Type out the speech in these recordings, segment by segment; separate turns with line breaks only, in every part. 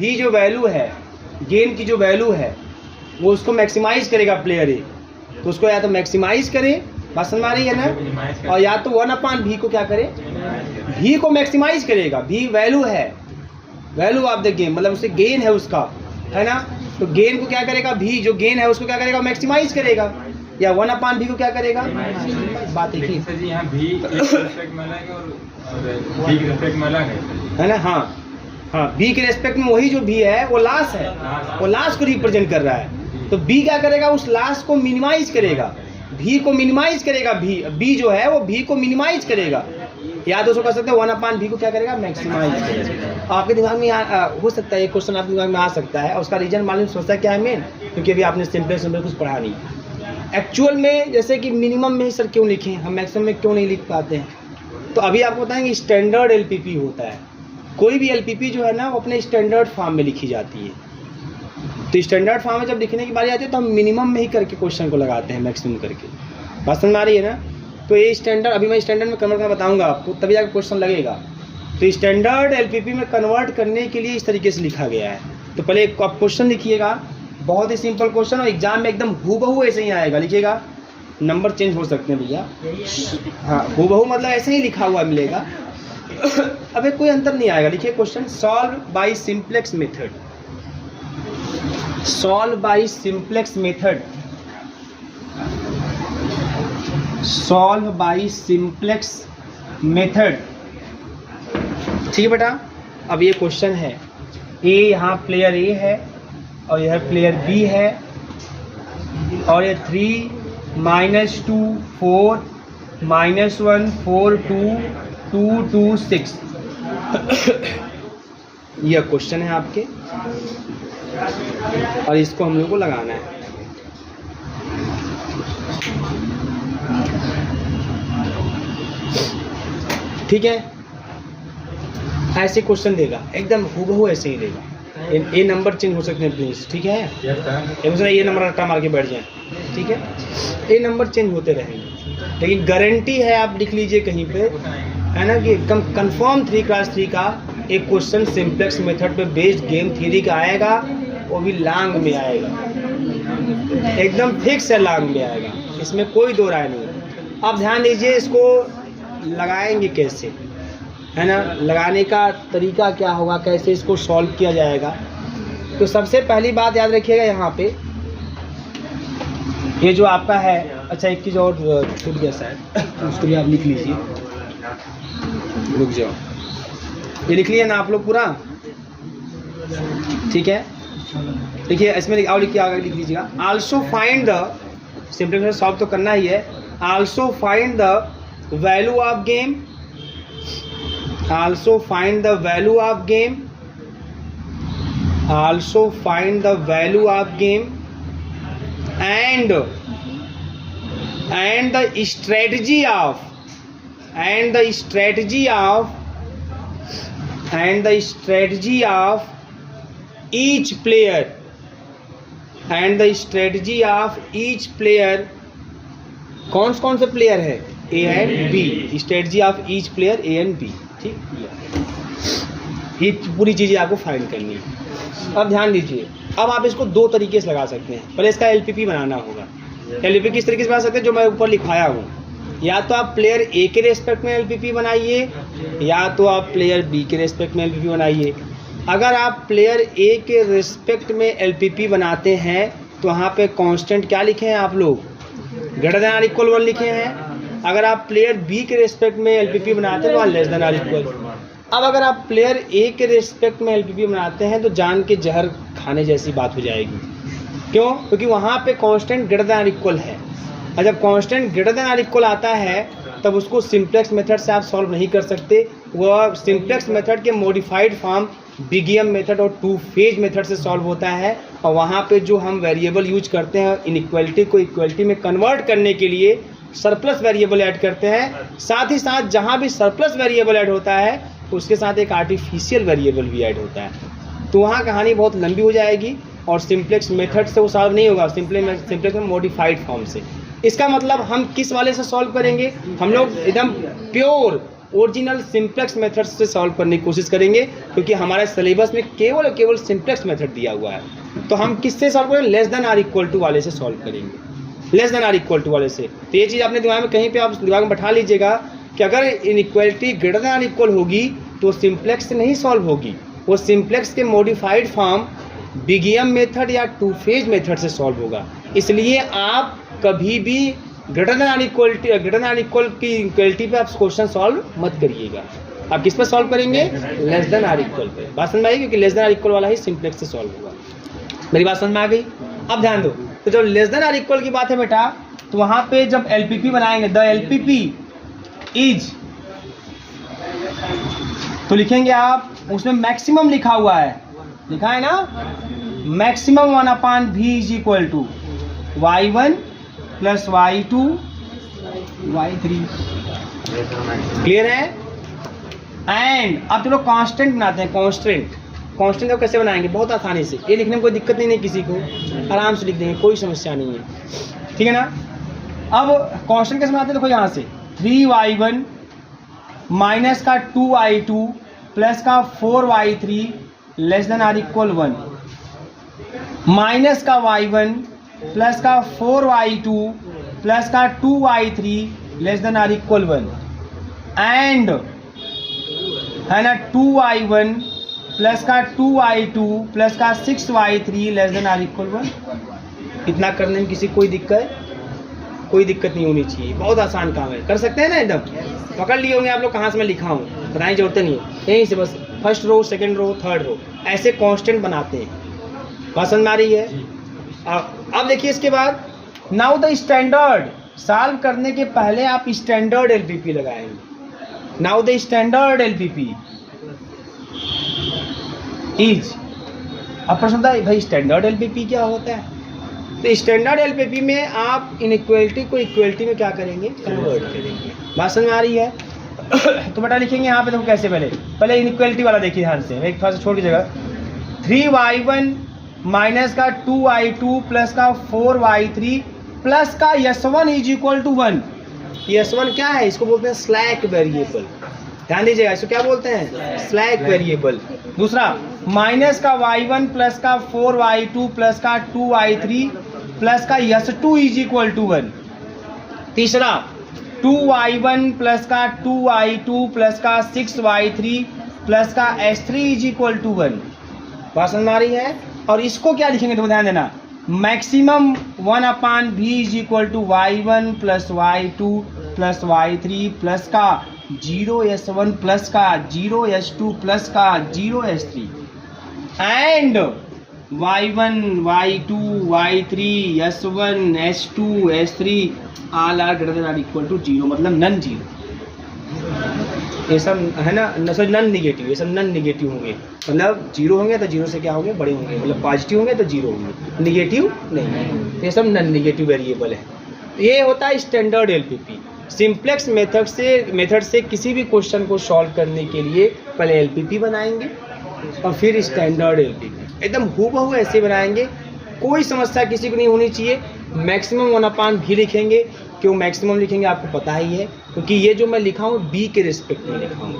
भी जो वैल्यू है, गेन की जो वैल्यू है वो उसको मैक्सिमाइज करेगा प्लेयर ए, तो उसको या तो मैक्सिमाइज करे, बात समझ आ रही है ना, और या तो 1/v को क्या करे, भी को मैक्सिमाइज करेगा। भी वैल्यू है, वैल्यू ऑफ द गेम, मतलब उससे गेन है उसका, है ना, तो गेन को क्या करेगा, भी जो गेन है उसको क्या करेगा, मैक्सिमाइज करेगा, या 1/v को क्या करेगा। बात एक ही है ना। हाँ हाँ, बी के रेस्पेक्ट में वही जो भी है वो लास्ट है, वो लास्ट को रिप्रेजेंट कर रहा है, तो बी क्या करेगा, उस लास्ट को मिनिमाइज करेगा, भी को मिनिमाइज करेगा, बी जो है वो भी को मिनिमाइज करेगा, या तो उसको कर सकते हैं 1/v को क्या करेगा, मैक्सिमाइज करेगा। आपके दिमाग में हो सकता है ये क्वेश्चन आपके दिमाग में आ सकता है, उसका रीजन मालूम सोचता है क्या है मेन, क्योंकि अभी आपने सिंपल कुछ पढ़ा नहीं। एक्चुअल में जैसे कि मिनिमम में ही सर क्यों लिखें, हम मैक्सिमम में क्यों नहीं लिख पाते हैं, तो अभी आपको बताएंगे स्टैंडर्ड एलपीपी होता है, कोई भी एलपीपी जो है ना वो अपने स्टैंडर्ड फॉर्म में लिखी जाती है, तो स्टैंडर्ड फॉर्म में जब लिखने की बारी आती है तो हम मिनिमम में ही करके क्वेश्चन को लगाते हैं मैक्सिमम करके, बात समझ आ रही है ना। तो ये स्टैंडर्ड, अभी मैं स्टैंडर्ड में कन्वर्ट करना बताऊंगा आपको, तभी जाकर क्वेश्चन लगेगा। तो स्टैंडर्ड एलपीपी में कन्वर्ट करने के लिए इस तरीके से लिखा गया है। तो पहले आप क्वेश्चन लिखिएगा, बहुत ही सिंपल क्वेश्चन, और एग्जाम में एकदम हूबहू ऐसे ही आएगा, लिखिएगा, नंबर चेंज हो सकते हैं भैया, हाँ हूबहू मतलब ऐसे ही लिखा हुआ मिलेगा, अबे कोई अंतर नहीं आएगा। लिखिए question, solve by simplex method, solve by simplex method, solve by simplex method. ठीक है बेटा, अब ये क्वेश्चन है, ए यहाँ प्लेयर ए है और यह प्लेयर बी है, और ये 3 -2 4 -1 4 2 2 2 6 यह क्वेश्चन है आपके, और इसको हम लोग को लगाना है। ठीक है, ऐसे क्वेश्चन देगा, एकदम हूबहू ऐसे ही देगा, ये नंबर चेंज हो सकते हैं प्लीज, ठीक है, ये नंबर रट्टा मार के बैठ जाए, ठीक है, ये नंबर चेंज होते रहेंगे, लेकिन गारंटी है, आप लिख लीजिए कहीं पे, है ना, कि कंफर्म 3 क्लास 3 का एक क्वेश्चन सिंप्लेक्स मेथड पे बेस्ड गेम थ्योरी का आएगा, वो भी लॉन्ग में आएगा, एकदम फिक्स है लॉन्ग में आएगा, इसमें कोई दो राय नहीं। अब ध्यान दीजिए, इसको लगाएंगे कैसे, है ना, लगाने का तरीका क्या होगा, कैसे इसको सॉल्व किया जाएगा। तो सबसे पहली बात याद रखिएगा, यहाँ पे ये जो आपका है, अच्छा एक चीज़ और छूट गया शायद, उसको भी आप लिख लीजिए, रुक जाओ, ये लिख लिया ना आप लोग पूरा, ठीक है। देखिए इसमें और लिखिए, आगे लिख लीजिएगा, also find the, simple solve तो करना ही है, also find the value of game, also find the value of game, also find the value of game, and the strategy of, and the strategy of, and the strategy of each player, and the strategy of each player, कौन से player है, A and B, strategy of each player A and B, ठीक, ये पूरी चीज़ें आपको find करनी है। अब ध्यान दीजिए, अब आप इसको दो तरीके से लगा सकते हैं, पहले इसका एलपीपी बनाना होगा। एलपीपी किस तरीके से बना सकते हैं, जो मैं ऊपर लिखवाया हूँ, या तो आप प्लेयर ए के रेस्पेक्ट में एलपीपी बनाइए, या तो आप प्लेयर बी के रेस्पेक्ट में एलपीपी बनाइए। अगर आप प्लेयर ए के रेस्पेक्ट में एलपीपी बनाते हैं तो वहाँ पे कांस्टेंट क्या लिखे हैं आप लोग, ग्रेटर देन और इक्वल 1 लिखे हैं। अगर आप प्लेयर बी के रेस्पेक्ट में एलपीपी बनाते हैं तो लेस देन और इक्वल। अब अगर आप प्लेयर ए के रेस्पेक्ट में एलपीपी बनाते हैं तो जान के जहर खाने जैसी बात हो जाएगी। क्यों? क्योंकि वहाँ पे कांस्टेंट ग्रेटर देन और इक्वल है, और जब कांस्टेंट ग्रेटर देन और इक्वल आता है तब उसको सिंप्लेक्स मेथड से आप सॉल्व नहीं कर सकते। वह सिंप्लेक्स मेथड के मॉडिफाइड फॉर्म बिगियम मेथड और 2 फेज मेथड से सॉल्व होता है, और वहाँ पे जो हम वेरिएबल यूज करते हैं इनइक्वालिटी को इक्वलिटी में कन्वर्ट करने के लिए सरप्लस वेरिएबल ऐड करते हैं। साथ ही साथ जहाँ भी सरप्लस वेरिएबल ऐड होता है उसके साथ एक आर्टिफिशियल वेरिएबल भी ऐड होता है। तो वहाँ कहानी बहुत लंबी हो जाएगी और सिंप्लेक्स मेथड से वो सॉल्व नहीं होगा, सिंप्लेक्स में मॉडिफाइड फॉर्म से। इसका मतलब हम किस वाले से सॉल्व करेंगे, हम लोग एकदम प्योर ओरिजिनल सिंप्लेक्स मेथड से सॉल्व करने की कोशिश करेंगे, क्योंकि हमारे सिलेबस में केवल सिंप्लेक्स मेथड दिया हुआ है। तो हम किससे सॉल्व करेंगे? Less than or equal to वाले से सॉल्व करेंगे, less than or equal to वाले से। तो ये चीज़ अपने दिमाग में कहीं पे आप दिमाग में बैठा लीजिएगा कि अगर inequality greater than or equal होगी तो सिंप्लेक्स से नहीं सॉल्व होगी, वो सिंप्लेक्स के मॉडिफाइड फॉर्म बिगियम मेथड या टू फेज मेथड से सॉल्व होगा। इसलिए आप कभी भी ग्रेटर देन इक्वल की इक्वलिटी पे आप क्वेश्चन सॉल्व मत करिएगा। आप किस पे सॉल्व करेंगे? Less than or equal pay. बात समझ में आई? क्योंकि लेस देन आर इक्वल वाला ही सिंप्लेक्स से सॉल्व होगा। मेरी बात समझ में आ गई? अब ध्यान दो, तो जब लेस देन आर इक्वल की बात है बेटा, तो वहां पे जब एलपीपी बनाएंगे, द एलपीपी इज, तो लिखेंगे आप, उसमें मैक्सिमम लिखा हुआ है, लिखा है ना, maximum 1/v is equal to y1 plus y2 y3। Clear है? एंड अब चलो कांस्टेंट बनाते हैं। कांस्टेंट कैसे बनाएंगे? बहुत आसानी से, ये लिखने में कोई दिक्कत नहीं है किसी को, आराम से लिख देंगे, कोई समस्या नहीं है, ठीक है ना। अब कांस्टेंट कैसे बनाते हैं? देखो यहाँ से 3y1 माइनस का 2y2 प्लस का 4y3 less than or equal 1, minus का y1 प्लस का 4y2 प्लस का 2y3 less than or equal 1, and है ना 2y1 प्लस का 2y2 प्लस का 6y3 less than or equal 1। इतना करने में किसी कोई दिक्कत नहीं होनी चाहिए, बहुत आसान काम है, कर सकते हैं ना एकदम। पकड़ लिए होंगे आप लोग कहाँ से मैं लिखा हूँ, बताने की जरूरत नहीं है, यहीं से बस first row, second row, third row, ऐसे कांस्टेंट बनाते हैं। पसंद आ रही है? अब देखिए इसके बाद, नाउ द स्टैंडर्ड, सॉल्व करने के पहले आप स्टैंडर्ड एलपीपी लगाएंगे। Now the standard LPP is, अब प्रश्न होता है भाई स्टैंडर्ड एलपीपी क्या होता है? तो स्टैंडर्ड एलपीपी में आप इनइक्वालिटी को इक्वलिटी में क्या करेंगे? कन्वर्ट करेंगे। बात समझ में आ रही है? तो बेटा लिखेंगे यहाँ पे, देखो कैसे, पहले इनइक्वालिटी वाला देखिए ध्यान से, एक थोड़ा सा छोड़ की जगह, 3y1 माइनस का 2y2 प्लस का 4y3 प्लस का s1 is equal to 1। s1 क्या है? इसको बोलते हैं स्लैक वेरिएबल, ध्यान दीजिएगा, इसको क्या बोलते हैं? Slack variable. दूसरा, माइनस का y1 प्लस का 4y2 प्लस का 2y3 प्लस का s2 इज इक्वल टू 1। तीसरा, 2y1 प्लस का 2y2 प्लस का 6y3 प्लस का s3 इज इक्वल टू 1। बात समझ में आ रही है? और इसको क्या लिखेंगे तो ध्यान देना, maximum 1/v is equal to y1 plus y2 plus y3 plus का 0s1 प्लस का 0s2 प्लस का 0s3 and y1 y2 y3 s1 s2 s3 all are greater than or equal to 0, मतलब नन जीरो। ये सब है ना, none negative, ये सब नन निगेटिव होंगे, मतलब जीरो होंगे तो जीरो से क्या होंगे? बड़े होंगे, मतलब पॉजिटिव होंगे तो जीरो होंगे, निगेटिव नहीं। ये सब नन निगेटिव वेरिएबल है। ये होता है स्टैंडर्ड एलपीपी। सिंप्लेक्स मेथड से किसी भी क्वेश्चन को सॉल्व करने के लिए पहले एलपीपी बनाएंगे और फिर स्टैंडर्ड एलपीपी, एकदम हूबहू ऐसे बनाएंगे, कोई समस्या किसी को नहीं होनी चाहिए। मैक्सिमम 1/v लिखेंगे, क्यों मैक्सिमम लिखेंगे आपको पता ही है, क्योंकि ये जो मैं लिखा हूँ बी के रिस्पेक्ट में लिखा हूँ।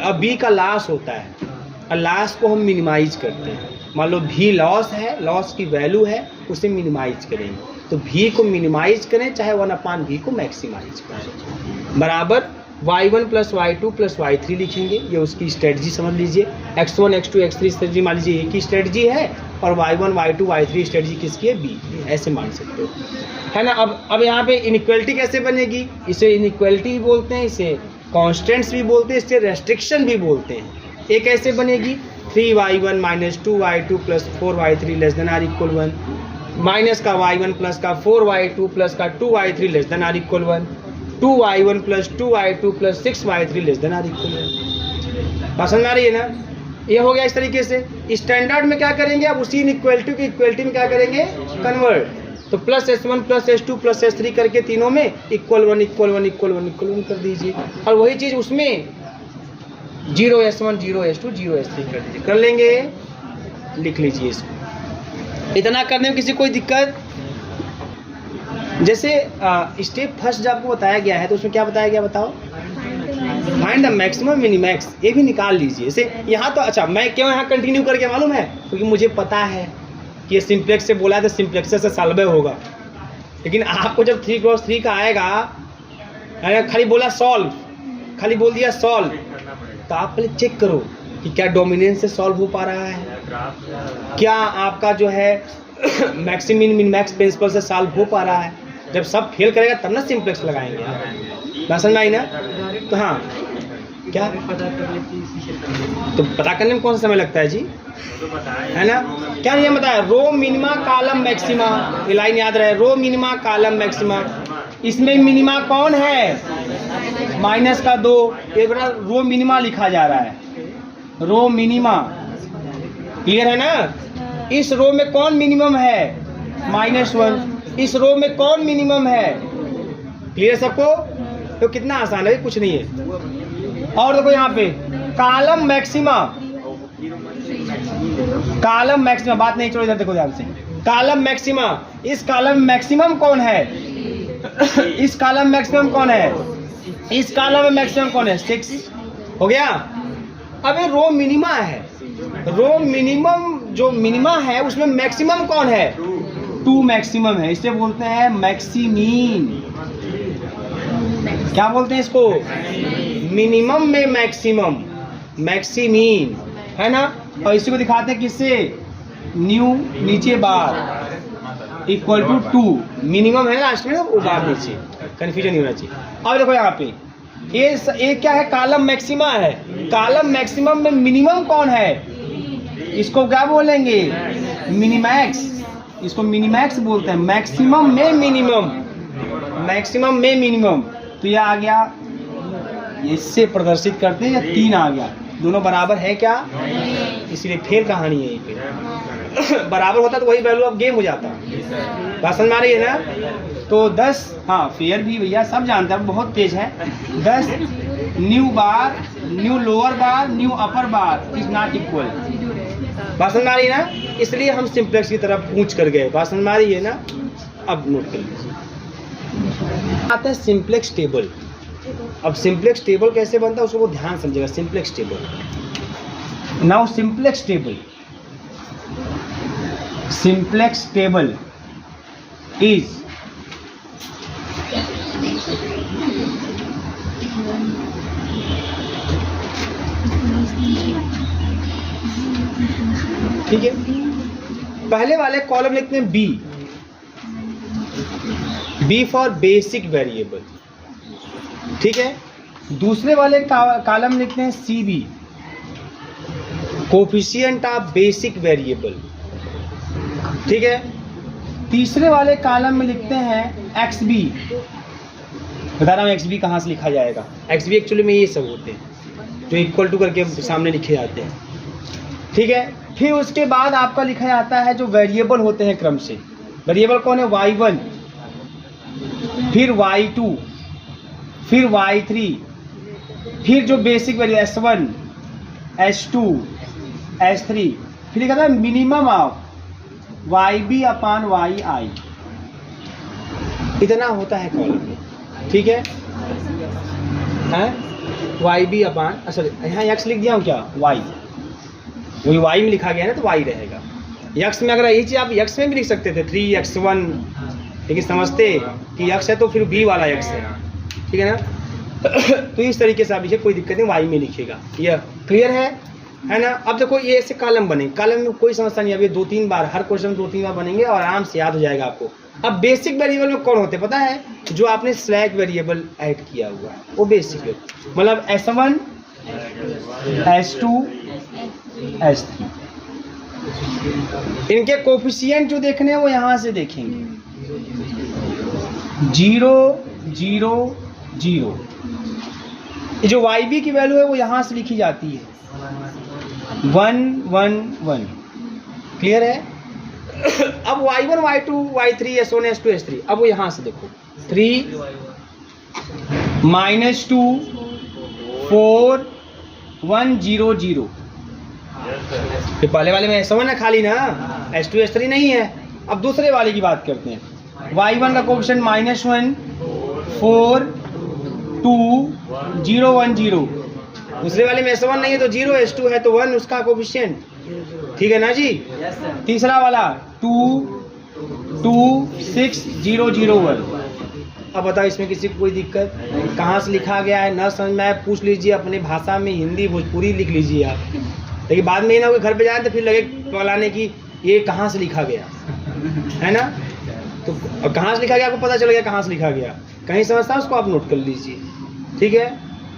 अब बी का लॉस होता है और लॉस को हम मिनिमाइज करते हैं। मान लो भी लॉस है, लॉस की वैल्यू है, उसे मिनिमाइज करेंगे, तो भी को मिनिमाइज करें चाहे 1/v को मैक्सिमाइज करें, बराबर y1 plus y2 plus y3 लिखेंगे। ये उसकी स्ट्रेटजी समझ लीजिए, x1 x2 x3 स्ट्रेटजी मान लीजिए एक ही स्ट्रेटजी है, और y1 y2 y3 स्ट्रेटजी किसकी है? बी, ऐसे मान सकते हो, है ना। अब यहाँ पे इनइक्वालिटी कैसे बनेगी? इसे इनइक्वालिटी भी बोलते हैं, इसे कॉन्स्टेंट्स भी बोलते हैं, इसे रेस्ट्रिक्शन भी बोलते हैं। ये कैसे बनेगी? 3y1 minus 2y2 plus 4y3 less than or equal 1, minus का y1 प्लस का 4y2 प्लस का 2y3 less than or equal 1, 2y1 plus 2y2 plus 6y3 less than or equal 1। पसंद आ रही है ना? ये हो गया इस तरीके से। स्टैंडर्ड में क्या करेंगे? अब उसी इनइक्वालिटी की इक्वलिटी में क्या करेंगे? कन्वर्ट। तो plus s1 plus s2 plus s3 करके तीनों में इक्वल 1 इक्वल 1 इक्वल 1 इक्वल 1 कर दीजिए, और वही चीज़ उसमें 0s1 0s2 0s3 कर दीजिए। कर लेंगे, लिख लीजिए इसको। इतना करने में किसी कोई दिक्कत? जैसे स्टेप फर्स्ट जब आपको बताया गया है तो उसमें क्या बताया गया बताओ? फाइंड द मैक्सिमम मिनिमैक्स, ये भी निकाल लीजिए इसे। यहाँ तो अच्छा, मैं क्यों यहाँ कंटिन्यू करके मालूम है, क्योंकि मुझे पता है कि ये सिंप्लेक्स से बोला है तो सिंप्लेक्स से सॉल्व होगा, लेकिन आपको जब 3x3 का आएगा, खाली बोला सॉल्व, खाली बोल दिया सॉल्व, तो आप पहले चेक करो कि क्या डोमिनेंस से सॉल्व हो पा रहा है, क्या आपका जो है मैक्सिमिन मिनमैक्स प्रिंसिपल से सॉल्व हो पा रहा है। जब सब फेल करेगा तब ना सिंप्लेक्स लगाएंगे आप, बात समझ में आई ना। तो हाँ, क्या तो पता करने में कौन सा समय लगता है जी, है ना। क्या नियम बताया, रो मिनिमा कॉलम मैक्सिमा, ये लाइन याद रहे, रो मिनिमा कॉलम मैक्सिमा। इसमें मिनिमा कौन है, माइनस का 2, ये बड़ा रो मिनिमा लिखा जा रहा है, रो मिनिमा, क्लियर है ना। इस रो में कौन मिनिमम है, -1, इस रो में कौन मिनिमम है, क्लियर सबको। तो कितना आसान है, कुछ नहीं है। और देखो यहाँ पे कॉलम मैक्सिमा, कॉलम मैक्सिमा, बात नहीं छोड़ो, इधर देखो ध्यान से, कॉलम मैक्सिमा, इस कॉलम मैक्सिमम कौन है, इस कॉलम मैक्सिमम कौन है, इस कॉलम में मैक्सिमम कौन है, 6 हो गया। अब ये रो मिनिमा है, रो मिनिमम जो मिनिमा है उसमें मैक्सिमम कौन है, 2 मैक्सिमम है, इसे बोलते हैं मैक्सिमीन। क्या बोलते हैं इसको, मिनिमम में मैक्सिमम, मैक्सिमीन, है ना। और इसी को दिखाते हैं किससे, न्यू नीचे बार इक्वल टू 2, मिनिमम है लास्ट में, वो बार नीचे, कंफ्यूजन नहीं होना चाहिए। अब देखो यहाँ पे ये क्या है, कॉलम मैक्सिमा है, कॉलम मैक्सिमम में मिनिमम कौन है, इसको क्या बोलेंगे, मिनिमैक्स, इसको मिनिमैक्स बोलते हैं, मैक्सिमम में मिनिमम, मैक्सिमम में मिनिमम। तो यह आ गया, इससे प्रदर्शित करते हैं, या 3 आ गया, दोनों बराबर है क्या, इसलिए फेल कहानी है ये पे। बराबर होता तो वही वैल्यू ऑफ गेम हो जाता, बात समझ में आ रही है ना। तो 10, हाँ फेयर भी भैया सब जानते हैं, बहुत तेज है। 10 new bar, new lower bar, new upper bar is not equal, बात समझ में आ रही है ना। इसलिए हम सिंप्लेक्स की तरफ पूछ कर गए, बात समझ में आ रही है ना। अब नोट कर लीजिए, आता है सिंप्लेक्स टेबल। अब सिंप्लेक्स टेबल कैसे बनता है उसको वो ध्यान समझेगा। Simplex table, now simplex table, simplex table is ठीक है, पहले वाले कॉलम लिखते हैं B, B for basic variable, ठीक है। दूसरे वाले कॉलम लिखते हैं C B, coefficient of basic variable, ठीक है। तीसरे वाले कॉलम में लिखते हैं एक्स बी, बता रहा हूँ एक्स बी कहाँ से लिखा जाएगा। एक्स बी एक्चुअली में ये सब होते हैं जो इक्वल टू करके सामने लिखे जाते हैं, ठीक है। फिर उसके बाद आपका लिखा जाता है जो वेरिएबल होते हैं क्रम से। वेरिएबल कौन है, y1, फिर y2, फिर y3, फिर जो basic variable s1, s2, s3, फिर लिखा था minimum of yb upon yi, इतना होता है कॉलम में, ठीक है। yb अपॉन, सॉरी यहाँ x लिख दिया हूँ क्या, y, वही y में लिखा गया है ना, तो y रहेगा। x में अगर यही चीज़ आप x में भी लिख सकते थे 3x1, लेकिन समझते कि x है तो फिर b वाला x है, ठीक है ना। तो इस तरीके से आप लिखिए, कोई दिक्कत नहीं, y में लिखिएगा, यह क्लियर है ना। अब देखो ये ऐसे कॉलम बने, कॉलम में कोई समस्या नहीं, अब ये 2-3 बार, हर क्वेश्चन 2-3 बार बनेंगे और आराम से याद हो जाएगा आपको। अब बेसिक वेरिएबल में कौन होते हैं पता है, जो आपने स्लैग वेरिएबल ऐड किया हुआ है वो बेसिक है, मतलब s1, s2, s3, इनके कोफिशिएंट जो देखने हैं वो यहाँ से देखेंगे, 0, 0, 0। जो yb की वैल्यू है वो यहाँ से लिखी जाती है 1, 1, 1, क्लियर है। अब y1, y2, y3, s1, s2, s3, अब वो यहाँ से देखो 3, -2, 4, 1, 0, 0। फिर पहले वाले में s1 है खाली ना, s2, s3 नहीं है। अब दूसरे वाले की बात करते हैं, y1 का कोफिशिएंट -1, 4, 2 0 1 0। दूसरे वाले में S1 नहीं है तो 0, S2 है तो 1 उसका कोफिशिएंट, ठीक है ना जी। तीसरा वाला 2 2 6 0 0 1। अब बताओ इसमें किसी को कोई दिक्कत? कहाँ से लिखा गया है ना समझ में आए पूछ लीजिए, अपने भाषा में हिंदी भोजपुरी लिख लीजिए आप, लेकिन बाद में ही ना घर पे जाए तो फिर लगे बोलाने की ये कहाँ से लिखा गया है ना। तो कहाँ से लिखा गया आपको पता चल गया, कहाँ से लिखा गया, कहीं समझता है उसको आप नोट कर लीजिए, ठीक है।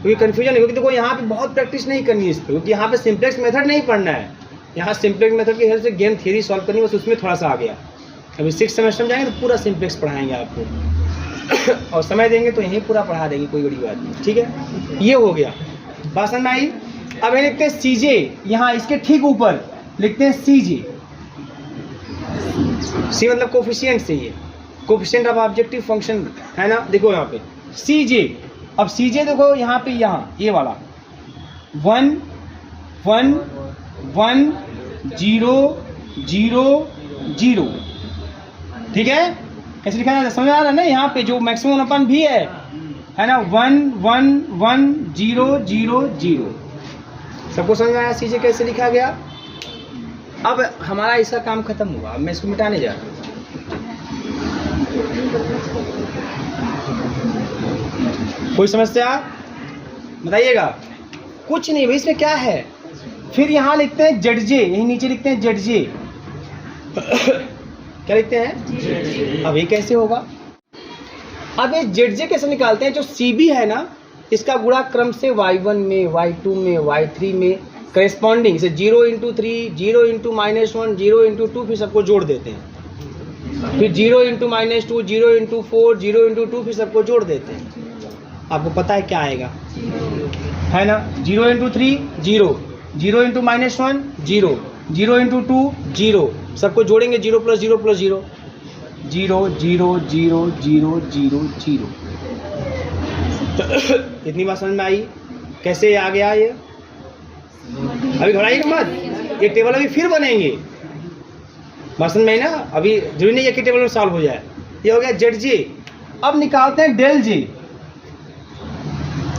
क्योंकि कन्फ्यूजन है, क्योंकि देखो यहाँ पे बहुत प्रैक्टिस नहीं करनी है इस पर, क्योंकि यहाँ पे सिंप्लेक्स मेथड नहीं पढ़ना है, यहाँ सिंप्लेक्स मेथड की हेल्प से गेम थ्योरी सॉल्व करनी है, बस उसमें थोड़ा सा आ गया। अभी 6th सेमेस्टर में जाएंगे तो पूरा सिंप्लेक्स पढ़ाएंगे आपको और समय देंगे तो यहीं पूरा पढ़ा देंगे, कोई बड़ी बात नहीं, ठीक है। ये हो गया, बात समझ में आई। अब ये लिखते हैं सीजे, यहाँ इसके ठीक ऊपर लिखते हैं सीजे। सी मतलब कोफिशिएंट से, ये कोफिशिएंट ऑफ ऑब्जेक्टिव फंक्शन है ना। देखो यहाँ पे सीजे, अब सीजे देखो यहाँ पे, यहाँ ये वाला 1 1 1 0 0 0, ठीक है। कैसे लिखा है समझ आ रहा है ना। यहाँ पे जो मैक्सिमम अपन भी है ना 1 1 1 0 0 0, सबको समझ में आया सीजे कैसे लिखा गया। अब हमारा इसका काम खत्म हुआ, अब मैं इसको मिटाने जा रहा हूँ। कोई समस्या बताइएगा? कुछ नहीं भाई, इसमें क्या है। फिर यहाँ लिखते हैं जेडजे, यही नीचे लिखते हैं जेडजे क्या लिखते हैं? अब ये कैसे होगा? अब ये जेडजे कैसे निकालते हैं? जो सीबी है ना, इसका गुणा क्रम से y1 में, y2 में, y3 में करेस्पॉन्डिंग से 0 × 3 0 × -1 0 × 2 फिर सबको जोड़ देते हैं। फिर 0 × -2 0 × 4 0 × 2 फिर सबको जोड़ देते हैं। आपको पता है क्या आएगा, है ना। 0 × 3 0 0 × -1 0 0 × 2 0, सबको जोड़ेंगे 0 + 0 + 0 0 0 0 0 0 0। इतनी बात समझ में आई? कैसे आ गया ये? अभी घबराइएगा मत, ये टेबल अभी फिर बनेंगे, बात समझ में आई ना। अभी जरूरी नहीं है कि टेबल में सॉल्व हो जाए। ये हो गया जेड जे। अब निकालते हैं डेल जे।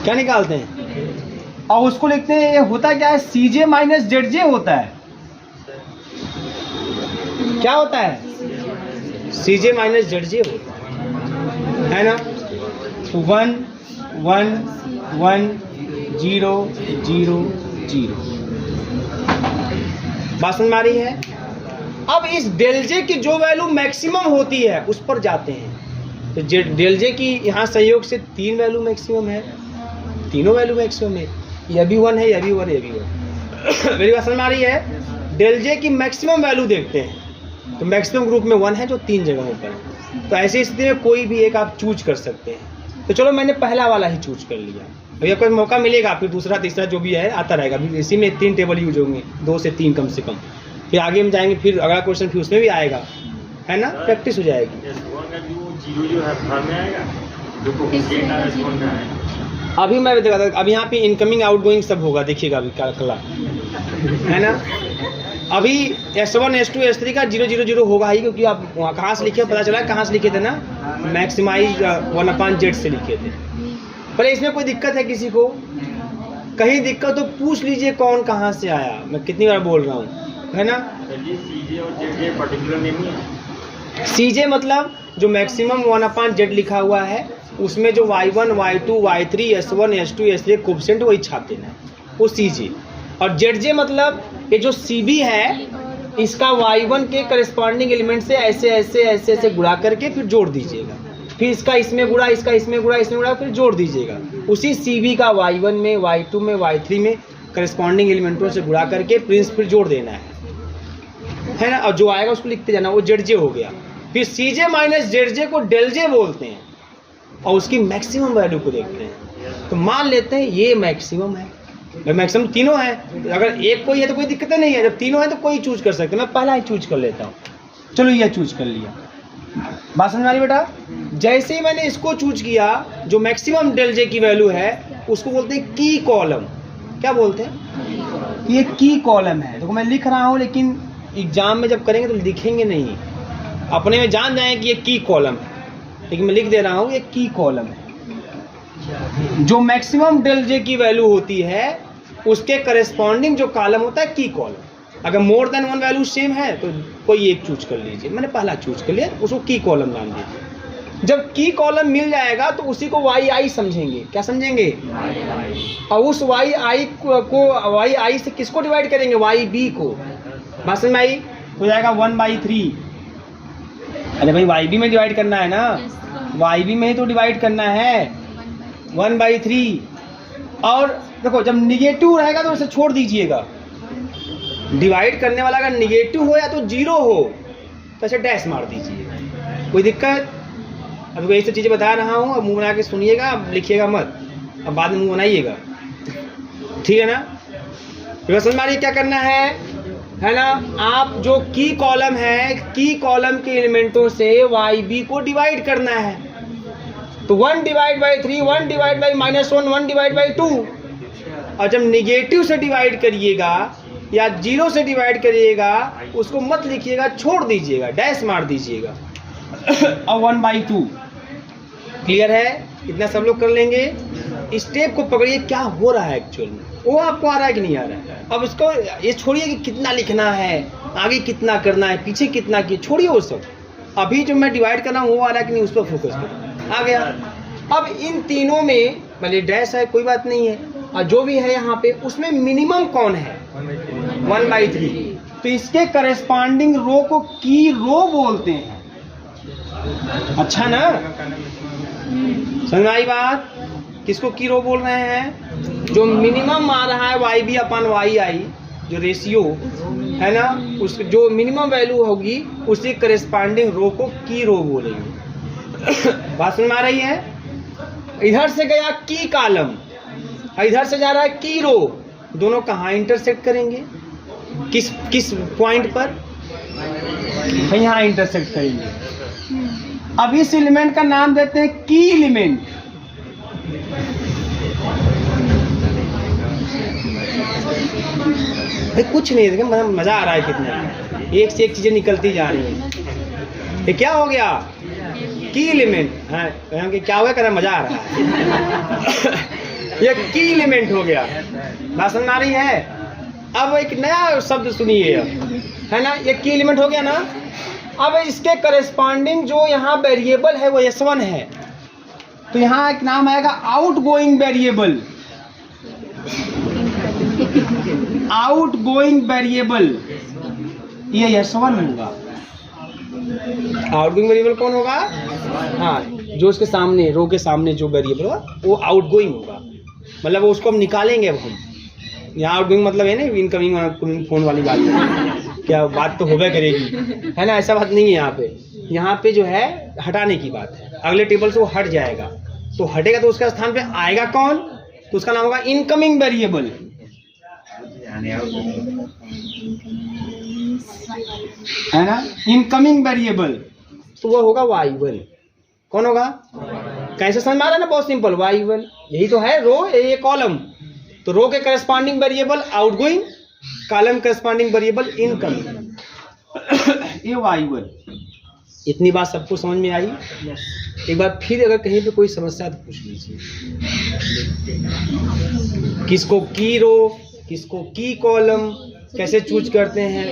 क्या निकालते हैं? और उसको लिखते हैं, ये होता क्या है? सीजे माइनस जेड जे होता है। क्या होता है? सीजे माइनस जेड जे होता है ना। 1 1 1 0 0 0। बात समझ में आ रही है? अब इस डेल जे की जो वैल्यू मैक्सिमम होती है उस पर जाते हैं। तो डेल जे की यहाँ संयोग से 3 वैल्यू मैक्सिमम है, तीनों वैल्यू मैक्सिमम है। यह भी 1 है, यह भी 1 है, यह भी 1। मेरी बात समझ में आ रही है? डेल जे की मैक्सिमम वैल्यू देखते हैं, तो मैक्सिमम ग्रुप में 1 है जो 3 जगहों पर है। तो ऐसी स्थिति में कोई भी एक आप चूज कर सकते हैं। तो चलो मैंने पहला वाला ही चूज कर लिया। भैया कोई मौका मिलेगा, फिर दूसरा तीसरा जो भी है आता रहेगा। इसी में 3 टेबल यूज होंगे, 2 से 3 कम से कम। फिर आगे हम जाएंगे, फिर अगला क्वेश्चन फिर उसमें भी आएगा, है ना, प्रैक्टिस हो जाएगी। अभी मैं देखा था, अब यहाँ पे इनकमिंग आउटगोइंग सब होगा, देखिएगा अभी कल, है ना। अभी S1 S2 S3 का 0 0 0 होगा ही, क्योंकि आप वहाँ कहाँ से लिखे पता चला, कहाँ से लिखे थे ना, मैक्सिमाइज 1/z से लिखे थे। पर इसमें कोई दिक्कत है किसी को? कहीं दिक्कत तो पूछ लीजिए कौन कहाँ से आया। मैं कितनी बार बोल रहा हूँ, है ना। सीजे मतलब जो मैक्सिमम 1/z लिखा हुआ है, उसमें जो y1 y2 y3 S1 S2 S3 coefficient वही छाप देना है, वो सीजे। और जेड मतलब ये जो सीबी है, इसका y1 के करस्पॉन्डिंग एलिमेंट से ऐसे ऐसे ऐसे ऐसे गुणा करके फिर जोड़ दीजिएगा। फिर इसका इसमें गुणा, इसका इसमें गुणा, इसमें गुणा, फिर जोड़ दीजिएगा। उसी सीबी का y1 में, y2 में, y3 में करस्पॉन्डिंग एलिमेंटों से गुणा करके प्रिंस फिर जोड़ देना है ना। और जो आएगा उसको लिखते जाना, वो जेड जे हो गया। फिर सीजे माइनस जेड जे को डेल जे बोलते हैं, और उसकी मैक्सिमम वैल्यू को देखते हैं। तो मान लेते हैं ये मैक्सिमम है, मैक्सिमम तीनों है। अगर एक कोई है तो कोई दिक्कत नहीं है, जब तीनों है तो कोई चूज कर सकते हैं। मैं पहला ही चूज कर लेता हूँ। चलो ये चूज कर लिया, बात समझ आ रही बेटा? जैसे ही मैंने इसको चूज किया, जो मैक्सिमम डेल जे की वैल्यू है उसको बोलते हैं की कॉलम। क्या बोलते हैं? ये की कॉलम है। देखो मैं लिख रहा हूँ, लेकिन एग्जाम में जब करेंगे तो लिखेंगे नहीं, अपने में जान जाएं कि ये की कॉलम है, लेकिन मैं लिख दे रहा हूँ ये की कॉलम है। जो मैक्सिमम डेल जे की वैल्यू होती है उसके करस्पॉन्डिंग जो कॉलम होता है की कॉलम, अगर more than one value same है तो कोई एक चूज कर लीजिए, मैंने पहला चूज कर लिया, उसको की कॉलम नाम दीजिए। जब की कॉलम मिल जाएगा तो उसी को वाई आई समझेंगे। क्या समझेंगे? और उस वाई आई को वाई आई से किसको डिवाइड करेंगे? वाई बी को। बात समझ में आई? हो जाएगा 1/3। अरे भाई वाई बी में डिवाइड करना है ना, वाई बी में ही तो डिवाइड करना है 1/3। और देखो जब निगेटिव रहेगा तो उसे छोड़ दीजिएगा, डिवाइड करने वाला अगर निगेटिव हो या तो जीरो हो तो ऐसे डैश मार दीजिए, कोई दिक्कत? अब वही सब चीज़ें बता रहा हूँ, अब मुंह बना के सुनिएगा, अब लिखिएगा मत, अब बाद में मुंह बनाइएगा, ठीक है ना? तो समझ में आ रही क्या करना है ना? आप जो की कॉलम है, की कॉलम के एलिमेंटों से वाई बी को डिवाइड करना है, तो 1/3, 1/-1, 1/2। और जब निगेटिव से डिवाइड करिएगा या जीरो से डिवाइड करिएगा उसको मत लिखिएगा, छोड़ दीजिएगा, डैश मार दीजिएगा और 1/2। क्लियर है? इतना सब लोग कर लेंगे। स्टेप को पकड़िए, क्या हो रहा है एक्चुअल में, वो आपको आ रहा है कि नहीं आ रहा है? अब इसको ये छोड़िए कि कितना लिखना है, आगे कितना करना है, पीछे कितना किए, छोड़िए वो सब। अभी जो मैं डिवाइड कर रहा हूँ वो आ रहा है कि नहीं, उस पर फोकस करो। आ गया। अब इन तीनों में भले डैश है कोई बात नहीं है, और जो भी है यहाँ पे उसमें मिनिमम कौन है? 1/3। तो इसके करस्पॉन्डिंग रो को की रो बोलते हैं। अच्छा ना, समझ आई बात? किसको की रो बोल रहे हैं? जो मिनिमम आ रहा है वाई बी अपन वाई आई, जो रेशियो है ना, उस जो मिनिमम वैल्यू होगी उसी करस्पॉन्डिंग रो को की रो बोलेंगे। बात समझ में आ रही है? इधर से गया की कॉलम, इधर से जा रहा है की रो, दोनों कहाँ इंटरसेक्ट करेंगे? किस पॉइंट पर? यहाँ इंटरसेक्ट करेंगे। अब इस एलिमेंट का नाम देते हैं की एलिमेंट। कुछ नहीं, देखिए मजा आ रहा है कितना, एक से एक चीजें निकलती जा रही हैं। ये क्या हो गया? की एलिमेंट। हाँ, क्या हुआ? कहना मजा आ रहा है। ये की एलिमेंट हो गया। बात समझ आ रही है? अब एक नया शब्द सुनिए, है ना, ये की एलिमेंट हो गया ना। अब इसके करस्पॉन्डिंग जो यहाँ वेरिएबल है वो S1 है, तो यहाँ एक नाम आएगा आउटगोइंग वेरिएबल। आउटगोइंग वेरिएबल ये S1 होगा। आउटगोइंग वेरिएबल कौन होगा? हाँ, जो उसके सामने रो के सामने जो वेरिएबल होगा वो आउटगोइंग होगा, मतलब उसको हम निकालेंगे। अब हम यहाँ आउटगोइंग मतलब है ना इनकमिंग फोन वाली बात है, क्या बात तो होगा करेगी, है ना? ऐसा बात नहीं है यहाँ पे। यहाँ पे जो है हटाने की बात है, अगले टेबल से वो हट जाएगा, तो हटेगा तो उसके स्थान पे आएगा कौन? तो उसका नाम होगा इनकमिंग वेरिएबल, है ना, इनकमिंग वेरिएबल। तो वो होगा y1। कौन होगा? कैसे समझ में आ रहा है ना? बहुत सिंपल, y1 यही तो है रो, ये कॉलम। तो रो के corresponding variable outgoing, column corresponding variable incoming, ये y1। इतनी बात सबको समझ में आई? एक बार फिर अगर कहीं पे कोई समस्या तो पूछ लीजिए। किसको की रो, किसको की कॉलम, कैसे चूज करते हैं?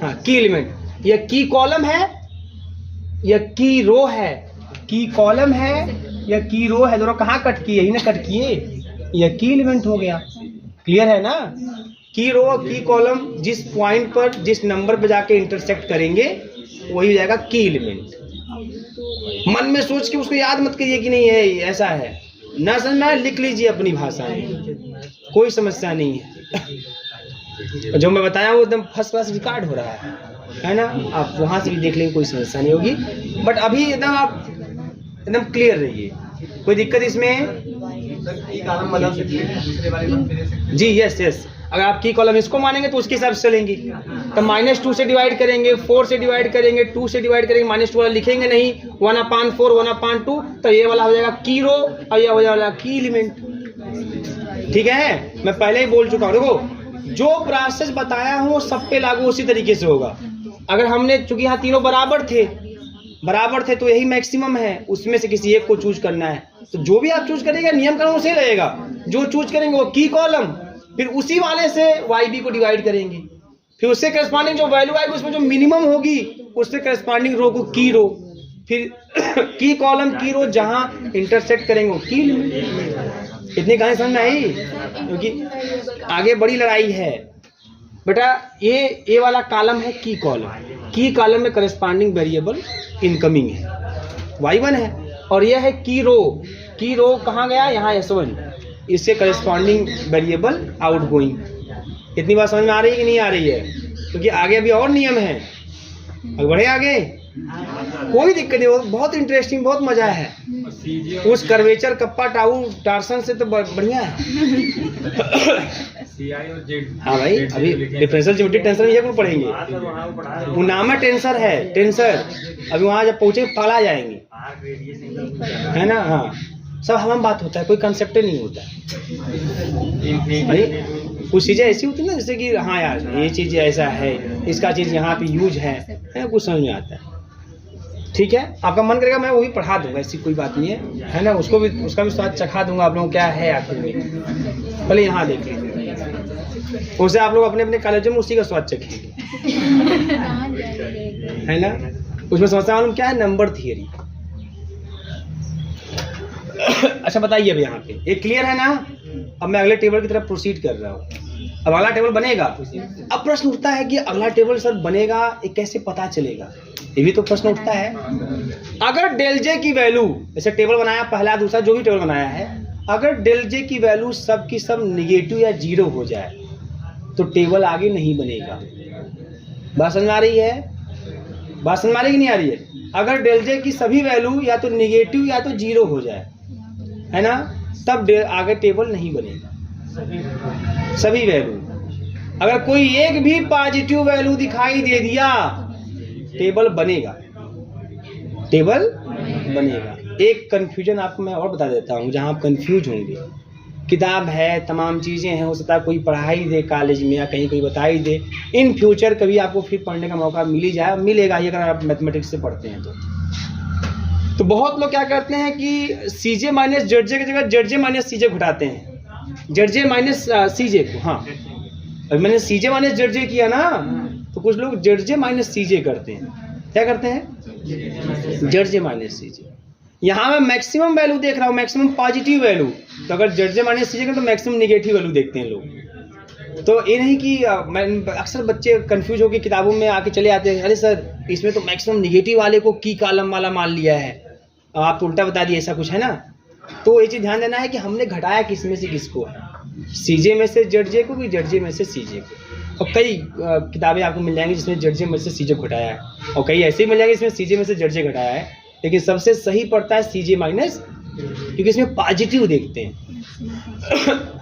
हाँ, की एलिमेंट। यह की कॉलम है या की रो है? की कॉलम है या की रो है? दोनों कहाँ कट किए? यही ना कट किए, यह की एलिमेंट हो गया। क्लियर है ना? की रो और की कॉलम जिस पॉइंट पर, जिस नंबर पर जाके इंटरसेक्ट करेंगे वही हो जाएगा की एलिमेंट। मन में सोच के उसको याद मत करिए कि नहीं है ऐसा है, ना समझना है लिख लीजिए अपनी भाषा में, कोई समस्या नहीं है। जो मैं बताया वो एकदम फर्स्ट क्लास रिकॉर्ड हो रहा है ना? आप वहाँ से भी देख लेंगे, कोई समस्या नहीं होगी। बट अभी एकदम आप एकदम क्लियर रहिए, कोई दिक्कत इसमें? जी यस यस, अगर आप की कॉलम इसको मानेंगे तो उसके हिसाब से चलेंगे। तो -2 से डिवाइड करेंगे, 4 से डिवाइड करेंगे, 2 से डिवाइड करेंगे, -2 वाला लिखेंगे नहीं, 1/4, 1/2, तो ये वाला हो जाएगा की रो और ये हो जाएगा की एलिमेंट। ठीक है, मैं पहले ही बोल चुका हूँ। देखो जो प्रोसेस बताया हूँ सब पे लागू उसी तरीके से होगा। अगर हमने, चूंकि यहाँ तीनों बराबर थे तो यही मैक्सिमम है, उसमें से किसी एक को चूज करना है। तो जो भी आप चूज करेंगे नियम कानून उसे रहेगा, जो चूज करेंगे वो की कॉलम, फिर उसी वाले से वाई बी को डिवाइड करेंगे, फिर उससे करस्पॉन्डिंग जो वैल्यू आएगी उसमें जो मिनिमम होगी उससे करस्पॉन्डिंग रो को की रो, फिर की कॉलम की रो जहां इंटरसेक्ट करेंगे वो की लिमिट। इतनी कहानी समझ में आई? क्योंकि आगे बड़ी लड़ाई है बेटा। ये वाला कॉलम है की कॉलम, की कॉलम में करस्पॉन्डिंग वेरिएबल इनकमिंग है y1 है, और यह है की रो कहाँ गया, यहाँ s1, इससे करस्पॉन्डिंग वेरिएबल आउटगोइंग। इतनी बात समझ में आ रही है कि नहीं आ रही है? क्योंकि आगे अभी और नियम है, अब बढ़े आगे, कोई दिक्कत नहीं, बहुत इंटरेस्टिंग, बहुत मजा है। उस कर्वेचर कप्पा टाउ टार्सन से तो बढ़िया है। हाँ भाई, अभी डिफरेंशियल ज्योमेट्रिक टेंसर ये कौन पढ़ेंगे? वो नाम है टेंसर है, टेंसर। अभी वहाँ जब पहुँचे पाला जाएंगे, है ना? हाँ, सब हम बात होता है, कोई कंसेप्ट नहीं होता भाई। कुछ चीज़ें ऐसी होती है ना, जैसे कि हाँ यार ये चीज़ ऐसा है, इसका चीज़ यहाँ पे यूज है, कुछ समझ में आता है। ठीक है, आपका मन करेगा मैं वही पढ़ा दूंगा, ऐसी कोई बात नहीं है ना? उसको भी, उसका भी स्वाद चखा दूंगा आप लोगों को क्या है आखिर में। पहले यहाँ देख लीजिए, उसे आप लोग अपने अपने कॉलेज में उसी का स्वाद चखेंगे, है ना? उसमें समझता मालूम क्या है, नंबर थियरी। अच्छा बताइए अब यहाँ पे ये क्लियर है ना? अब मैं अगले टेबल की तरफ प्रोसीड कर रहा हूँ। अब अगला टेबल बनेगा। अब प्रश्न उठता है कि अगला टेबल सर बनेगा, ये कैसे पता चलेगा? ये भी तो प्रश्न उठता है। अगर डेल जे की वैल्यू, जैसे टेबल बनाया पहला दूसरा जो भी टेबल बनाया है, अगर डेल जे की वैल्यू सब की सब निगेटिव या जीरो हो जाए तो टेबल आगे नहीं बनेगा। बात समझ में आ रही है? बात समझ में आ रही कि नहीं आ रही है? अगर डेल जे की सभी वैल्यू या तो निगेटिव या तो जीरो हो जाए, है ना, तब आगे टेबल नहीं बनेगा। सभी वैल्यू, अगर कोई एक भी पॉजिटिव वैल्यू दिखाई दे दिया टेबल बनेगा, टेबल बनेगा। एक कंफ्यूजन आपको मैं और बता देता हूँ जहाँ आप कंफ्यूज होंगे। किताब है, तमाम चीज़ें हैं, हो सकता है कोई पढ़ाई दे कॉलेज में या कहीं कोई बताई दे, इन फ्यूचर कभी आपको फिर पढ़ने का मौका मिल ही जाए, मिलेगा ही अगर आप मैथमेटिक्स से पढ़ते हैं तो बहुत लोग क्या करते हैं कि सीजे माइनस जेडजे की जगह जेडजे माइनस सीजे घटाते हैं, जेडजे माइनस सीजे को। हाँ, अभी मैंने सीजे माइनस जेडजे किया ना, तो कुछ लोग जेडजे माइनस सीजे करते हैं। क्या करते हैं? जेडजे माइनस सीजे। यहाँ मैं मैक्सिमम वैल्यू देख रहा हूँ, मैक्सिमम पॉजिटिव वैल्यू, तो अगर जेडजे माइनस सीजे तो मैक्सिमम नेगेटिव वैल्यू देखते हैं लोग। तो ये नहीं कि अक्सर बच्चे कंफ्यूज होकर किताबों में आके चले आते हैं, अरे सर इसमें तो मैक्सिमम निगेटिव वाले को की कॉलम वाला मान लिया है, आप उल्टा बता दिए, ऐसा कुछ है ना। तो ये चीज़ ध्यान देना है कि हमने घटाया किस में से किसको, सीजे में से जेडजे को कि जेडजे में से सीजे को। और कई किताबें आपको मिल जाएंगी जिसमें जेडजे में से सीजे घटाया है, और कई ऐसे मिल जाएंगे जिसमें सीजे में से जेडजे घटाया है, लेकिन सबसे सही पड़ता है सीजे माइनस, क्योंकि इसमें पॉजिटिव देखते हैं,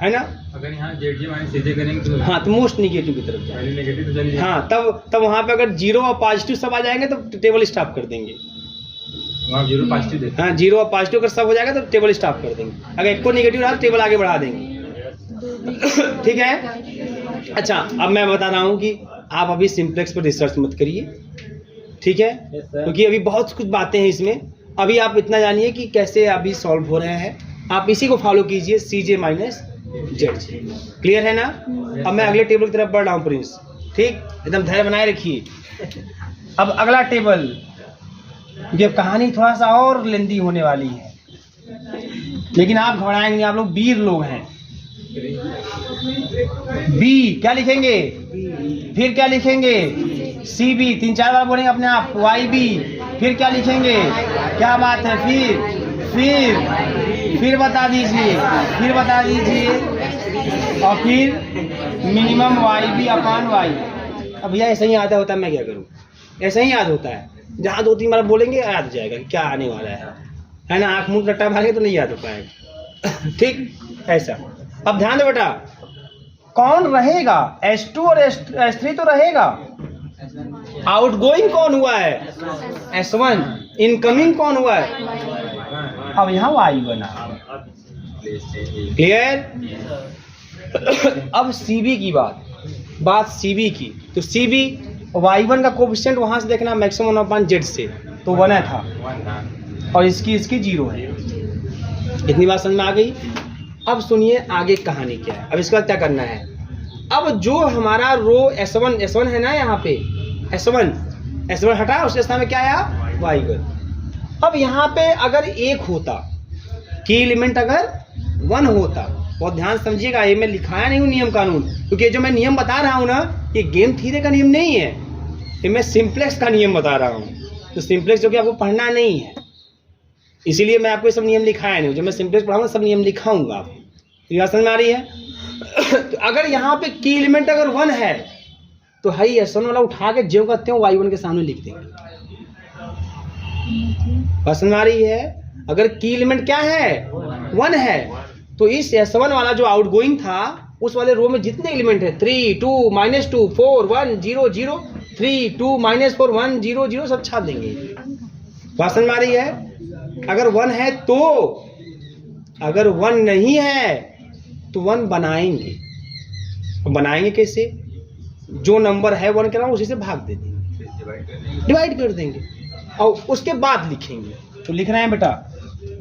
है ना।
अगर यहाँ जेडजे माइनस सीजे करेंगे तो
हाँ, तो मोस्ट निगेटिव की तरफ जाएंगे। हाँ, तब वहाँ पे अगर जीरो और पॉजिटिव सब आ जाएंगे तो टेबल स्टॉप कर देंगे।
वहाँ जीरो पॉजिटिव देते हैं।
हाँ, जीरो और पॉजिटिव अगर सब हो जाएगा तो टेबल स्टॉप कर देंगे। अगर एक को निगेटिव रहा तो टेबल आगे बढ़ा देंगे। ठीक है। अच्छा, अब मैं बता रहा हूँ कि आप अभी सिंप्लेक्स पर रिसर्च मत करिए, ठीक है, क्योंकि अभी बहुत कुछ बातें हैं इसमें। अभी आप इतना जानिए कि कैसे अभी सॉल्व हो रहे हैं, आप इसी को फॉलो कीजिए, सीजे माइनस जेडजे। क्लियर है ना? अब मैं अगले टेबल की तरफ बढ़ रहा हूँ प्रिंस, ठीक, एकदम धैर्य बनाए रखिए। अब अगला टेबल, ये कहानी थोड़ा सा और लेंदी होने वाली है, लेकिन आप घबराएंगे, आप लोग वीर लोग हैं। बी क्या लिखेंगे, फिर क्या लिखेंगे, सी बी, 3-4 बार बोलेंगे अपने आप, वाई बी, फिर क्या लिखेंगे, क्या बात है, फिर बता दीजिए, और फिर minimum Y B upon y. अब भैया ऐसा ही याद होता है, मैं क्या करूँ, ऐसा ही याद होता है, जहाँ 2-3 बार बोलेंगे याद हो जाएगा क्या आने वाला है ना। आँख मुँह रट्टा भागे तो नहीं याद हो पाएगा, ठीक, ऐसा। अब ध्यान दो बेटा, कौन रहेगा, S2 और S3 तो रहेगा, आउटगोइंग कौन हुआ है, S1, इनकमिंग कौन हुआ है, अब यहाँ वाई बना। क्लियर? अब CB की बात CB की, तो CB y1 का कोफिशिएंट वहां से देखना, मैक्सिमम 1/z से तो 1 था, और इसकी 0 है। इतनी बात समझ में आ गई। अब सुनिए आगे कहानी क्या है। अब इसका क्या करना है, अब जो हमारा रो S1 है ना, यहाँ पे S1 हटा, उसके स्थान में क्या आया Y1। अब यहाँ पे अगर एक होता, की एलिमेंट अगर 1 होता, बहुत ध्यान समझिएगा, ये मैं लिखाया नहीं हूँ नियम कानून, क्योंकि जो मैं नियम बता रहा हूँ ना, ये गेम थ्योरी का नियम नहीं है, ये मैं सिंप्लेक्स का नियम बता रहा हूँ। तो सिंप्लेक्स जो कि आपको पढ़ना नहीं है, इसीलिए मैं आपको ये सब नियम लिखाया नहीं हूँ। जब मैं सिंप्लेक्स पढ़ाऊंगा सब नियम लिखाऊंगा आपको। तो यह समझ में आ रही है। तो अगर यहाँ पे की एलिमेंट अगर 1 है तो हाई S1 वाला उठा के जो करते हो Y1 के सामने लिख देंगे। बात समझ में आ रही है। अगर की एलिमेंट क्या है 1 है तो इस S1 वाला जो आउटगोइंग था उस वाले रो में जितने एलिमेंट है 3 2 -2 4 1 0 0 3 2 -4 1 0 0 सब छाप देंगे। बात समझ में आ रही है। अगर 1 है तो, अगर 1 नहीं है तो 1 बनाएंगे। बनाएंगे कैसे, जो नंबर है 1 के नाम उसी से भाग दे देंगे, डिवाइड कर देंगे और उसके बाद लिखेंगे। तो लिख रहे हैं बेटा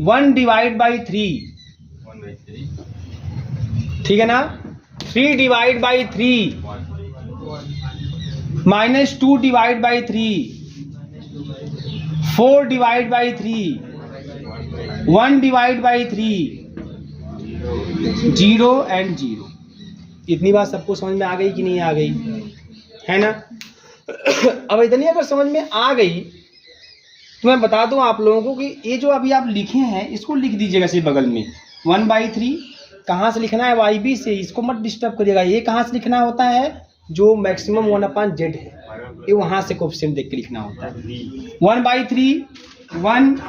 1 डिवाइड बाई 3, ठीक है ना, 3 divide by 3 -2 divide by 3 4 divide by 3 1 divide by 3 0 and 0। इतनी बात सबको समझ में आ गई कि नहीं आ गई, है ना। अब इतनी अगर समझ में आ गई तो मैं बता दूं आप लोगों को कि ये जो अभी आप लिखे हैं इसको लिख दीजिएगा सिर्फ बगल में 1/3। कहाँ से लिखना है, YB से, इसको मत डिस्टर्ब करिएगा। ये कहाँ से लिखना होता है, जो मैक्सिमम 1/z है, ये वहाँ से कोफिशिएंट देख के लिखना होता है। 1/3 1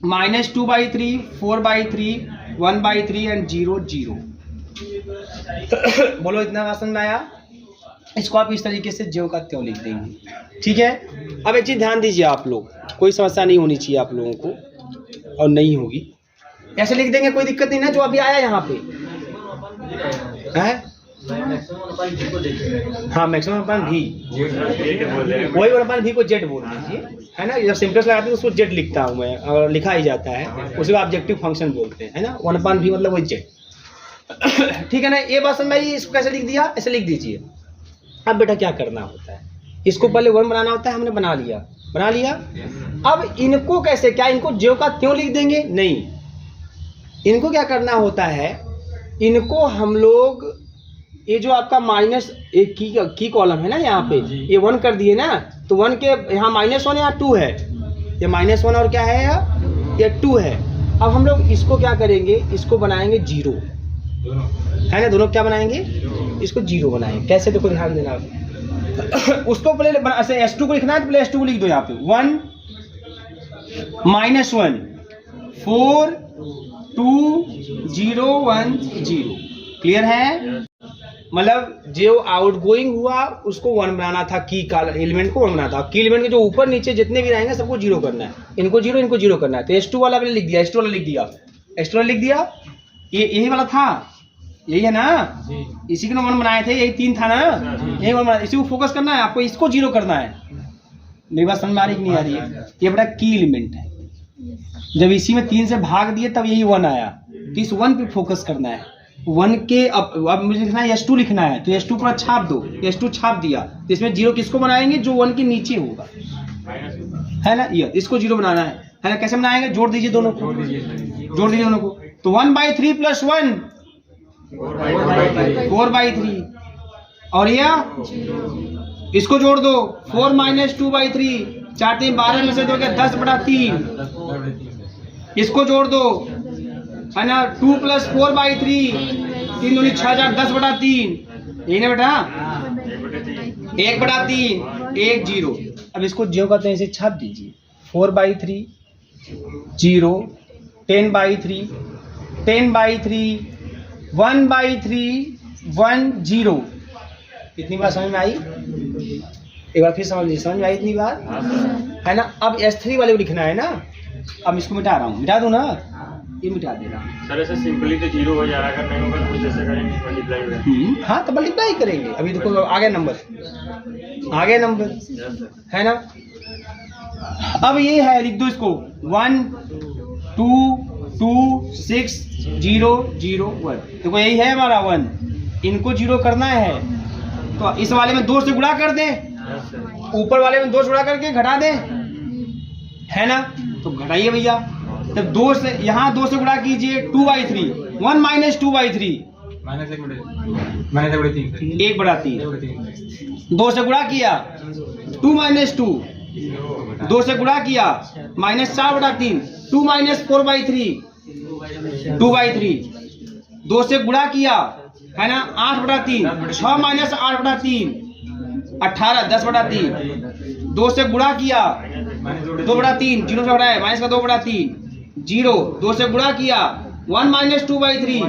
-2/3 4/3 1/3 एंड 0 0। बोलो इतना बात समझ में आया। इसको आप इस तरीके से ज्यों का त्यों लिख देंगे, ठीक है। अब एक चीज ध्यान दीजिए आप लोग, कोई समस्या नहीं होनी चाहिए आप लोगों को, और नहीं होगी। ऐसे लिख देंगे, कोई दिक्कत नहीं ना, जो अभी आया यहाँ पे है। हाँ, मैक्सिमम अपन भी वही अपन भी को जेड बोल दीजिए, है ना। जब सिंप्लेक्स लगाते हैं उसको जेड लिखता हूँ मैं, और लिखा ही जाता है, उसी को ऑब्जेक्टिव फंक्शन बोलते हैं, है ना। 1/v मतलब वही जेड, ठीक है ना। ये बात समझ में आई। इसको कैसे लिख दिया, ऐसे लिख दीजिए। अब बेटा क्या करना होता है, इसको पहले 1 बनाना होता है, हमने बना लिया। अब इनको कैसे, क्या इनको ज्यों का त्यों लिख देंगे, नहीं। इनको क्या करना होता है, इनको हम लोग ये जो आपका माइनस एक की कॉलम है ना यहाँ पे, ये 1 कर दिए ना, तो 1 के यहाँ -1 या 2 है, ये -1 और क्या है ये 2 है। अब हम लोग इसको क्या करेंगे, इसको बनाएंगे 0, है ना। दोनों क्या बनाएंगे, इसको 0 बनाएंगे। कैसे, देखो ध्यान देना। उसको पहले ऐसे S2 को लिखना है तो पहले S2 को लिख दो यहाँ पे 1 -1 4 2 0 1 0। क्लियर है। मतलब जो आउटगोइंग हुआ उसको 1 बनाना था, की का एलिमेंट को 1 बनाना था। की एलिमेंट के जो ऊपर नीचे जितने भी रहेंगे सबको 0 करना है। इनको 0 करना है। तो S2 वाला मैंने लिख दिया, S2 वाला लिख दिया। ये यही वाला था, यही है ना, इसी के 1 बनाए थे, यही 3 था ना, यही 1 बनाया। इसी को फोकस करना है आपको, इसको 0 करना है। मेरी बात समझ में आ रही कि नहीं आ रही है। ये बड़ा की एलिमेंट है, जब इसी में 3 से भाग दिए तब यही 1 आया, तो इस 1 पे फोकस करना है। 1 के अब मुझे लिखना है S2 लिखना है, तो S2 पूरा छाप दो, S2 छाप दिया, तो इसमें 0 किसको बनाएंगे, जो 1 के नीचे होगा, है ना। ये इसको 0 बनाना है ना। कैसे बनाएंगे, जोड़ दीजिए दोनों को, तो 1/3 + 1 4/3, और यह इसको जोड़ दो 4 - 2/3 4 3 12 में से 2 क्या 10/3, इसको जोड़ दो, है ना। 2 + 4/3 3 दूनी 6 4 10/3, यही ना बेटा, 1/3 1 0। अब इसको ज्यों का त्यों इसे छाप दीजिए 4/3 0 10/3 10/3 1/3 1 0। इतनी बात समझ में आई। एक बार फिर समझ में आई इतनी बात, है ना। अब S3 वाले को लिखना है ना। अब इसको मिटा रहा हूँ, मिटा दूँ ना, ये मिटा दे रहा हूँ।
सर ऐसे सिंपली तो 0 हो जा रहा, अगर नहीं होगा कुछ ऐसे करेंगे मल्टीप्लाई।
हाँ, तो मल्टीप्लाई करेंगे। अभी देखो आ गया नंबर, है ना। अब ये है, लिख दो इसको 1 2 2 6 0 0 1। देखो यही है हमारा 1, इनको 0 करना है तो इस वाले में 2 से गुणा कर दें, ऊपर वाले में 2 से गुणा करके घटा दें, है ना। तो घटाइए भैया, तब 2 से यहाँ 2 से गुणा कीजिए 2/3, 1 - 2/3 1/3, 2 से गुणा किया 2 - 2, 2 से गुणा किया -4/3, 2 - 4/3 2/3, 2 से गुणा किया है ना 8/3, 6 - 8/3 18, 10/3, 2 से गुणा किया 2/3, 0 से घटाया माइनस का 2/3 0, 2 से गुणा किया 1 - 2/3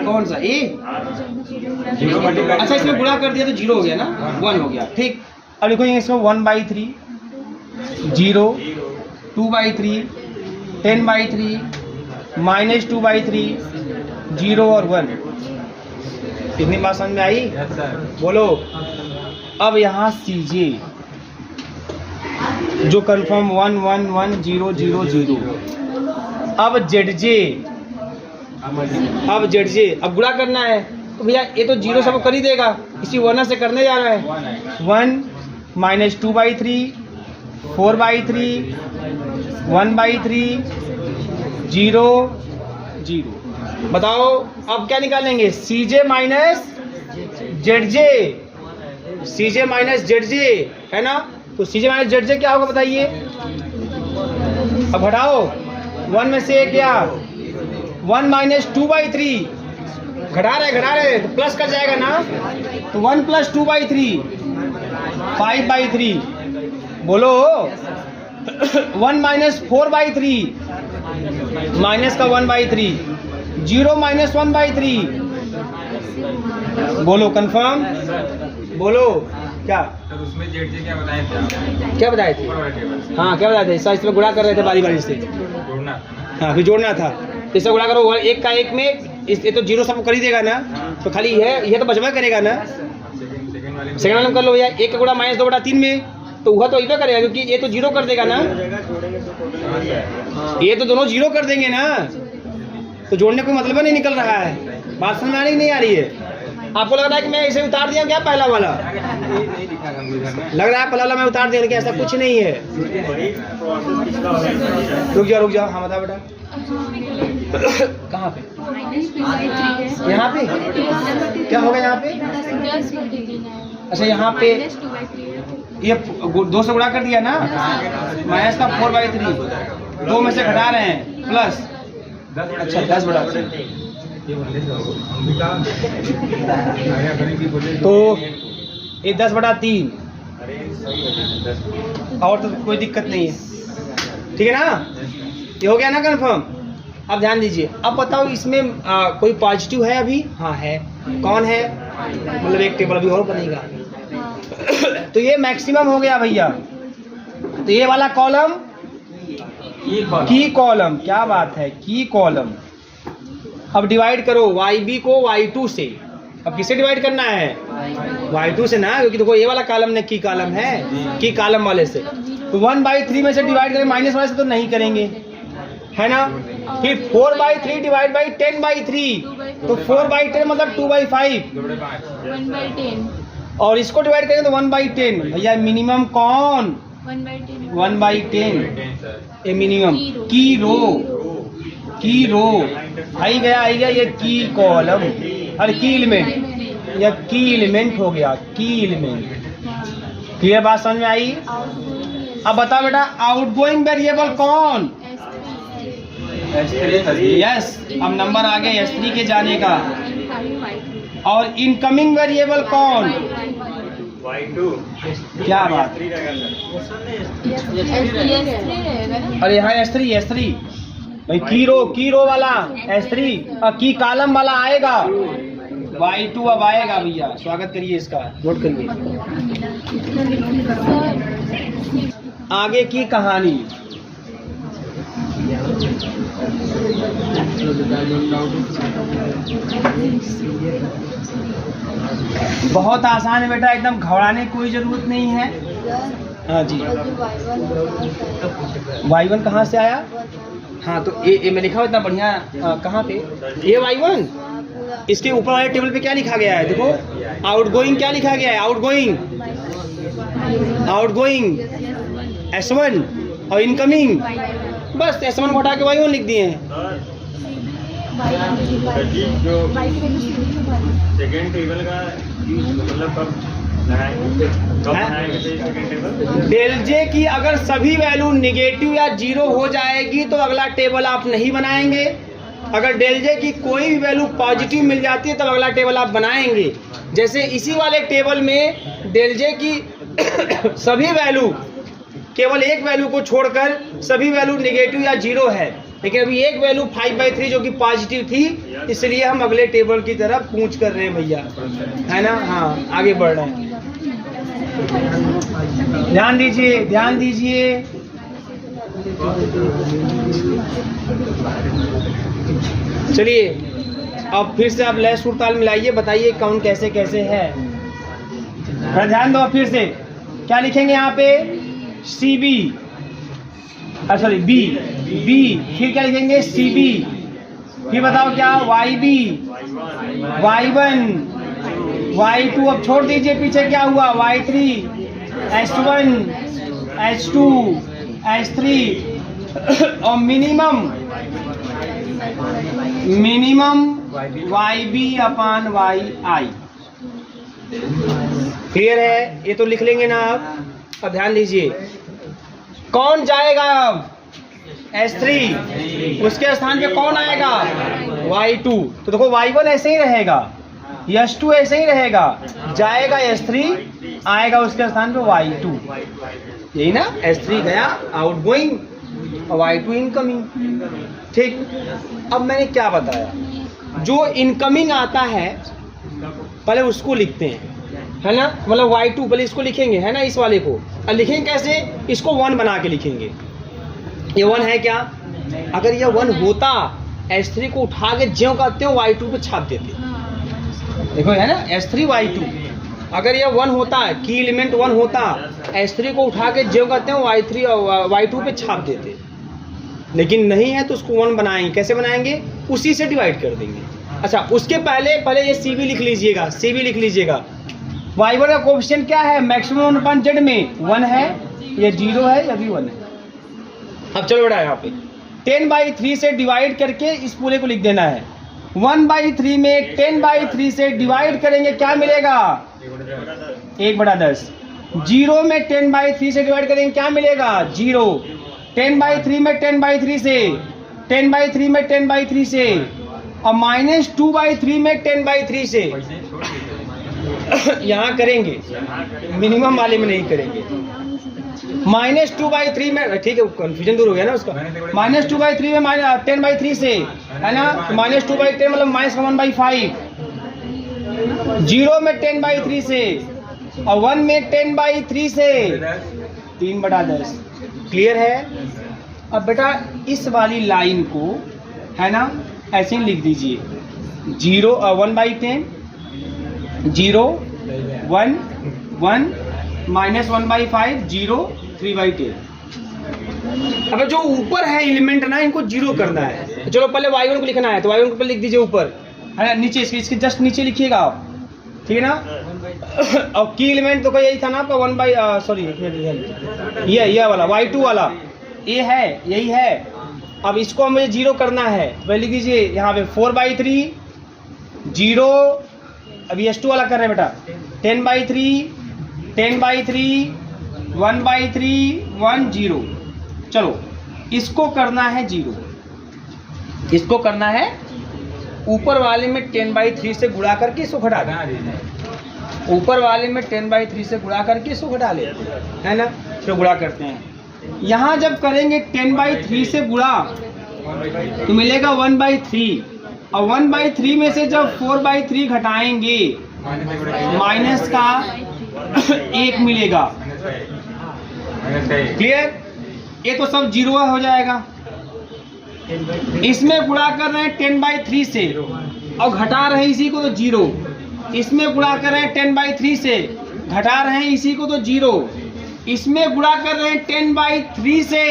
कौन सा ए? अच्छा इसमें गुणा कर दिया तो 0 हो गया ना, 1 हो गया, ठीक। अब लिखो इसको 1/3 0, 2/3 10/3 -2/3 0 और 1। कितनी बात समझ में आई? बोलो। अब यहाँ सीजे जो कंफर्म 1 1 1 0 0 0। अब जेडजे, अब गुणा करना है तो भैया ये तो 0 सब कर ही देगा, इसी 1 से करने जा रहा है। 1 - 2/3 4/3 1/3 0 0। बताओ अब क्या निकालेंगे? सीजे माइनस जेडजे, सीजे माइनस जेडजे है ना। तो सीजे माइनस जेडजे क्या होगा बताइए? अब घटाओ 1 में से क्या 1 - 2/3 घटा रहे तो प्लस कर जाएगा ना, तो 1 + 2/3 5/3। बोलो 1 - 4/3 माइनस का 1/3 0 - 1/3। बोलो कंफर्म, बोलो क्या?
उसमें जेड क्या बताए थे?
क्या बताए थे? हाँ क्या बताए थे? इसमें गुणा कर रहे थे बारी बारी से,
जोड़ना।
हाँ फिर जोड़ना था। इससे गुणा करो 1 का 1 में, ये तो 0 सब कर ही देगा ना, तो खाली ये तो बचवा करेगा ना। सेकंड वाले में कर लो भैया, 1 का गुणा -2/3 में, तो वह तो इधर करेगा क्योंकि ये तो 0 कर देगा ना, ये तो दोनों 0 कर देंगे ना, तो जोड़ने कोई मतलब नहीं निकल रहा है। बात समझ में आ रही नहीं आ रही है? आपको लग रहा है कि मैं इसे उतार दिया क्या पहला वाला? लग रहा है पहला वाला मैं उतार दिया, लेकिन ऐसा कुछ नहीं है। रुक जाओ हाँ बता बेटा। कहाँ पे? यहाँ पे क्या होगा? यहाँ पे अच्छा यहाँ पे ये 2 से गुणा कर दिया ना, माइनस का 4/3, 2 में से घटा रहे हैं प्लस, अच्छा 10/3। तो ये 10/3 और तो कोई दिक्कत नहीं है, ठीक है ना। ये हो गया ना कंफर्म। अब ध्यान दीजिए, अब बताओ इसमें कोई पॉजिटिव है अभी? हाँ है। कौन है? मतलब एक टेबल अभी और बनेगा। तो ये मैक्सिमम हो गया भैया। तो ये वाला कॉलम की कॉलम, क्या बात है, की कॉलम। अब डिवाइड करो YB को Y2 से। अब किससे डिवाइड करना है? Y2 से ना, क्योंकि देखो ये वाला कॉलम ने की कॉलम है, की कॉलम वाले से। तो 1/3 में से डिवाइड करें, माइनस वाले से तो नहीं करेंगे, है ना। फिर 4/3 डिवाइड बाई 10/3, तो 4/10 मतलब 2/5 और इसको डिवाइड करें तो 1/10। भैया मिनिमम कौन? 1/10 ये मिनिमम की रो आई गया ये की कॉलम और की एलिमेंट, या की एलिमेंट हो गया, की एलिमेंट। क्लियर बात समझ में आई? अब बता बेटा आउटगोइंग वेरिएबल कौन? यस, अब नंबर आ गया S3 के जाने का। और इनकमिंग वेरिएबल कौन?
Y2।
क्या बात? अरे यहाँ S3 भाई, की रो वाला S3 और की कॉलम वाला आएगा Y2। अब आएगा भैया, स्वागत करिए इसका, नोट करिए। आगे की कहानी। बहुत आसान है बेटा, एकदम घबराने की कोई जरूरत नहीं है। हाँ जी,
और जो y1
y1 कहाँ से आया? हाँ तो ए में लिखा हुआ इतना बढ़िया, कहाँ पे ये y1, इसके ऊपर वाले टेबल पे क्या लिखा गया है? देखो आउटगोइंग क्या लिखा गया है? आउटगोइंग S1 और इनकमिंग, बस S1 को हटा के y1 लिख दिए हैं।
सर जी जो सेकेंड टेबल का यूज मतलब कब लगाएंगे, कब बनाएंगे सेकेंड टेबल?
डेल जे की अगर सभी वैल्यू निगेटिव या जीरो हो जाएगी तो अगला टेबल आप नहीं बनाएंगे। अगर डेल जे की कोई भी वैल्यू पॉजिटिव मिल जाती है तब अगला टेबल आप बनाएंगे। जैसे इसी वाले टेबल में डेल जे की सभी वैल्यू, केवल एक वैल्यू को छोड़कर सभी वैल्यू निगेटिव या जीरो है, लेकिन अभी एक वैल्यू 5/3 जो कि पॉजिटिव थी, इसलिए हम अगले टेबल की तरफ कूच कर रहे हैं भैया, है ना। हाँ आगे बढ़ रहे हैं, ध्यान दीजिए ध्यान दीजिए। चलिए अब फिर से आप लय सुर ताल मिलाइए, बताइए कौन कैसे कैसे है। ध्यान दो, फिर से क्या लिखेंगे यहाँ पे? CB, सॉरी बी, फिर क्या लिखेंगे? CB, फिर बताओ क्या? YB, Y1, Y2, अब छोड़ दीजिए पीछे क्या हुआ? Y3, S1, S2, S3 और मिनिमम YB/YI। क्लियर है? ये तो लिख लेंगे ना आप। अब ध्यान दीजिए, कौन जाएगा अब? S3, उसके स्थान पे कौन आएगा? Y2। तो देखो Y1 ऐसे ही रहेगा, S2 ऐसे ही रहेगा, जाएगा S3, आएगा उसके स्थान पे Y2। यही ना, S3 गया आउटगोइंग और Y2 इनकमिंग। ठीक, अब मैंने क्या बताया? जो इनकमिंग आता है पहले उसको लिखते हैं, है ना, मतलब Y2 पहले इसको लिखेंगे, है ना, इस वाले को। और लिखेंगे कैसे? इसको 1 बना के लिखेंगे। ये 1 है क्या? अगर ये 1 होता, S3 को उठा के ज्यों करते हो Y2 पे छाप देते। देखो है ना, S3 Y2, अगर ये 1 होता, की एलिमेंट 1 होता, S3 को उठा के ज्यों करते हो Y3 और Y2 पे छाप देते। लेकिन नहीं है तो उसको 1 बनाएंगे। कैसे बनाएंगे? उसी से डिवाइड कर देंगे। अच्छा, उसके पहले ये CB लिख लीजिएगा, CB लिख लीजिएगा। Y1 का कोएफिशिएंट क्या है? मैक्सिमम अनुपात Z में 1 है, ये 0 है, ये भी 1 है। अब चलो बेटा यहाँ पे 10/3 से डिवाइड करके इस पूरे को लिख देना है। 1/3 में 10/3 से डिवाइड करेंगे, क्या मिलेगा? 1/10। 0 में 10/3 से डिवाइड करेंगे, क्या मिलेगा? 0। 10/3 में 10/3 से, 10/3 में 10/3 से, और -2/3 में 10/3 से यहाँ करेंगे, मिनिमम वाले में नहीं करेंगे। -2/3 में, ठीक है, कंफ्यूजन दूर हो गया ना उसका। -2/3 में 10/3 से, है ना, -2/10 मतलब -1/5। 0 में 10/3 से और 1 में 10/3 से 3/10। क्लियर है? अब बेटा इस वाली लाइन को, है ना, ऐसे ही लिख दीजिए। 1/10, 0, 1, 1, -1/5, 0, 3/10। अब जो ऊपर है एलिमेंट ना, इनको 0 करना है। चलो पहले Y1 को लिखना है, तो Y1 को पहले लिख दीजिए ऊपर, है ना, नीचे इसके जस्ट नीचे लिखिएगा आप, ठीक है ना। और की एलिमेंट तो यही था ना आपका 1 सॉरी ये वाला Y2 वाला, ये है, यही है। अब इसको मुझे 0 करना है, तो लिख दीजिए यहाँ पे 4/3, 0। अब S2 वाला कर रहे हैं बेटा, 10/3, 10/3, 1/3, 1, 0। चलो इसको करना है 0, इसको करना है ऊपर वाले में 10/3 से गुणा करके इसको घटा देना। ऊपर वाले में 10/3 से गुणा करके इसको घटा लेते हैं, है ना। तो गुणा करते हैं, यहाँ जब करेंगे 10/3 से गुणा तो मिलेगा 1/3, और 1/3 में से जब 4/3 घटाएंगे माइनस का 1 मिलेगा। क्लियर? ये तो सब 0 हो जाएगा। इसमें गुणा कर रहे हैं 10/3 से और घटा रहे हैं इसी को तो 0। इसमें गुणा कर रहे हैं 10/3 से, घटा रहे हैं इसी को तो 0। इसमें गुणा कर रहे हैं 10/3 से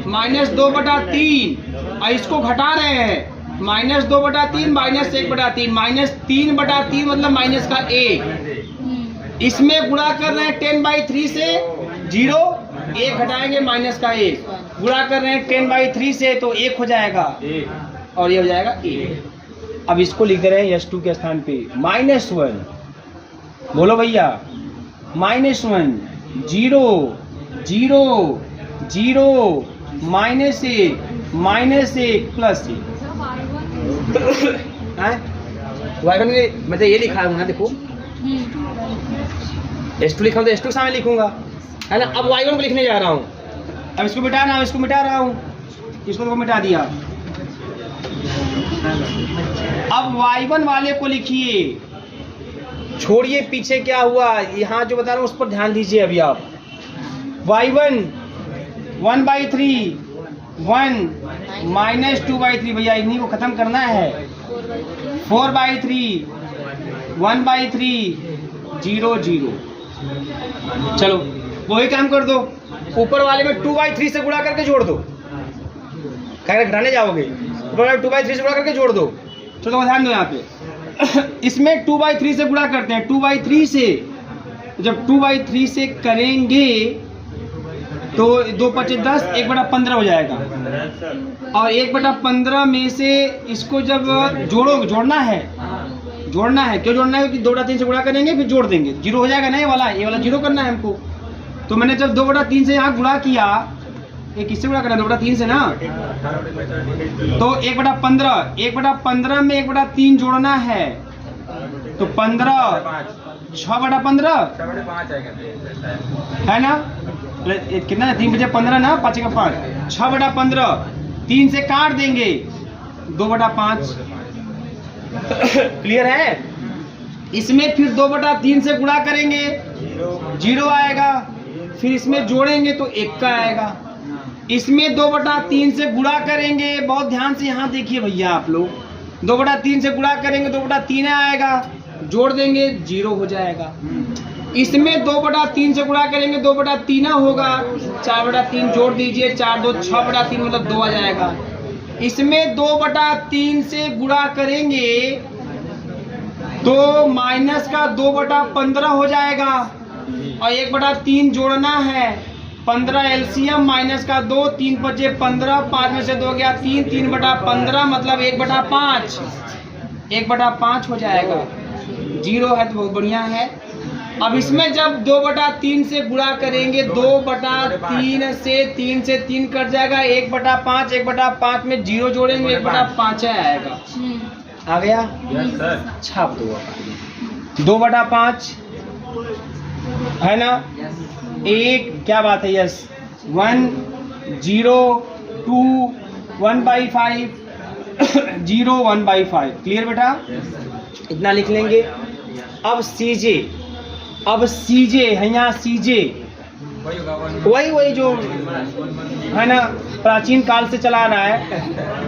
-2/3 और इसको घटा रहे हैं -2/3 -1/3 -3/3 मतलब माइनस का 1। इसमें गुणा कर रहे हैं 10/3 से 0, 1 घटाएंगे माइनस का 1, गुणा कर रहे हैं 10/3 से तो 1 हो जाएगा और ये हो जाएगा 1। अब इसको लिख दे रहे हैं S2 के स्थान पे -1। बोलो भैया, -1 0 0 -1 -1 +1। वाइवन में मतलब ये लिखा है ना, देखो S2 लिखा हूँ तो S2 सामने लिखूंगा, है ना। अब y1 को लिखने जा रहा हूँ, अब इसको मिटा रहा हूँ, इसको मिटा रहा हूँ, इसको तो मिटा दिया। अब y1 वाले को लिखिए, छोड़िए पीछे क्या हुआ, यहाँ जो बता रहा हूँ उस पर ध्यान दीजिए। अभी आप y1 1/3 1 -2/3 भैया इन्हीं को खत्म करना है। 4/3 1/3 0 0। चलो वही काम कर दो, ऊपर वाले में 2/3 से गुणा करके जोड़ दो, कहीं घटाने जाओगे, ऊपर वाले 2/3 से गुणा करके जोड़ दो। चलो ध्यान दो यहाँ पे इसमें 2/3 से गुणा करते हैं, 2/3 से जब 2/3 से करेंगे तो 2 × 5 = 10, 1/15 हो जाएगा। और 1/15 में से इसको जब जोड़ना है, क्यों जोड़ना है, क्योंकि 2/3 से गुणा करेंगे फिर जोड़ देंगे, 0 हो जाएगा ना, ये वाला 0 करना है हमको। तो मैंने जब 2/3 से यहाँ गुणा किया, ये किससे गुणा करना है, 2/3 से ना, तो 1/15 में 1/3 जोड़ना है तो 15 6/15 है ना, कितना है, 3 बजे 15 ना, 5 का 5 6/15, 3 से काट देंगे 2/5। क्लियर है। इसमें फिर 2/3 से गुणा करेंगे 0 आएगा, फिर इसमें जोड़ेंगे तो 1 का आएगा। इसमें 2/3 से गुणा करेंगे, बहुत ध्यान से यहाँ देखिए भैया आप लोग, 2/3 से गुणा करेंगे 2/3 आएगा, जोड़ देंगे 0 हो जाएगा। इसमें 2/3 से गुणा करेंगे 2/3 होगा, 4/3 जोड़ दीजिए, 4 2 6/3 मतलब 2 आ जाएगा। इसमें 2/3 से गुणा करेंगे तो माइनस का 2/15 हो जाएगा और 1/3 जोड़ना है, 15 एलसीएम माइनस का 2, 3 × 5 = 15, 5 में से 2 गया 3, 3/15 मतलब 1/5, 1/5 हो जाएगा। 0 है तो बहुत बढ़िया है। अब इसमें जब 2/3 से गुणा करेंगे, 2/3 से 3 से 3 कट जाएगा, 1/5, 1/5 में 0 जोड़ेंगे 1/5 आएगा। आ गया, छाप दो। 2/5 है ना, 1 क्या बात है, यस 1 0 2 1/5 0 1/5। क्लियर बेटा, इतना लिख लेंगे। अब CJ है, यहाँ CJ वही जो है ना प्राचीन काल से चला रहा है,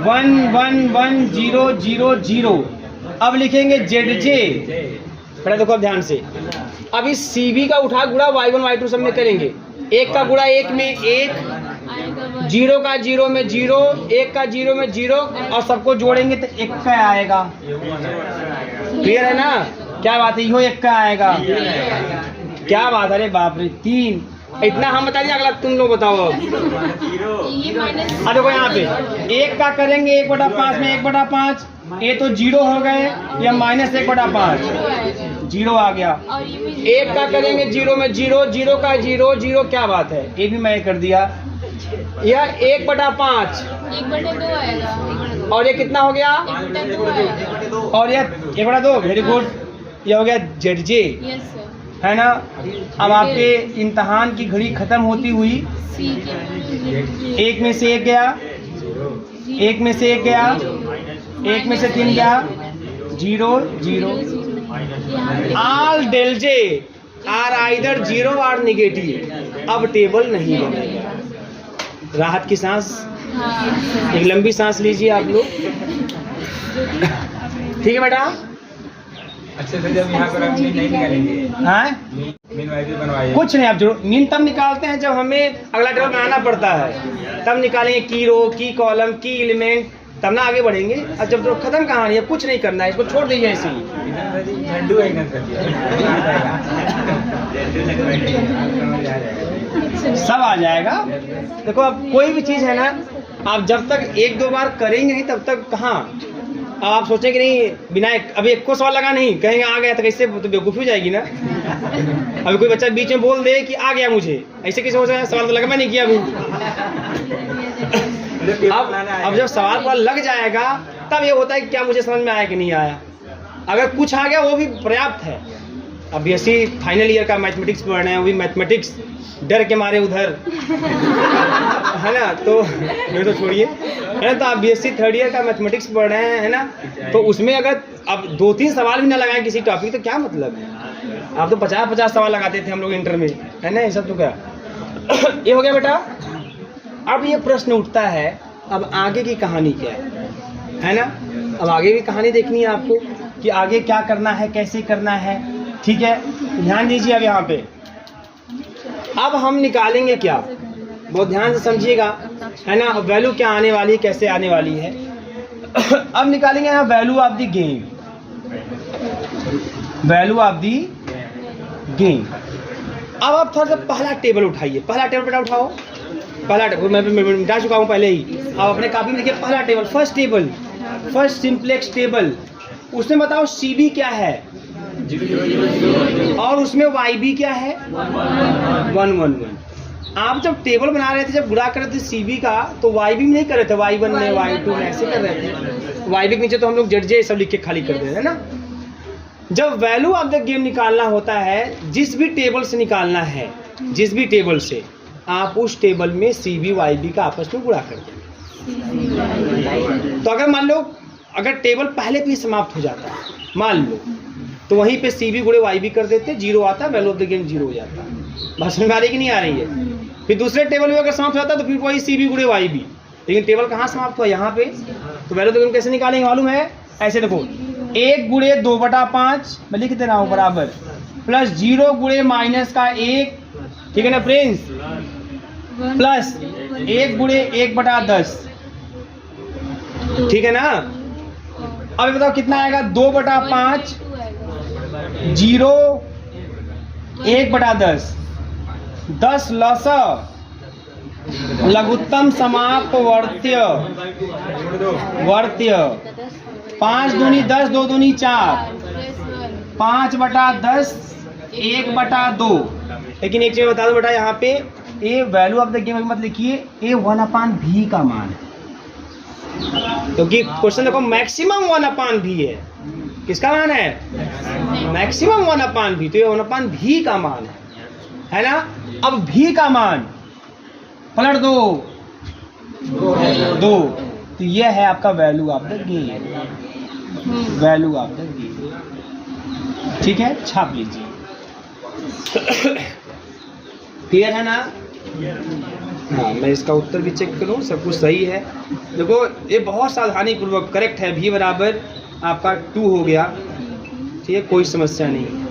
1 1 1 0 0 0। अब लिखेंगे ZJ। बेटा देखो अब ध्यान से, अब इस CB का उठा गुणा y1 y2 सब में करेंगे, 1 का गुणा 1 में 1, 0 का 0 में 0, 1 का 0 में 0 और सबको जोड़ेंगे तो 1 का आएगा। क्लियर है ना, क्या बात है, यो 1 का आएगा। क्या बात, अरे बाप रे, 3। इतना हम बता दिए, अगला तुम लोग बताओ। अब देखो यहाँ पे 1 का करेंगे 1/5 में 1/5, ये तो 0 हो गए, या -1/5 0 आ गया। 1 का करेंगे 0 में 0, 0 का 0 0, क्या बात है, ये भी मैं कर दिया। यह 1/5
1/2 आएगा,
और ये कितना हो गया,
1/2
और यह 1/2। वेरी गुड, ये हो गया ZJ,
यस सर।
है ना। अब आपके इम्तहान की घड़ी खत्म होती हुई, 1 में से 1 गया, 1 में से 1 गया, 1 में से 3 गया, 0 0। All del J are either 0 और नेगेटिव। अब टेबल नहीं बनेगा। राहत की सांस, एक लंबी सांस लीजिए आप लोग। ठीक है बेटा,
अच्छा तो जब यहाँ पर आप मीन नहीं निकालेंगे,
हैं?
मीन वाइज बनवाइए।
कुछ नहीं, आप जरूर मीन तब निकालते हैं जब हमें अगला टेबल बनाना पड़ता है, तब निकालेंगे की रो, की कॉलम, की एलिमेंट, तब ना आगे बढ़ेंगे। और जब जो खत्म कहानी है, कुछ नहीं करना है, इसको छोड़ दीजिए ऐसे ही।
झंडू है कर दिया,
सब आ जाएगा। देखो अब कोई भी चीज़ है ना, आप जब तक एक दो बार करेंगे नहीं तब तक कहाँ। अब आप सोचेंगे नहीं बिना अभी एक को सवाल लगा नहीं, कहेंगे आ गया तो कैसे, तो बेवकूफ़ी हो जाएगी ना। अभी कोई बच्चा बीच में बोल दे कि आ गया मुझे, ऐसे कैसे हो जाए, सवाल तो लगा मैं नहीं किया अभी। अब जब सवाल पर लग जाएगा तब ये होता है कि क्या मुझे समझ में आया कि नहीं आया। अगर कुछ आ गया वो भी पर्याप्त है। अब बीएससी फाइनल ईयर का मैथमेटिक्स पढ़ रहे हैं, वो भी मैथमेटिक्स डर के मारे उधर है ना, तो ये तो छोड़िए, है ना। तो आप बीएससी थर्ड ईयर का मैथमेटिक्स पढ़ रहे हैं, है ना, तो उसमें अगर अब 2-3 सवाल भी ना लगाएं किसी टॉपिक तो क्या मतलब है। आप तो 50-50 सवाल लगाते थे हम लोग इंटर में, है ना। ये सब तो क्या ये हो गया बेटा। अब ये प्रश्न उठता है अब आगे की कहानी क्या है ना। अब आगे की कहानी देखनी है आपको कि आगे क्या करना है, कैसे करना है, ठीक है। ध्यान दीजिए अब यहाँ पे अब हम निकालेंगे क्या, बहुत ध्यान से समझिएगा, है ना। वैल्यू क्या आने वाली है, कैसे आने वाली है। अब निकालेंगे यहाँ value of the game, value of the game. अब आप थोड़ा सा पहला टेबल उठाइए, पहला टेबल बेटा उठाओ, पहला टेबल मैं मिटा चुका हूँ पहले ही। आप अपने कॉपी में लिखिए पहला table, first table, first simplex table. उसमें बताओ CB क्या है और उसमें YB क्या है, 111। आप जब टेबल बना रहे थे, जब गुणा कर रहे थे CB का, तो YB में नहीं कर रहे थे, Y1 में Y2 में ऐसे कर रहे थे। YB के नीचे तो हम लोग ZJ सब लिख के खाली कर दे, है ना। जब वैल्यू ऑफ द गेम निकालना होता है, जिस भी टेबल से निकालना है, जिस भी टेबल से, आप उस टेबल में CB YB का आपस में गुणा कर देंगे। तो अगर मान लो अगर टेबल पहले पे ही समाप्त हो जाता है मान लो, तो वहीं पे CB गुणे YB कर देते, 0 आता, वैल्यू ऑफ द गेम 0 हो जाता। बात समझ में आ रही कि नहीं आ रही है। फिर दूसरे टेबल में अगर समाप्त हो जाता तो फिर वही CB गुणे YB, लेकिन टेबल कहाँ समाप्त हुआ, यहाँ पे। तो वैल्यू ऑफ द गेम कैसे निकालेंगे मालूम है, ऐसे देखो 1 गुणे 2/5 मैं लिख दे रहा हूँ बराबर, प्लस 0 गुणे माइनस का 1, ठीक है ना फ्रेंड्स, प्लस 1 गुणे 1/10, ठीक है ना। अब बताओ कितना आएगा, 2/5, 0, 1/10, 10 लस लघुत्तम समाप्त वर्त्य, वर्त्य 5 दूनी 10, 2 दूनी 4, 5/10, 1/2। लेकिन एक चीज बता दो बेटा, यहाँ पे ये वैल्यू ऑफ द गेम मत लिखिए, ये 1/v का मान है, क्योंकि क्वेश्चन देखो मैक्सिमम 1/v है। किसका मान है, मैक्सिमम 1/v, तो ये 1/v का मान है ना। अब v का मान पलट दो 2, तो ये है आपका value of the game, value of the game, ठीक है। छाप लीजिए, क्लियर है ना। हाँ, मैं इसका उत्तर भी चेक करूँ, सब कुछ सही है। देखो ये बहुत सावधानी पूर्वक करेक्ट है, v बराबर आपका 2 हो गया, ठीक है, कोई समस्या नहीं।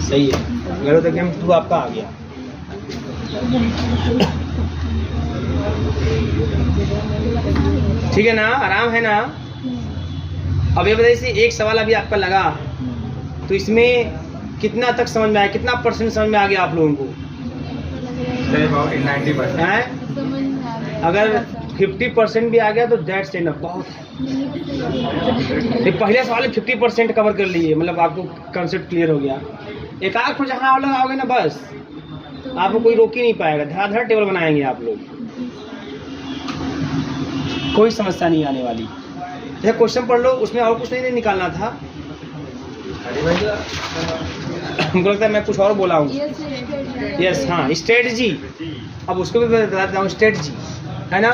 सही है, वैल्यू ऑफ द गेम 2 आपका आ गया। ठीक है ना, आराम है ना। अब ये बताइए, एक सवाल अभी आपका लगा, तो इसमें कितना तक समझ में आया, कितना % समझ में आ गया आप लोगों को?
90%
हैं? अगर 50% भी आ गया तो दैट्स इनफ, बहुत है। पहले सवाल में 50% कवर कर लिए, मतलब आपको कंसेप्ट क्लियर हो गया। एक आध पर जहाँ आप लोग आओगे ना, बस आपको कोई रोक ही नहीं पाएगा, धड़ाधड़ टेबल बनाएंगे आप लोग, कोई समस्या नहीं आने वाली। जैसे क्वेश्चन पढ़ लो, उसमें और कुछ नहीं निकालना था। हमको लगता है मैं कुछ और बोला हूँ। यस, हाँ, स्ट्रेटजी। अब उसको भी बताता हूँ, स्ट्रेटजी, है ना।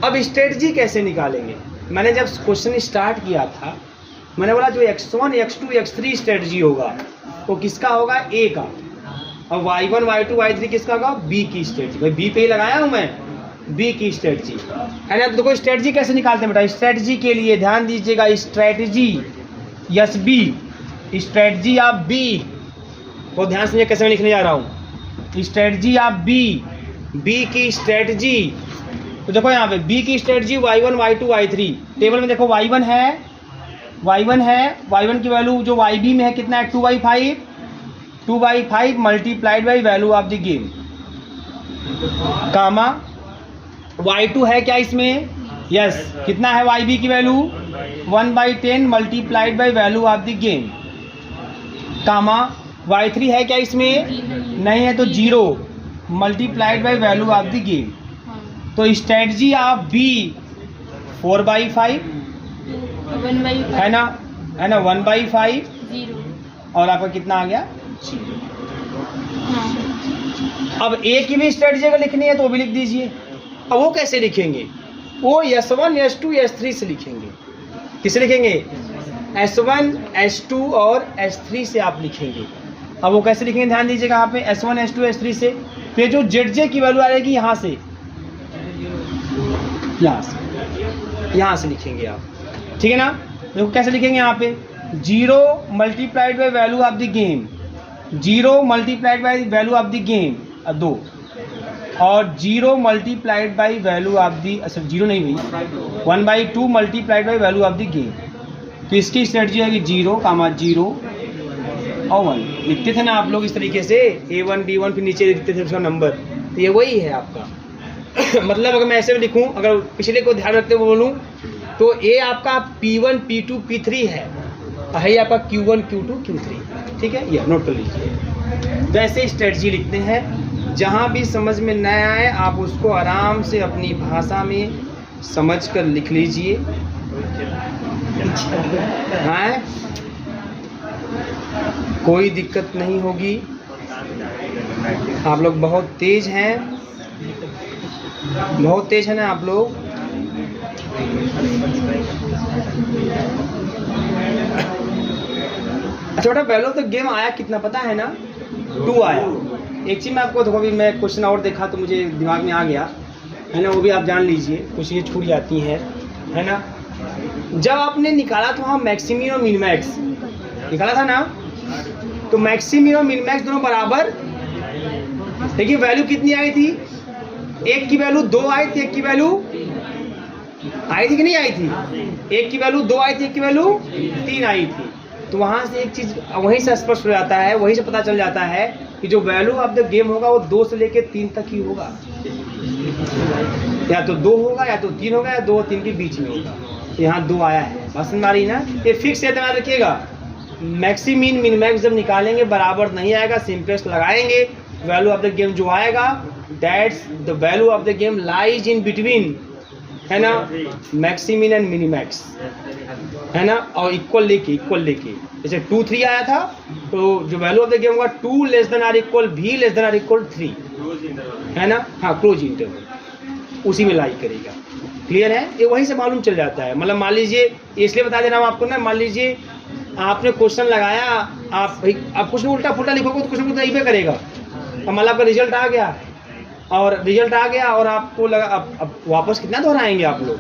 अब स्ट्रेटजी कैसे निकालेंगे? मैंने जब क्वेश्चन स्टार्ट किया था, मैंने बोला जो x1, x2, x3 स्ट्रेटजी होगा वो किसका होगा? A का। और y1, y2, y3 किसका होगा? B की स्ट्रेटजी। भाई B पे ही लगाया हूँ मैं, B की स्ट्रेटजी, है ना। तो देखो स्ट्रेटजी कैसे निकालते हैं बेटा। स्ट्रेटजी के लिए ध्यान दीजिएगा, strategy yes B, strategy of B, बहुत ध्यान से कैसे मैं लिखने जा रहा हूँ। स्ट्रेटजी ऑफ B की स्ट्रेटजी। तो देखो यहाँ पे B की strategy y1, y2, y3। Table में देखो y1 है, y1 की वैल्यू जो yb में है कितना है? 2/5 multiplied by value of the game, comma y2 है क्या इसमें? यस, कितना है yb की value? 1/10 multiplied by value of the game, comma y3 है क्या इसमें? नहीं है, तो 0 multiplied by value of the game. तो स्ट्रेटजी ऑफ B 4/5 है ना, 1/5,
0
और आपका कितना आ गया? अब A की भी स्ट्रेटजी अगर लिखनी है तो वो भी लिख दीजिए। अब वो कैसे लिखेंगे? वो S1, S2, S3 से लिखेंगे। किसे लिखेंगे? S1, S2 और S3 से आप लिखेंगे। अब वो कैसे लिखेंगे? ध्यान दीजिएगा यहाँ पे, S1, S2, S3 से। फिर जो ZJ की वैल्यू आएगी यहाँ से लिखेंगे आप, ठीक है ना। देखो कैसे लिखेंगे यहाँ पे, 0 multiplied by value of the game, 0 multiplied by value of the game 2, और 0 multiplied by value of the, अच्छा 0 नहीं हुई, 1/2 multiplied by value of the game. तो इसकी स्ट्रेटजी आएगी 0, 0 और 1। लिखते थे ना आप लोग इस तरीके से, A1, B1, फिर नीचे लिखते थे उसका नंबर। तो ये वही है आपका। मतलब अगर मैं ऐसे में लिखूं, अगर पिछले को ध्यान रखते हुए बोलूं, तो A आपका P1, P2, P3 है, और है आपका Q1, Q2, Q3, ठीक है। ये नोट कर लीजिए। वैसे स्ट्रेटजी लिखते हैं, जहां भी समझ में न आए आप उसको आराम से अपनी भाषा में समझ कर लिख लीजिए। हाँ, कोई दिक्कत नहीं होगी। आप लोग बहुत तेज हैं, बहुत तेज है ना आप लोग। अच्छा बेटा, पहले तो गेम आया कितना पता है ना? 2 आया। एक चीज मैं आपको देखो, अभी मैं क्वेश्चन और देखा तो मुझे दिमाग में आ गया, है ना। वो भी आप जान लीजिए, कुछ ये छूट जाती है ना। जब आपने निकाला था वहाँ मैक्सिमिन और मिनमैक्स निकाला था ना, तो मैक्सिमिन और मिनमैक्स दोनों बराबर। देखिए वैल्यू कितनी आई थी? एक की वैल्यू 2 आई थी, एक की वैल्यू आई थी कि नहीं आई थी? एक की वैल्यू 2 आई थी, एक की वैल्यू 3 आई थी। तो वहां से एक चीज वहीं से स्पष्ट हो जाता है, वहीं से पता चल जाता है कि जो वैल्यू ऑफ द गेम होगा वो 2 से लेके 3 तक ही होगा। या तो 2 होगा, या तो 3 होगा, या 2 और 3 के बीच में होगा। तो यहाँ 2 आया है, बस हमारी ना ये फिक्स है, ध्यान रखिएगा। मैक्सिमिन मिनमैक्स जब निकालेंगे बराबर नहीं आएगा, सिंपलेस्ट लगाएंगे, वैल्यू ऑफ द गेम जो आएगा that's the value of the game lies in between, है ना, मैक्सिमिन एंड मिनिमैक्स, है ना। और इक्वल लेके जैसे 2, 3 आया था, तो जो वैल्यू ऑफ द गेम होगा 2 less than or equal V less than or equal 3, है ना। हाँ, क्लोज इंटरवल उसी में लाई करेगा। क्लियर है? ये वहीं से मालूम चल जाता है। मतलब मान लीजिए, इसलिए बता दे रहा हूँ आपको ना, मान लीजिए आपने क्वेश्चन लगाया, आप कुछ उल्टा पुल्टा लिखोगे तो कुछ ना कुछ यही पे करेगा। अब मतलब आपका रिजल्ट आ गया, और आपको लगा अब वापस कितना दोहराएंगे आप लोग?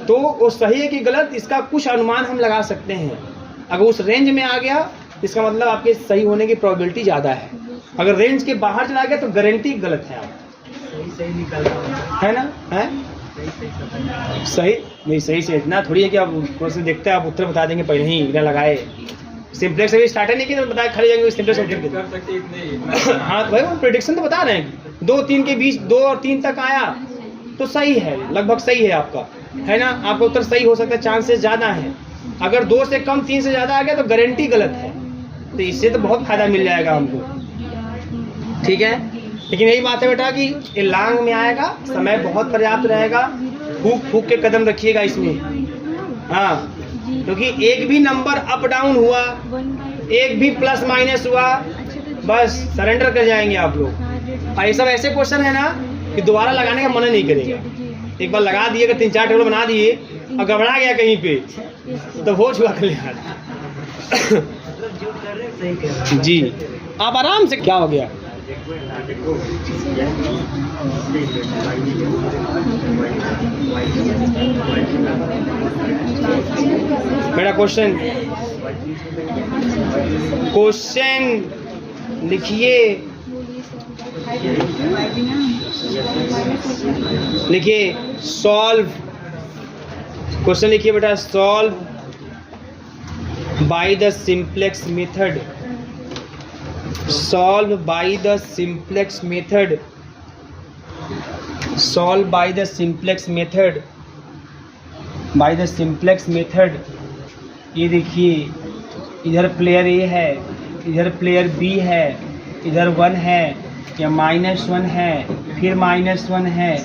तो वो सही है कि गलत, इसका कुछ अनुमान हम लगा सकते हैं। अगर उस रेंज में आ गया, इसका मतलब आपके सही होने की प्रोबेबिलिटी ज़्यादा है। अगर रेंज के बाहर चला गया तो गारंटी गलत है। आप सही निकाल है ना? है सही नहीं, सही से इतना थोड़ी है कि आप क्वेश्चन देखते हैं, आप उत्तर बता देंगे पहले ही बिना लगाए। सिंपलेक्स अभी स्टार्ट नहीं किया तो बताया, खड़े जाएंगे सिंपलेक्स कर सकते इतने। हाँ भाई, वो प्रेडिक्शन तो बता रहे हैं, 2 3 के बीच 2 और 3 तक आया तो सही है, लगभग सही है आपका, है ना। आपका उत्तर सही हो सकता है, चांसेस ज़्यादा है। अगर 2 से कम 3 से ज़्यादा आ गया तो गारंटी गलत है। तो इससे तो बहुत फायदा मिल जाएगा हमको, ठीक है। लेकिन यही बात है बेटा कि ये लांग में आएगा, समय बहुत पर्याप्त रहेगा, फूक के कदम रखिएगा इसमें। हाँ, क्योंकि एक भी नंबर अप डाउन हुआ एक भी प्लस माइनस हुआ बस सरेंडर कर जाएंगे आप लोग। और ये सब ऐसे क्वेश्चन है ना कि दोबारा लगाने का मन नहीं करेगा। एक बार लगा दिए, अगर 3-4 टेबल बना दिए और गड़बड़ा गया कहीं पे तो हो चुका कल्याण। जी आप आराम से, क्या हो गया? मेरा क्वेश्चन लिखिए, सॉल्व। क्वेश्चन लिखिए बेटा, solve by the simplex method. Solve by the simplex method. Solve by the simplex method. By the simplex method. ये देखिए, इधर प्लेयर ए है, इधर प्लेयर बी है, इधर 1 है या -1 है, फिर -1 है,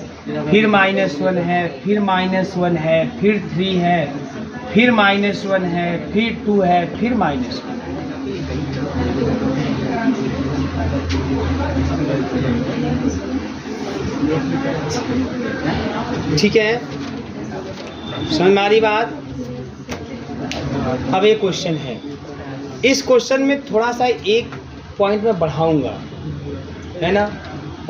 फिर -1 है, फिर -1 है, फिर 3 है, फिर -1 है, फिर 2 है, फिर -1। ठीक है, समझ में आ रही बात? अब एक क्वेश्चन है, इस क्वेश्चन में थोड़ा सा एक पॉइंट में बढ़ाऊंगा, है ना।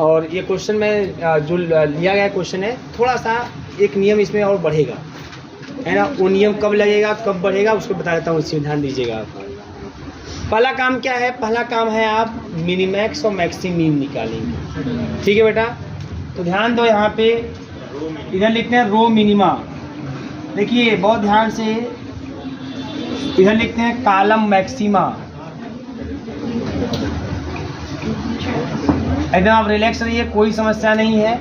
और ये क्वेश्चन में जो लिया गया क्वेश्चन है, थोड़ा सा एक नियम इसमें और बढ़ेगा, है ना। वो नियम कब लगेगा, कब बढ़ेगा, उसको बता देता हूँ, इसमें ध्यान दीजिएगा आप। पहला काम क्या है? पहला काम है आप मिनिमैक्स और मैक्सिमीन निकालेंगे। ठीक है बेटा, तो ध्यान दो, यहाँ पे इधर लिखते हैं रो मिनिमा। देखिए बहुत ध्यान से, इधर लिखते हैं कॉलम मैक्सिमा। एकदम आप रिलैक्स रहिए, कोई समस्या नहीं है,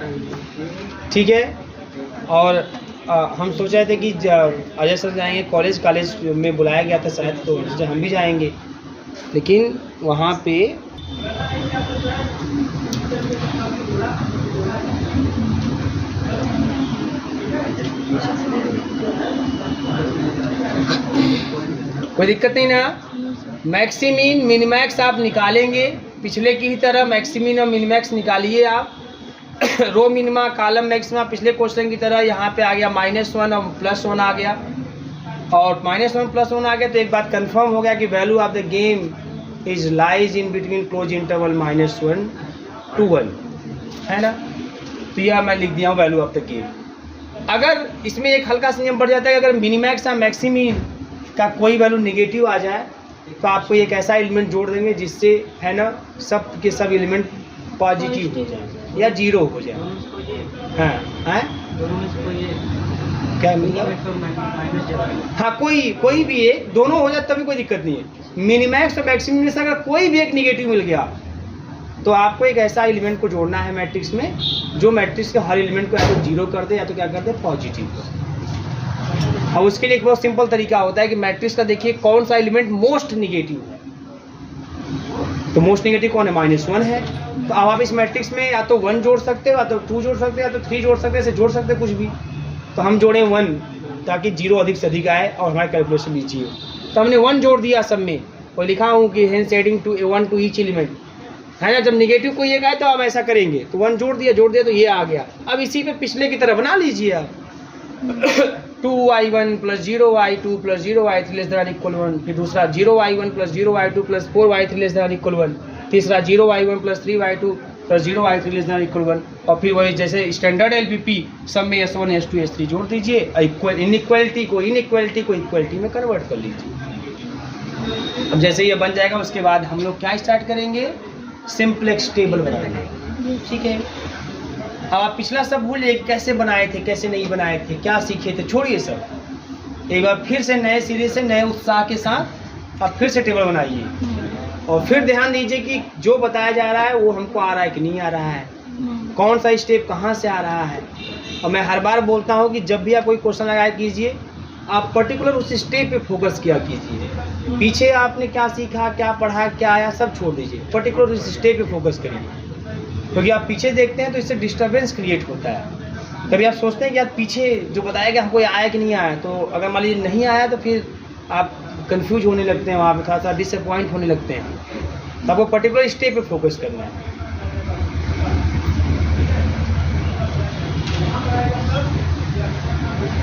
ठीक है। और हम सोच रहे थे कि अजय सर जाएंगे कॉलेज में बुलाया गया था शायद, तो हम भी जाएंगे, लेकिन वहाँ पे कोई दिक्कत नहीं ना। मैक्सिमीन मिनिमैक्स आप निकालेंगे, पिछले की ही तरह मैक्सिमीन और मिनिमैक्स निकालिए आप। रो मिनिमा कॉलम मैक्सिमा पिछले क्वेश्चन की तरह यहाँ पे आ गया -1 और +1 आ गया, और -1 +1 आ गया, तो एक बात कंफर्म हो गया कि value of the game is lies in between close interval -1 to 1, है ना। तो यह मैं लिख दिया हूँ वैल्यू ऑफ द गेम। अगर इसमें एक हल्का सा नियम बढ़ जाता है कि अगर मिनिमैक्स या मैक्सिमीन का कोई वैल्यू नेगेटिव आ जाए तो आपको एक ऐसा एलिमेंट जोड़ देंगे जिससे, है ना, सब के सब एलिमेंट पॉजिटिव हो जाए या 0 हो जाए। हाँ क्या मतलब? हाँ कोई भी एक, दोनों हो जाए तभी कोई दिक्कत नहीं है। मिनिमैक्स और मैक्सिमम में से अगर कोई भी एक निगेटिव मिल गया तो आपको एक ऐसा एलिमेंट को जोड़ना है मैट्रिक्स में जो मैट्रिक्स के हर एलिमेंट को या तो 0 कर दे या तो क्या कर दे, पॉजिटिव। अब उसके लिए एक बहुत सिंपल तरीका होता है कि मैट्रिक्स का देखिए कौन सा एलिमेंट मोस्ट निगेटिव है, तो मोस्ट निगेटिव कौन है? -1 है। तो अब आप इस मैट्रिक्स में या तो 1 जोड़ सकते हो, या तो 2 जोड़ सकते हो, या तो 3 जोड़ सकते हो, ऐसे जोड़ सकते हो कुछ भी। तो हम जोड़े 1 ताकि 0 अधिक से अधिक आए और हमारे कैलकुलेशन ईजी हो, तो हमने 1 जोड़ दिया सब में और लिखा हूँ कि hence adding to 1 to each element, है ना। जब निगेटिव कोई एक आए तो आप ऐसा करेंगे, तो 1 जोड़ दिया तो ये आ गया। अब इसी पे पिछले की तरह बना लीजिए आप 2y1 + 0y2 + 0y3 ≤ 1, फिर दूसरा 0y1 + 0y2 + 4y3 ≤ 1, तीसरा 0y1 + 3y2 + 0y3 ≤ 1, और फिर वही जैसे स्टैंडर्ड LPP सब में S1 S2 S3 जोड़ दीजिए। इनइक्वालिटी को इक्वालिटी में कन्वर्ट कर लीजिए। अब जैसे ये बन जाएगा उसके बाद हम लोग क्या स्टार्ट करेंगे, सिंपलेक्स टेबल बनाएंगे। ठीक है, अब आप पिछला सब भूलिए कैसे बनाए थे, कैसे नहीं बनाए थे, क्या सीखे थे, छोड़िए सब। एक बार फिर से नए सिरे से नए उत्साह के साथ आप फिर से टेबल बनाइए, और फिर ध्यान दीजिए कि जो बताया जा रहा है वो हमको आ रहा है कि नहीं आ रहा है, कौन सा स्टेप कहाँ से आ रहा है। और मैं हर बार बोलता हूँ कि जब भी आप कोई क्वेश्चन लगाया कीजिए, आप पर्टिकुलर उस स्टेप पे फोकस किया कीजिए। पीछे आपने क्या सीखा, क्या पढ़ा, क्या आया, सब छोड़ दीजिए, पर्टिकुलर उस स्टेप पे फोकस करिए, क्योंकि आप पीछे देखते हैं तो इससे डिस्टर्बेंस क्रिएट होता है। कभी आप सोचते हैं कि यार पीछे जो बताया गया हमको आया कि नहीं आया, तो अगर मान लीजिए नहीं आया तो फिर आप कंफ्यूज होने लगते हैं, वहाँ पे थोड़ा सा डिसअपॉइंट होने लगते हैं। तो आपको पर्टिकुलर स्टेप पे फोकस करना है।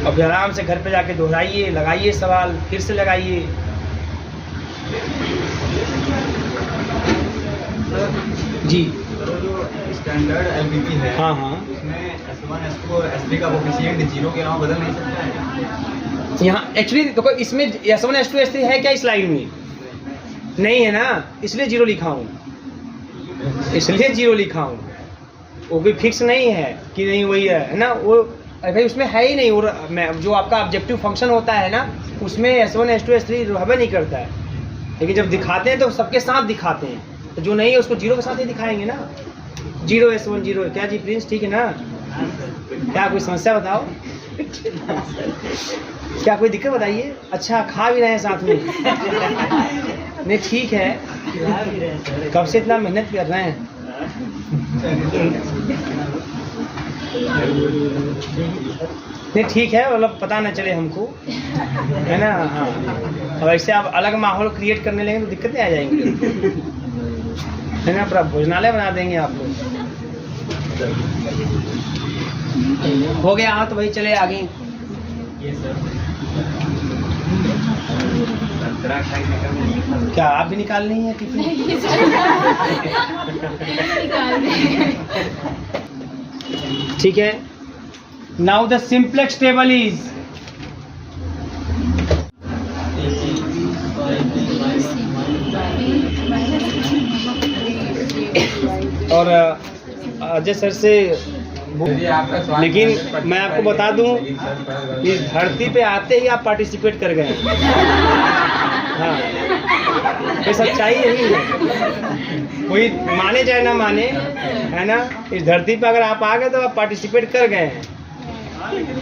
अब आराम से घर पे जाके दोहराइए, लगाइए सवाल, फिर से लगाइए। जी
स्टैंडर्ड एलबीपी है,
हाँ हाँ,
उसमें S1 S2 और S3 का कोफिशिएंट 0 के अलावा बदल नहीं सकता है।
यहाँ एक्चुअली देखो इसमें S1 S2 S3 है क्या इस लाइन में? नहीं है ना, इसलिए 0 लिखा हूँ, इसलिए 0 लिखा हूँ। वो कोई फिक्स नहीं है कि नहीं वही है ना, वो भाई उसमें है ही नहीं। और जो आपका ऑब्जेक्टिव फंक्शन होता है ना, उसमें S1 S2 S3 रहबे नहीं करता है। लेकिन जब दिखाते हैं तो सबके साथ दिखाते हैं, तो जो नहीं है उसको 0 के साथ ही दिखाएंगे ना। 0 S1 0 क्या जी प्रिंस, ठीक है ना? क्या कोई समस्या बताओ? क्या कोई दिक्कत बताइए? अच्छा खा भी रहे हैं साथ में? नहीं ठीक है, कब से इतना मेहनत कर रहे हैं? नहीं ठीक है, मतलब पता ना चले हमको, है ना? हाँ, और ऐसे आप अलग माहौल क्रिएट करने लगेंगे तो दिक्कतें आ जाएंगी, है ना? पूरा भोजनालय बना देंगे आप लोग। हो गया हाँ, तो भाई चले आगे। क्या आप भी निकाल नहीं है टिफिन? ठीक है। Now the simplex table is और अजय सर से, लेकिन मैं आपको बता दूं, इस धरती पे आते ही आप पार्टिसिपेट कर गए। हाँ, ये सच्चाई यही है, कोई माने चाहे ना माने, है ना? इस धरती पे अगर आप आ गए तो आप पार्टिसिपेट कर गए हैं।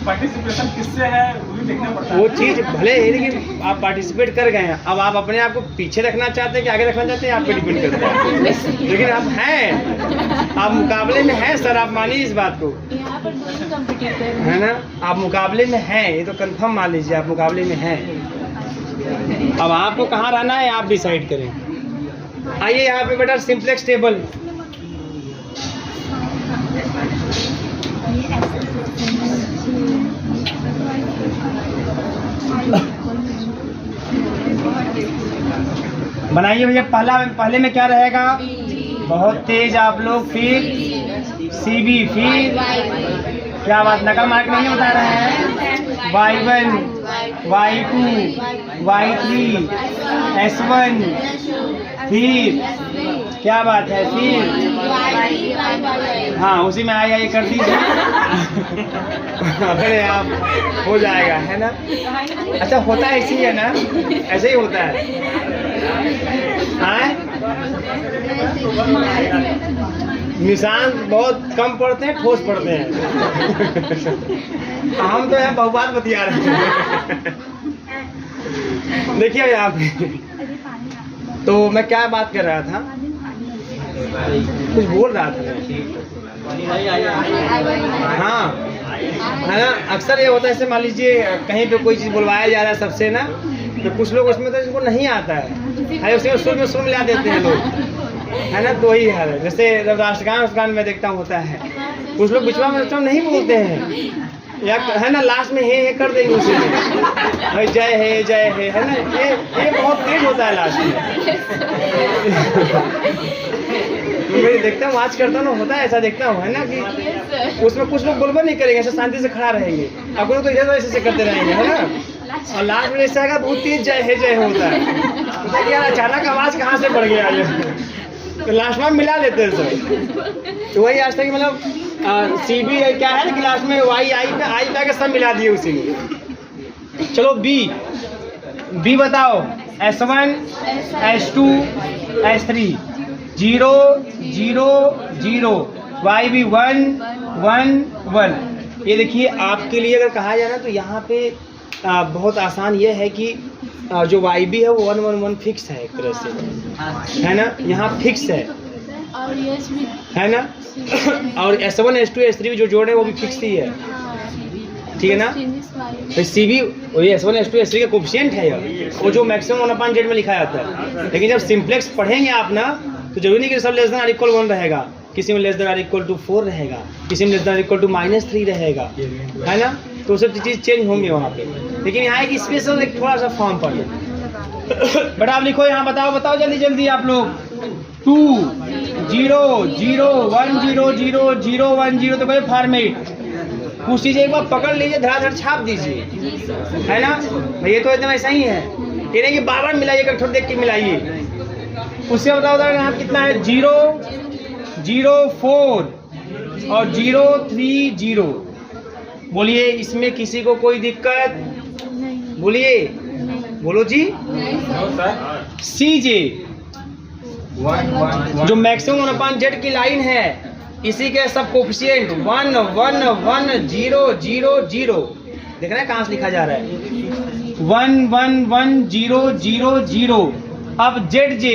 पार्टिसिपेशन किससे है वो भी देखना पड़ता है।
वो चीज़ भले ही, लेकिन आप पार्टिसिपेट कर गए हैं। अब आप अपने आप को पीछे रखना चाहते हैं कि आगे रखना चाहते हैं, आप पे डिपेंड करता है। लेकिन आप हैं, आप मुकाबले में हैं सर, आप मानिए इस बात को,
यहाँ पर दोनों कॉम्पिटिटर
है ना? आप मुकाबले में हैं, ये तो कंफर्म मान लीजिए, आप मुकाबले में हैं। अब आपको कहाँ रहना है आप डिसाइड करें। आइए यहाँ पे बेटा सिंपलेक्स टेबल। बनाइए भैया। पहले में क्या रहेगा? बहुत तेज आप लोग, फिर CB, फिर क्या बात, नकल मार्क नहीं बता रहे हैं? Y1, Y2, Y3, S1, फिर क्या बात है, फिर हाँ उसी में आई कर दीजिए। अरे आप हो जाएगा, है ना? अच्छा होता है, इसी है ना, ऐसे ही होता है। हाँ निशान बहुत कम पड़ते हैं, ठोस पड़ते हैं। हम तो यहाँ बहुबात बतिया रहे हैं। देखिए यहाँ पे, तो मैं क्या बात कर रहा था, कुछ बोल रहा था। हाँ है ना, अक्सर ये होता है, जैसे मान लीजिए कहीं पे कोई चीज़ बुलवाया जा रहा है सबसे ना, तो कुछ लोग उसमें तो जिनको नहीं आता है उसमें सुर मिला देते हैं लोग, है ना? तो वही हाल है। जैसे जब राष्ट्रगान में देखता हूँ होता है, कुछ लोग बिचवा में नहीं बोलते हैं, या है ना, लास्ट में हे कर देंगे उसे, भाई जय है ना? ये बहुत तेज होता है लास्ट में। मैं देखता हूँ, आज करता हूँ, होता है ऐसा, देखता हूँ, है ना, कि उसमें कुछ लोग बोलबा नहीं करेंगे, ऐसे शांति से खड़ा रहेंगे, अगर तो इधर ऐसे करते रहेंगे, है ना? और लास्ट में ऐसा आएगा, बहुत तेज जय होता है। यार अचानक आवाज कहाँ से बढ़ गया ये, तो लास्ट में मिला लेते हैं सब। तो वही आज तक मतलब CB क्या है कि लास्ट में Y आई पे आके सब मिला दिए उसी में। चलो B बताओ। S1 S2 S3 0 0 0, YB 1 1 1। ये देखिए आपके लिए अगर कहा जाए ना, तो यहाँ पे बहुत आसान ये है कि जो YB है वो 1 1 1 फिक्स है एक तरह से, है ना? यहाँ फिक्स है, है ना? और S1 S2 S3 जो जोड़ है वो भी फिक्स ही है ठीक है ना। तो सी बी वही S1 S2 S3 का कोफिशिएंट है ये, वो जो मैक्सिमम 1/z में लिखा जाता है। लेकिन जब सिंप्लेक्स पढ़ेंगे आप ना, तो जरूरी नहीं कि सब लेस देन आर इक्वल 1 रहेगा, किसी में less than or equal to 4 रहेगा, किसी में less than or equal to -3 रहेगा, है ना। तो सब चीज़ चेंज होंगे वहाँ पे। लेकिन यहाँ एक स्पेशल एक थोड़ा सा फॉर्म पढ़ लें। बेटा आप लिखो यहाँ, बताओ जल्दी जल्दी आप लोग। 2 0 0 1 0 0 0 1 0, तो भाई फॉर्मेट पूछ लीजिए, एक बार पकड़ लीजिए, धड़ाधड़ छाप दीजिए, है ना। ये तो एकदम ऐसा ही है, ये नहीं कि बार मिलाइए, थोड़ा देख के मिलाइए। उससे बताओ यहाँ कितना है, 0 0 4 और 0 3 0। बोलिए इसमें किसी को कोई दिक्कत? बोलिए, बोलो जी। CJ जो मैक्सिमम 1/z की लाइन है, इसी के सब कोफिशिएंट 1 1 1 0 0 0। देख रहे हैं कहाँ से लिखा जा रहा है, 1 1 1 0 0 0। अब ZJ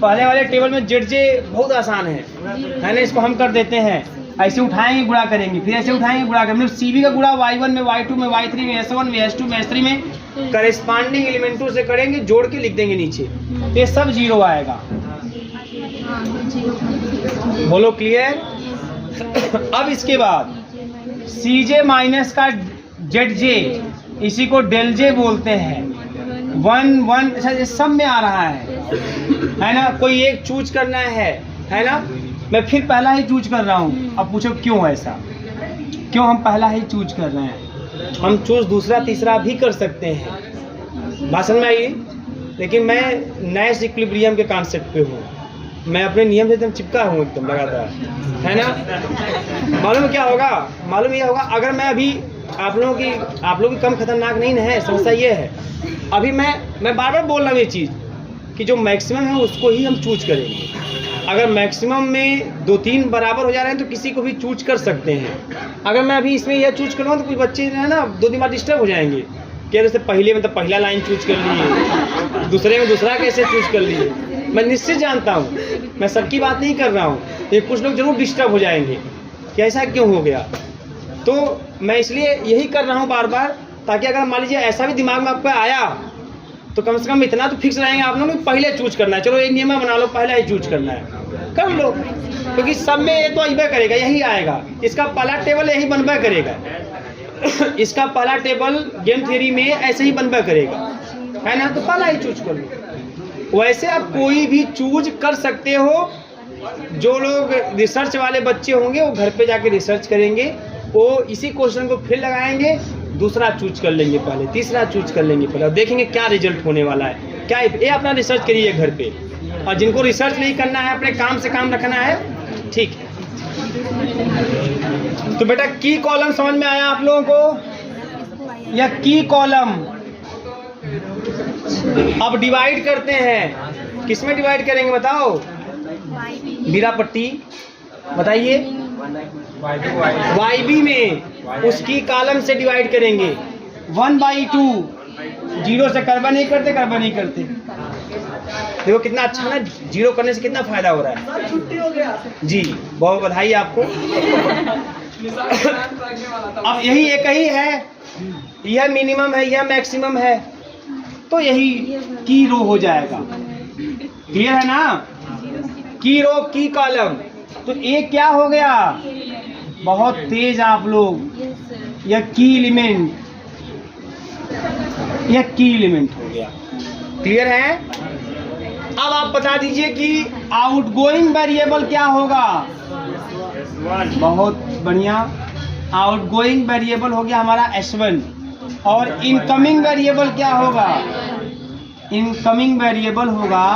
पहले वाले टेबल में ZJ बहुत आसान है ना, इसको हम कर देते हैं। ऐसे उठाएंगे गुणा करेंगे, फिर ऐसे उठाएंगे गुणा करेंगे। मतलब CB का गुणा Y1 में, Y2 में, Y3 में, S1 में, S2 में, S3 में करेस्पॉन्डिंग एलिमेंटों से करेंगे, जोड़ के लिख देंगे नीचे, तो ये सब 0 आएगा। बोलो क्लियर। अब इसके बाद CJ माइनस का ZJ, इसी को डेल J बोलते हैं। 1 1 अच्छा सब में आ रहा है ना। कोई एक चूज करना है ना। मैं फिर पहला ही चूज कर रहा हूँ। अब पूछो क्यों ऐसा, क्यों हम पहला ही चूज कर रहे हैं? हम चूज दूसरा तीसरा भी कर सकते हैं, बात समझ में आई। लेकिन मैं नए इक्विलिब्रियम के कॉन्सेप्ट पे हूँ, मैं अपने नियम से एकदम चिपका हूँ, एकदम लगातार, है ना। मालूम क्या होगा, मालूम यह होगा, अगर मैं अभी आप लोगों की कम खतरनाक नहीं है। समस्या ये है, अभी मैं बार बार बोल रहा हूँ ये चीज़ कि जो मैक्सिमम है उसको ही हम चूज करेंगे। अगर मैक्सिमम में 2-3 बराबर हो जा रहे हैं तो किसी को भी चूज कर सकते हैं। अगर मैं अभी इसमें यह चूज करूँगा तो कुछ बच्चे है ना 2 बार डिस्टर्ब हो जाएंगे कि जैसे पहले में तो पहला लाइन चूज कर लिए, दूसरे में दूसरा कैसे चूज कर लिए। मैं निश्चित जानता हूँ, मैं सबकी बात नहीं कर रहा हूँ, ये कुछ लोग जरूर डिस्टर्ब हो जाएंगे कि ऐसा क्यों हो गया। तो मैं इसलिए यही कर रहा हूँ बार बार, ताकि अगर मान लीजिए ऐसा भी दिमाग में आपको आया तो कम से कम इतना तो फिक्स रहेंगे आप लोग ने, पहले चूज करना है। चलो एक नियम बना लो, पहले ही चूज करना है, कर लो, क्योंकि सब में ये तो अइबे करेगा, यही आएगा। इसका पहला टेबल यही बनबा करेगा इसका पहला टेबल गेम थ्योरी में ऐसे ही बनबा करेगा, है ना। तो पहला ही चूज कर लो। वैसे आप कोई भी चूज कर सकते हो। जो लोग रिसर्च वाले बच्चे होंगे वो घर पे जाके रिसर्च करेंगे, वो इसी क्वेश्चन को फिर लगाएंगे, दूसरा चूज कर लेंगे पहले, तीसरा चूज कर लेंगे पहले, और देखेंगे क्या रिजल्ट होने वाला है। क्या ये अपना रिसर्च करिए घर पे, और जिनको रिसर्च नहीं करना है, अपने काम से काम रखना है, ठीक है। तो बेटा की कॉलम समझ में आया आप लोगों को, या की कॉलम। अब डिवाइड करते हैं, किसमें डिवाइड करेंगे बताओ, बीरा पट्टी बताइए, YB में उसकी कॉलम से डिवाइड करेंगे। 1/2 जीरो से करबा नहीं करते। देखो कितना अच्छा ना, जीरो करने से कितना फायदा हो रहा है। छुट्टी हो गया जी, बहुत बधाई आपको। अब यही एक ही है, यह मिनिमम है, यह मैक्सिमम है, तो यही की रो हो जाएगा। क्लियर है ना, की रो की कॉलम। तो एक क्या हो गया, बहुत तेज आप लोग, यह की एलिमेंट, यह की एलिमेंट हो गया। क्लियर है। अब आप बता दीजिए कि आउटगोइंग वेरिएबल क्या होगा। बहुत बढ़िया, आउटगोइंग वेरिएबल हो गया हमारा S1, और इनकमिंग वेरिएबल क्या होगा, इनकमिंग वेरिएबल होगा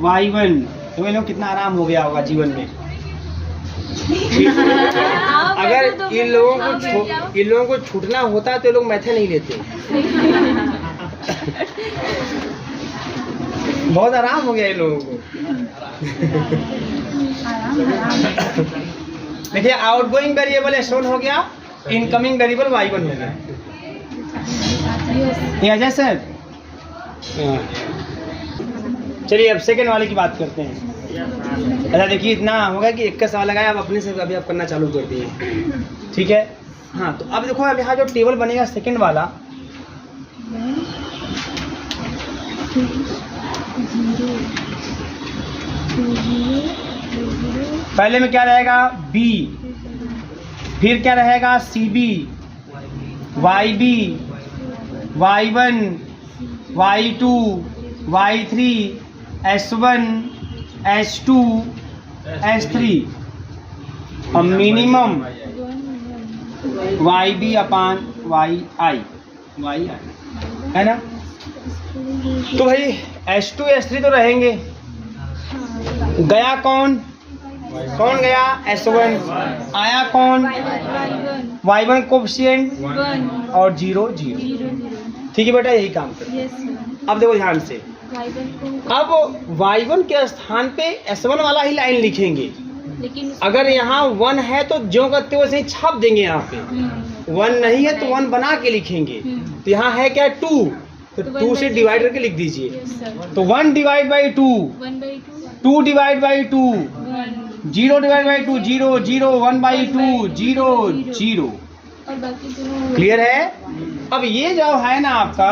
Y1। तो ये लोग कितना आराम हो गया होगा जीवन में। अगर इन लोगों को छूटना होता तो ये लोग मैथे नहीं लेते। बहुत आराम हो गया इन लोगों को। देखिए आउटगोइंग वेरिएबल S1 हो गया, इनकमिंग वेरिएबल Y1 हो गया। ये सर, चलिए अब सेकेंड वाले की बात करते हैं। अच्छा देखिए, इतना होगा कि 1 का सवाल लगाया, आप अपने से अभी आप करना चालू कर दिए, ठीक है। हाँ, तो अब देखो अब यहाँ जो टेबल बनेगा सेकंड वाला, पहले में क्या रहेगा बी, फिर क्या रहेगा C B, Y B, Y1, Y2, Y3, S1, S2, S3 और मिनिमम YB अपान YI है ना। तो भाई S2 S3 तो रहेंगे, गया कौन गया S1, आया कौन Y1 कोफिशिएंट और 0 0। ठीक है बेटा, यही काम कर। अब देखो ध्यान से, अब Y1 के स्थान पे S1 वाला ही लाइन लिखेंगे,
लेकिन
अगर यहाँ 1 है तो ज्यों करते वैसे ही छाप देंगे। यहाँ पे 1 नहीं है तो 1 बना के लिखेंगे। तो यहाँ है क्या 2, तो 2 से डिवाइड करके लिख दीजिए। तो 1 divide by 2, 2 divide by 2, 0 divide by 2, 0 0, 1 by 2, 0 0।
और बाकी दोनों
क्लियर है। अब ये जो है ना आपका,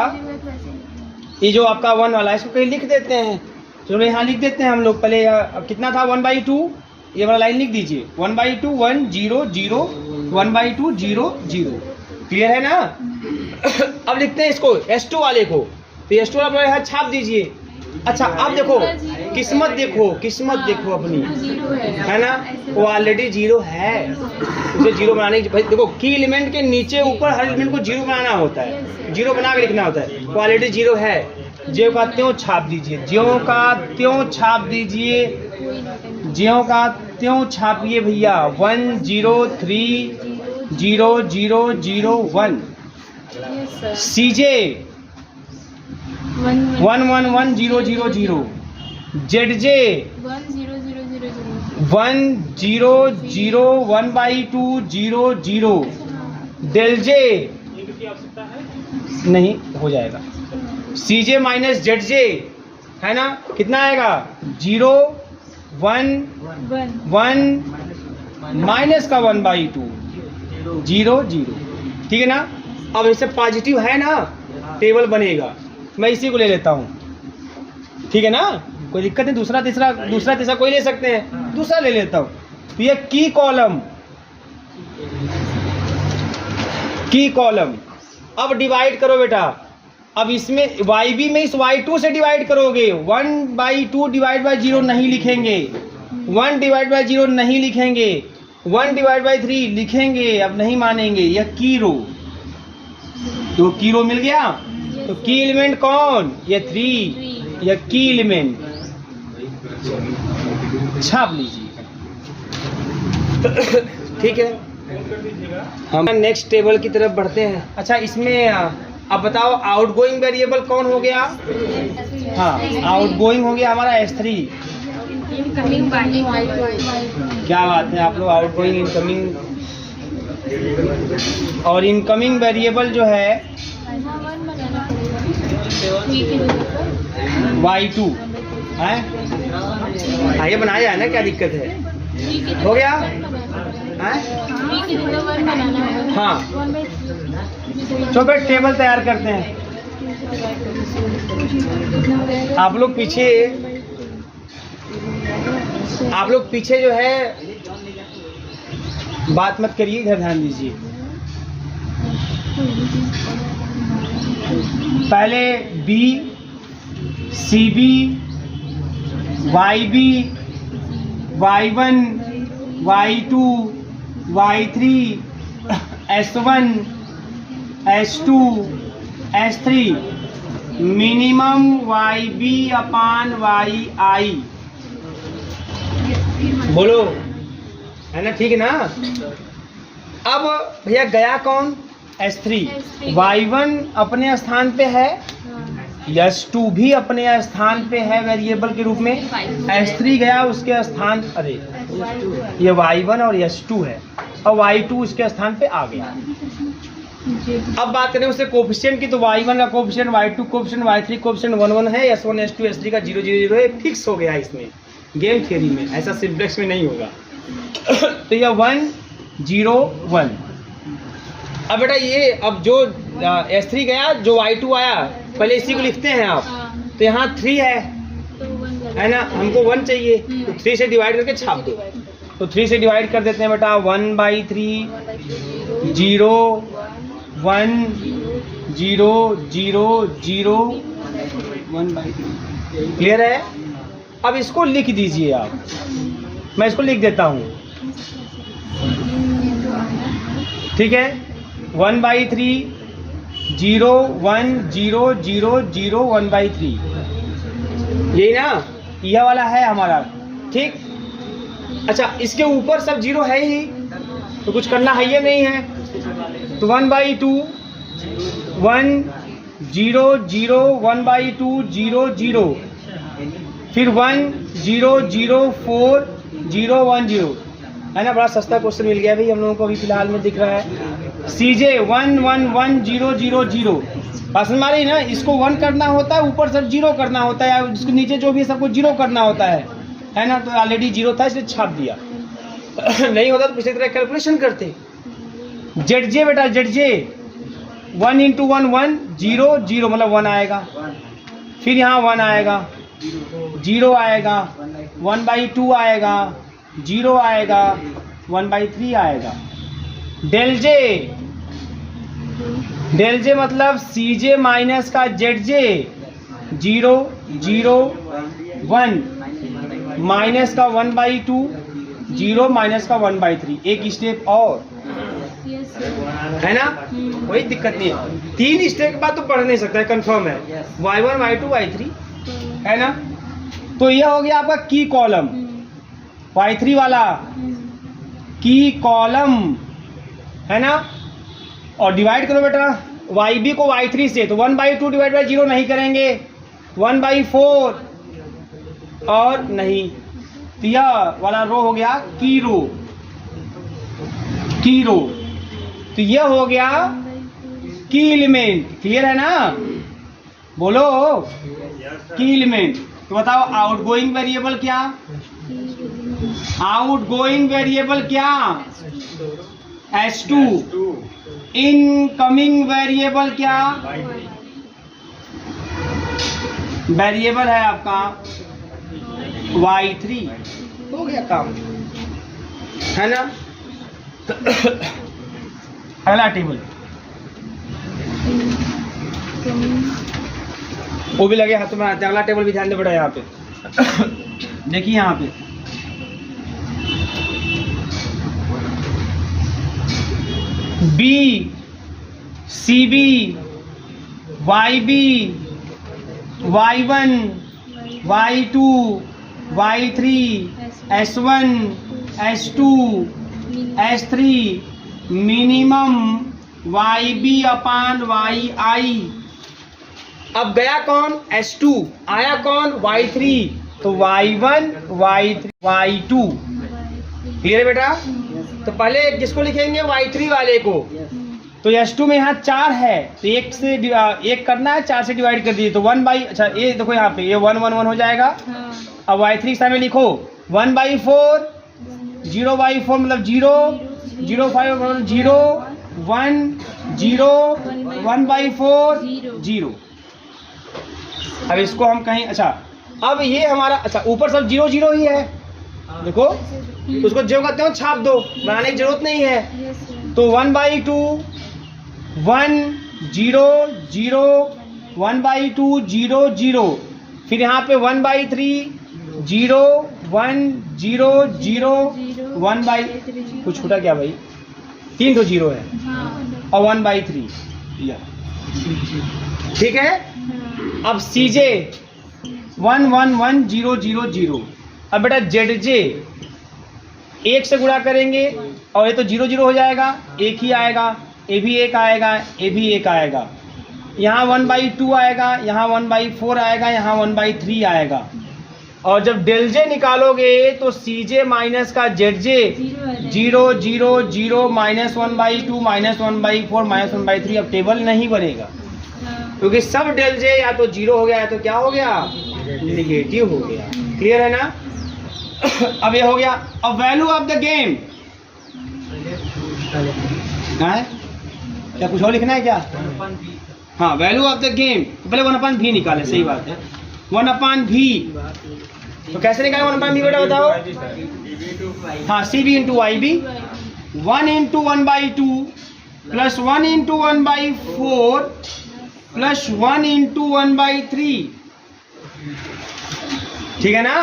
ये जो आपका 1 वाला है, इसको कहीं लिख देते हैं। चलो यहाँ लिख देते हैं हम लोग। पहले कितना था 1/2, ये वाला लाइन लिख दीजिए। 1/2 1 0 0, 1/2 0 0। क्लियर है ना। अब लिखते हैं इसको S2 वाले को, तो S2 वाला यहाँ छाप दीजिए। अच्छा अब देखो किस्मत देखो अपनी, है ना। वो ऑलरेडी 0 है, उसे 0 बनाने की भाई देखो, की एलिमेंट के नीचे ऊपर हर एलिमेंट को 0 बनाना होता है, 0 बना के लिखना होता है। वो ऑलरेडी 0 है, ज्यों का त्यों छाप दीजिए, ज्यों का त्यों छाप दीजिए, ज्यों का त्यों छापिए भैया। 1 0 3 0 0 0 1। CJ 1 1 1 0 0 0। ZJ 1 0 0 1/2 0 0। डेल J नहीं हो जाएगा। CJ माइनस ZJ है ना, कितना आएगा 0 1 1 माइनस का 1/2 0 0। ठीक है ना। अब इससे पॉजिटिव है ना, टेबल बनेगा। मैं इसी को ले लेता हूँ, ठीक है ना, कोई दिक्कत नहीं। दूसरा तीसरा कोई ले सकते हैं, दूसरा ले लेता हूँ। तो ये की कॉलम अब डिवाइड करो बेटा। अब इसमें YB में इस Y2 से डिवाइड करोगे। 1/2 डिवाइड बाई 0 नहीं लिखेंगे, 1 डिवाइड बाई 0 नहीं लिखेंगे, 1 डिवाइड बाई 3 लिखेंगे। अब नहीं मानेंगे। यह की रो, तो की रो मिल गया। तो की एलिमेंट कौन, ये 3, यह की एलिमेंट छाप लीजिए। ठीक है, हम नेक्स्ट टेबल की तरफ बढ़ते हैं। अच्छा इसमें अब बताओ आउटगोइंग वेरिएबल कौन हो गया। हाँ, आउटगोइंग हो गया हमारा S3। क्या बात है, आप लोग आउटगोइंग इनकमिंग और इनकमिंग वेरिएबल जो है Y2 है। आगे बनाया है ना, क्या दिक्कत है, हो गया है। हाँ चलो फिर टेबल तैयार करते हैं। आप लोग पीछे जो है बात मत करिए, इधर ध्यान दीजिए। पहले B, CB, YB, Y1, Y2, Y3, S1, S2, S3, minimum YB अपान YI। बोलो, है ना, ठीक है ना। अब भैया गया कौन, S3। Y1 अपने स्थान पे है, S2 भी अपने स्थान पे है वेरिएबल के रूप में। S3 गया उसके स्थान, अरे ये Y1 और S2 है, और Y2 उसके स्थान पे आ गया। अब बात करें उससे कोफिशिएंट की, तो Y1 का coefficient, Y2 coefficient, Y3 coefficient 1 1 है, S1 S2 S3 का 0 0 0 है। फिक्स हो गया इसमें, गेम थ्योरी में, ऐसा सिम्प्लेक्स में नहीं होगा। तो यह 1 0 1 अब बेटा ये अब जो S3 गया, जो Y2 आया, पहले इसी को लिखते हैं आप।
हाँ,
तो यहाँ 3 है
तो 1
है ना, हमको 1 चाहिए, तो 3 से डिवाइड करके छाप दो। तो 3 से डिवाइड कर देते हैं बेटा, 1/3 0 1 0 0 0 1/3। क्लियर है? अब इसको लिख दीजिए आप, मैं इसको लिख देता हूँ, ठीक है। 1/3 0 1 0 0 0 1/3, यही ना, यह वाला है हमारा, ठीक। अच्छा, इसके ऊपर सब 0 है ही, तो कुछ करना है ये नहीं है। तो 1/2 1 0 0 1/2 0 0, फिर 1 0 0 4 0 1 0, है ना। बड़ा सस्ता क्वेश्चन मिल गया भाई हम लोगों को, अभी फिलहाल में दिख रहा है। CJ 1 1 1 0 0 0, पसंद मारी ना। इसको 1 करना होता है, ऊपर सब 0 करना होता है, या इसको नीचे जो भी है सबको 0 करना होता है ना। तो ऑलरेडी 0 था इसलिए छाप दिया। नहीं होता तो पिछली तरह कैलकुलेशन करते। ZJ बेटा, ZJ 1 × 1 1 0 0, मतलब 1 आएगा, फिर यहाँ 1 आएगा, 0 आएगा, 1/2 आएगा, 0 आएगा, 1/3 आएगा। डेल जे मतलब CJ माइनस का ZJ 0 0 1 माइनस का 1/2 0 माइनस का 1/3, एक स्टेप और, है ना। कोई दिक्कत नहीं है, 3 स्टेप के बाद तो पढ़ नहीं सकता है, कंफर्म है। Y1 Y2 Y3, है ना। तो यह हो गया आपका की कॉलम, Y3 वाला की कॉलम, है ना। और डिवाइड करो बेटा YB को Y3 से, तो 1/2 डिवाइड बाई 0 नहीं करेंगे, 1/4 और नहीं, तो यह वाला रो हो गया की रो, की रो। तो यह हो गया की एलिमेंट। क्लियर है ना, बोलो की एलिमेंट। तो बताओ आउटगोइंग वेरिएबल क्या, आउटगोइंग वेरिएबल क्या, S2। इनकमिंग वेरिएबल क्या, वेरिएबल है आपका Y3। हो गया काम, है ना। अगला टेबल वो भी लगे हाथों में आते हैं। अगला टेबल भी ध्यान दे बेटा, यहाँ पे देखिए, यहाँ पे B CB YB Y1 Y2 Y3 S1 S2 S3 minimum YB अपान YI। अब गया कौन, S2, आया कौन, Y3, तो Y1 Y3 Y2। क्लियर है बेटा। तो पहले किसको लिखेंगे, Y3 वाले को। तो S2 में यहाँ 4 है, तो 1 से 1 करना है, 4 से डिवाइड कर दीजिए, तो 1/, अच्छा ये देखो यहाँ पे ये 1 1 1 हो जाएगा। अब Y3 सामने लिखो 1/4 0/4 मतलब 0 0/5 मतलब 0 1 0 1/4 0। अब इसको हम कहीं, अच्छा अब ये हमारा, अच्छा ऊपर सब 0 0 ही है, देखो उसको जो कहते हो छाप दो, बनाने की जरूरत नहीं है। तो 1/2 1 0 0 1/2 0 0, फिर यहाँ पे 1/3 0 1 0 0 1/, कुछ छूटा क्या भाई, 3 तो 0 है और 1/3, ठीक है। अब CJ 1 1 1 0 0 0। अब बेटा ZJ 1 से गुणा करेंगे और ये तो 0 0 हो जाएगा, 1 ही आएगा, ये भी 1 आएगा, ये भी 1 आएगा, यहाँ 1/2 आएगा, यहाँ 1/4 आएगा, यहाँ 1/3 आएगा। और जब डेल जे निकालोगे तो CJ माइनस का ZJ 0 0 0 -1/2 -1/4 -1/3। अब टेबल नहीं बनेगा क्योंकि सब डेल जे या तो 0 हो गया या तो क्या हो गया, निगेटिव हो गया। क्लियर है ना। अब ये हो गया। अब वैल्यू ऑफ द गेम क्या कुछ और लिखना है क्या? हाँ, वैल्यू ऑफ द गेम पहले 1/v निकाले, सही बात है। 1/v तो कैसे निकाले 1/v बेटा बताओ? हाँ, CB into YB 1 into 1/2 plus 1 into 1/4 plus 1 into 1/3, ठीक है ना?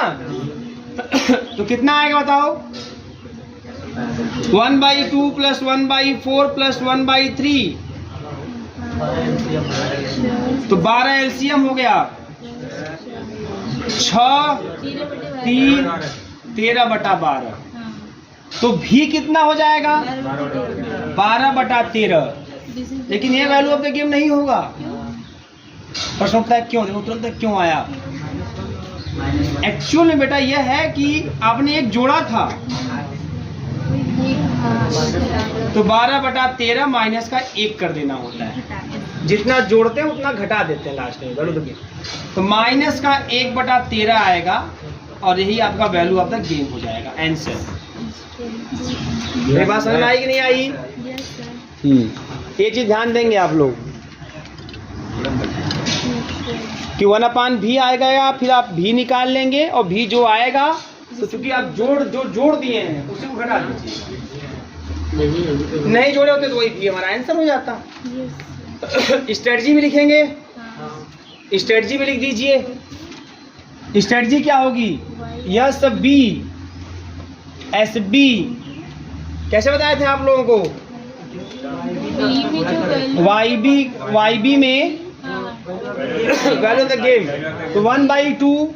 तो कितना आएगा बताओ? 1/2 प्लस 1/4 प्लस 1/3, तो 12 एलसीएम हो गया। 6 3 13/12, तो भी कितना हो जाएगा? 12/13। लेकिन ये वैल्यू ऑफ द गेम नहीं होगा। प्रश्न उठता है क्यों? देखो तुरंत क्यों आया। एक्चुअल में बेटा यह है कि आपने एक जोड़ा था, तो 12/13 माइनस का 1 कर देना होता है। जितना जोड़ते हैं उतना घटा देते हैं लास्ट में वैल्यू ऑफ द गेम। तो माइनस का 1/13 आएगा और यही आपका वैल्यू ऑफ द गेम हो जाएगा, आंसर। मेरी बात समझ में आई कि नहीं आई? ये चीज ध्यान देंगे आप लोग कि 1/v आएगा, या फिर आप v निकाल लेंगे और v जो आएगा तो चूंकि आप जोड़ दिए हैं उसी को घटा दीजिए। नहीं जोड़े होते तो वही v हमारा आंसर हो जाता। स्ट्रेटजी भी लिखेंगे, स्ट्रेटजी भी लिख दीजिए। स्ट्रेटजी क्या होगी? यस बी एस बी, कैसे बताए थे आप लोगों को? YB में वैल्यू ऑफ द गेम, तो 1/2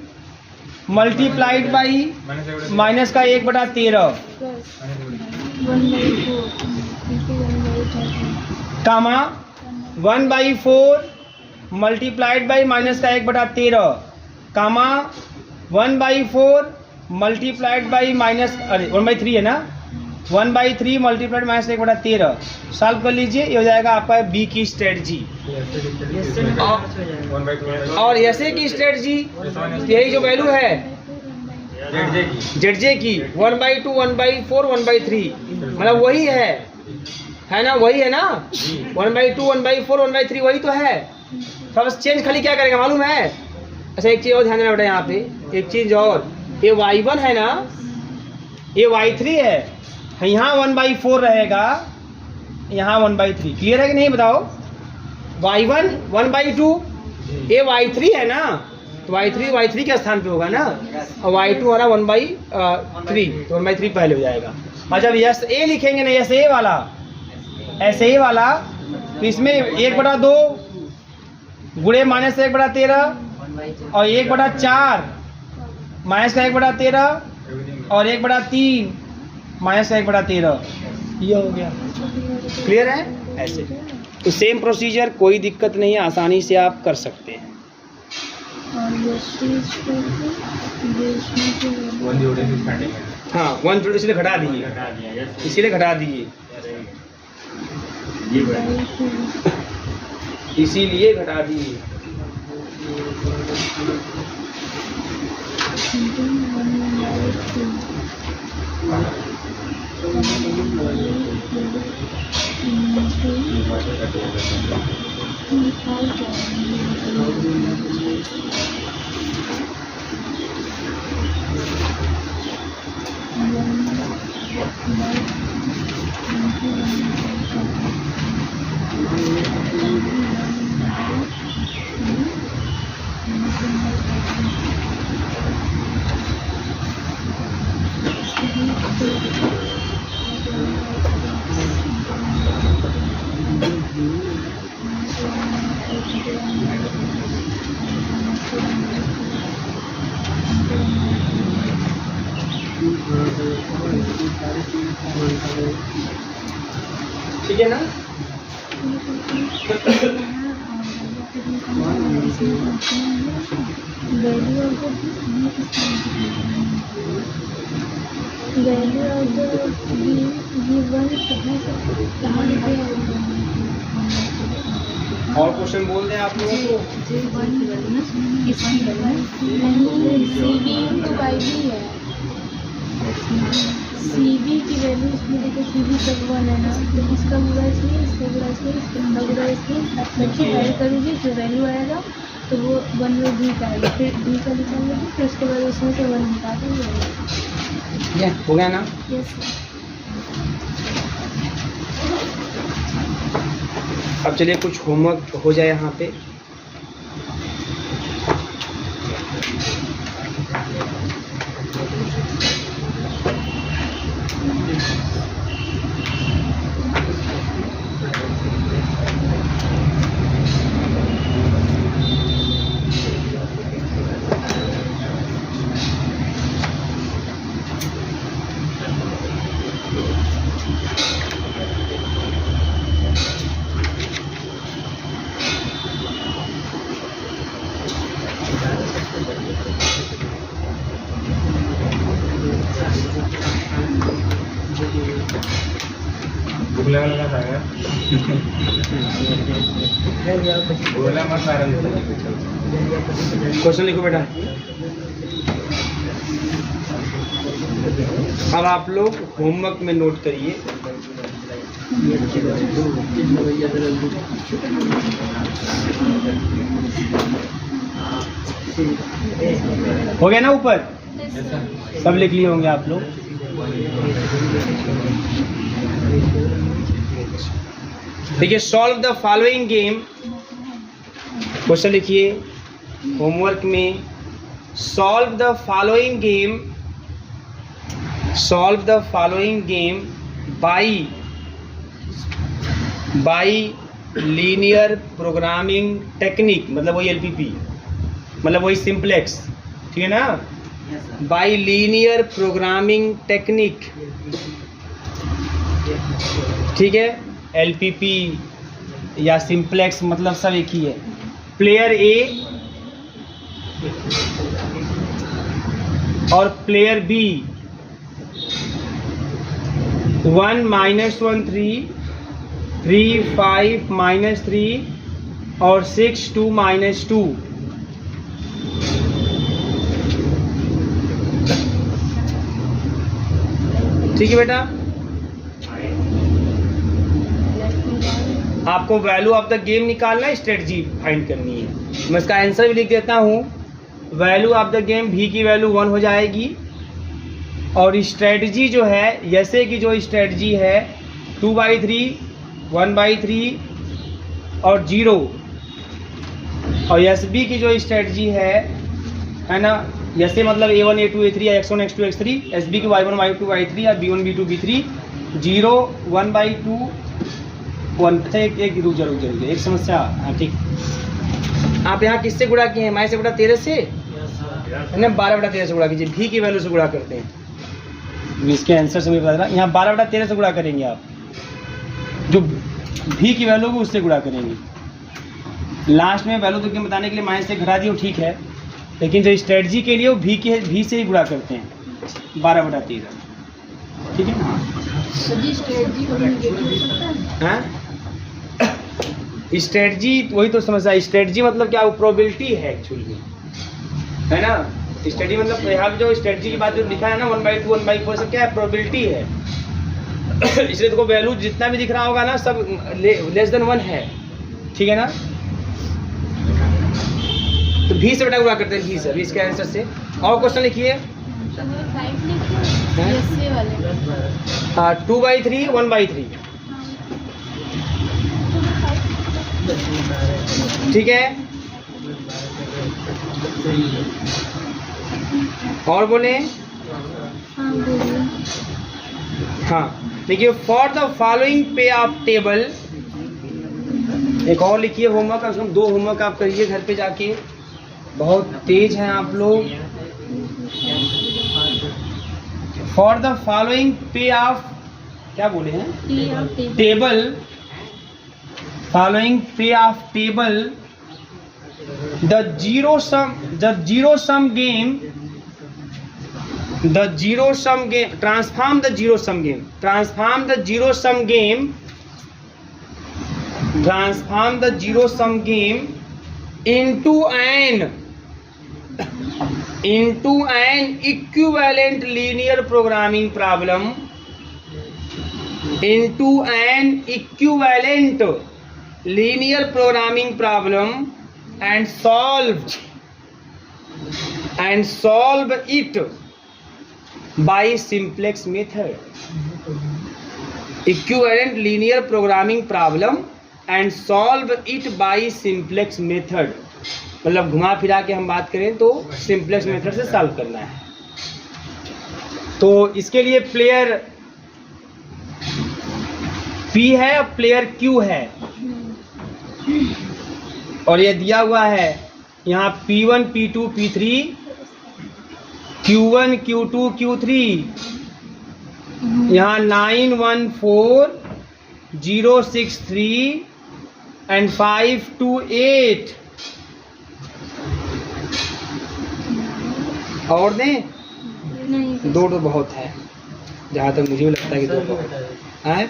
मल्टीप्लाइड बाई माइनस का 1/13 कामा 1/4 मल्टीप्लाइड बाई माइनस का 1/13 कामा 1/4 मल्टीप्लाइड बाई माइनस, अरे 1/3 है ना, 1/3 मल्टीप्लाइड माइनस 1/13 सॉल्व कर लीजिए। ये हो जाएगा आपका बी की स्ट्रेटजी। और ऐसे की स्ट्रेटजी यही जो वैल्यू है जेड की 1/2 1/4 1/3 मतलब वही है ना, वही है ना, 1/2 1/4 1/3 वही तो है। तो बस चेंज खाली क्या करेगा मालूम है? अच्छा एक चीज और ध्यान देना बेटा, यहाँ पे एक चीज और, ये y1 है ना, ये y3 है, यहाँ 1/4 रहेगा, यहाँ 1/3। क्लियर है कि नहीं बताओ? y1 1/2, ये y3 है ना, तो y3 के स्थान पे होगा ना, और y2 हमारा 1/3, तो 1/3 पहले हो जाएगा। और जब यस ए लिखेंगे ना, यस ए वाला, ऐसे ही वाला, तो इसमें 1/2 गुणे माइनस 1/13 और 1/4 माइनस का 1/13 और 1/3 माइनस का 1/13, ये हो गया। क्लियर है? ऐसे तो सेम प्रोसीजर, कोई दिक्कत नहीं है, आसानी से आप कर सकते हैं। हाँ 1 इसलिए घटा दिए, इसीलिए घटा दिए, इसीलिए घटा दिए। ठीक है ना? और क्वेश्चन बोल दें आप लोगों को।
CB की वैल्यू इसमें देखो, CB सब 1 है ना, तो इसका पूरा इसमें होगा इसमें, स्क्रीन होगा इसमें, बच्चे ऐड करोगे जो वैल्यू आएगा तो वो 1 में डी का आएगा, फिर डी का निकालोगे फिर उसके बाद उसमें से 1 निकाल देंगे।
ठीक है, हो गया ना?
यस।
अब चलिए कुछ होमवर्क हो जाए यहाँ पे।
बुक लेवल का था क्या? बोला मत सारा।
क्वेश्चन लिखो बेटा। अब आप लोग होमवर्क में नोट करिए। हो गया ना ऊपर? सब लिख लिए होंगे आप लोग। देखिए, solve the following game. Question लिखिए होमवर्क में। Solve the following game, solve the following game by linear programming technique, मतलब वही LPP, मतलब वही सिंप्लेक्स, ठीक है ना? बाई लीनियर प्रोग्रामिंग टेक्निक, ठीक है? LPP या सिंप्लेक्स मतलब सब एक ही है। प्लेयर A और प्लेयर B 1 -1 3 3 5 -3 और 6 2 -2। ठीक है बेटा, आपको वैल्यू ऑफ द गेम निकालना है, स्ट्रेटजी फाइंड करनी है। मैं इसका आंसर भी लिख देता हूँ। वैल्यू ऑफ द गेम भी की वैल्यू 1 हो जाएगी, और स्ट्रेटजी जो है, जैसे कि जो स्ट्रेटजी है 2/3 1/3 और 0, और SB की जो स्ट्रेटजी है ना, जैसे मतलब A1 A2 A3 या X1 X2 X3, SB की Y1 Y2 Y3 या B1 B2 B3, 0 1/2 1। एक रुक जा एक समस्या। हाँ ठीक, आप यहाँ किससे गुणा किए हैं? माई से गुणा 13 से, है ना? 12/13 से गुणा कीजिए। भी की वैल्यू से गुणा करते हैं। इसके आंसर से मुझे पता चला, यहाँ 12/13 से गुणा करेंगे आप। जो भी की वैल्यू होगी उससे गुणा करेंगे। लास्ट में वैल्यू तो क्या बताने के लिए माइनस से घटा दिए, ठीक है, लेकिन जो स्ट्रेटजी के लिए वो भी से ही गुणा करते हैं 12/13, ठीक है ना?
स्ट्रेटजी को नेगेटिव हो सकता है।
हाँ, स्ट्रेटजी वही तो समझा। स्ट्रेटजी मतलब क्या? वो प्रोबेबिलिटी है एक्चुअली, है ना? स्ट्रेटजी मतलब यहाँ पे जो स्ट्रेटजी की बात जो लिखा है ना 1/2 1/4 सब क्या है? प्रोबेबिलिटी है। इसलिए देखो वैल्यू जितना भी दिख रहा होगा ना सब लेस देन 1 है, ठीक है ना? तो भी से बेटा गुणा करते हैं, भी से, इसके आंसर से। और क्वेश्चन लिखिए। 2/3 1/3, ठीक है? और बोले। हाँ देखिए, फॉर द फॉलोइंग पे ऑफ टेबल। एक और लिखिए होमवर्क, उसमें 2 होमवर्क आप करिए घर पे जाके। बहुत तेज हैं आप लोग। फॉर द फॉलोइंग पे ऑफ, क्या बोले हैं? टेबल। फॉलोइंग पे of table, the zero sum game, transform the zero sum game, transform the zero sum game, transform the zero sum game into an equivalent linear programming problem into an equivalent linear programming problem and solve it by simplex method. Equivalent linear programming problem and solve it by simplex method. मतलब घुमा फिरा के हम बात करें तो simplex method से solve करना है। तो इसके लिए प्लेयर P है और प्लेयर Q है, और ये दिया हुआ है यहाँ P1 P2 P3 Q1 Q2 Q3, यहाँ 9 1 4 0 6 3 and 5 2 8। और दें?
नहीं,
दो तो बहुत है, जहाँ तक मुझे भी लगता है कि दो बहुत है।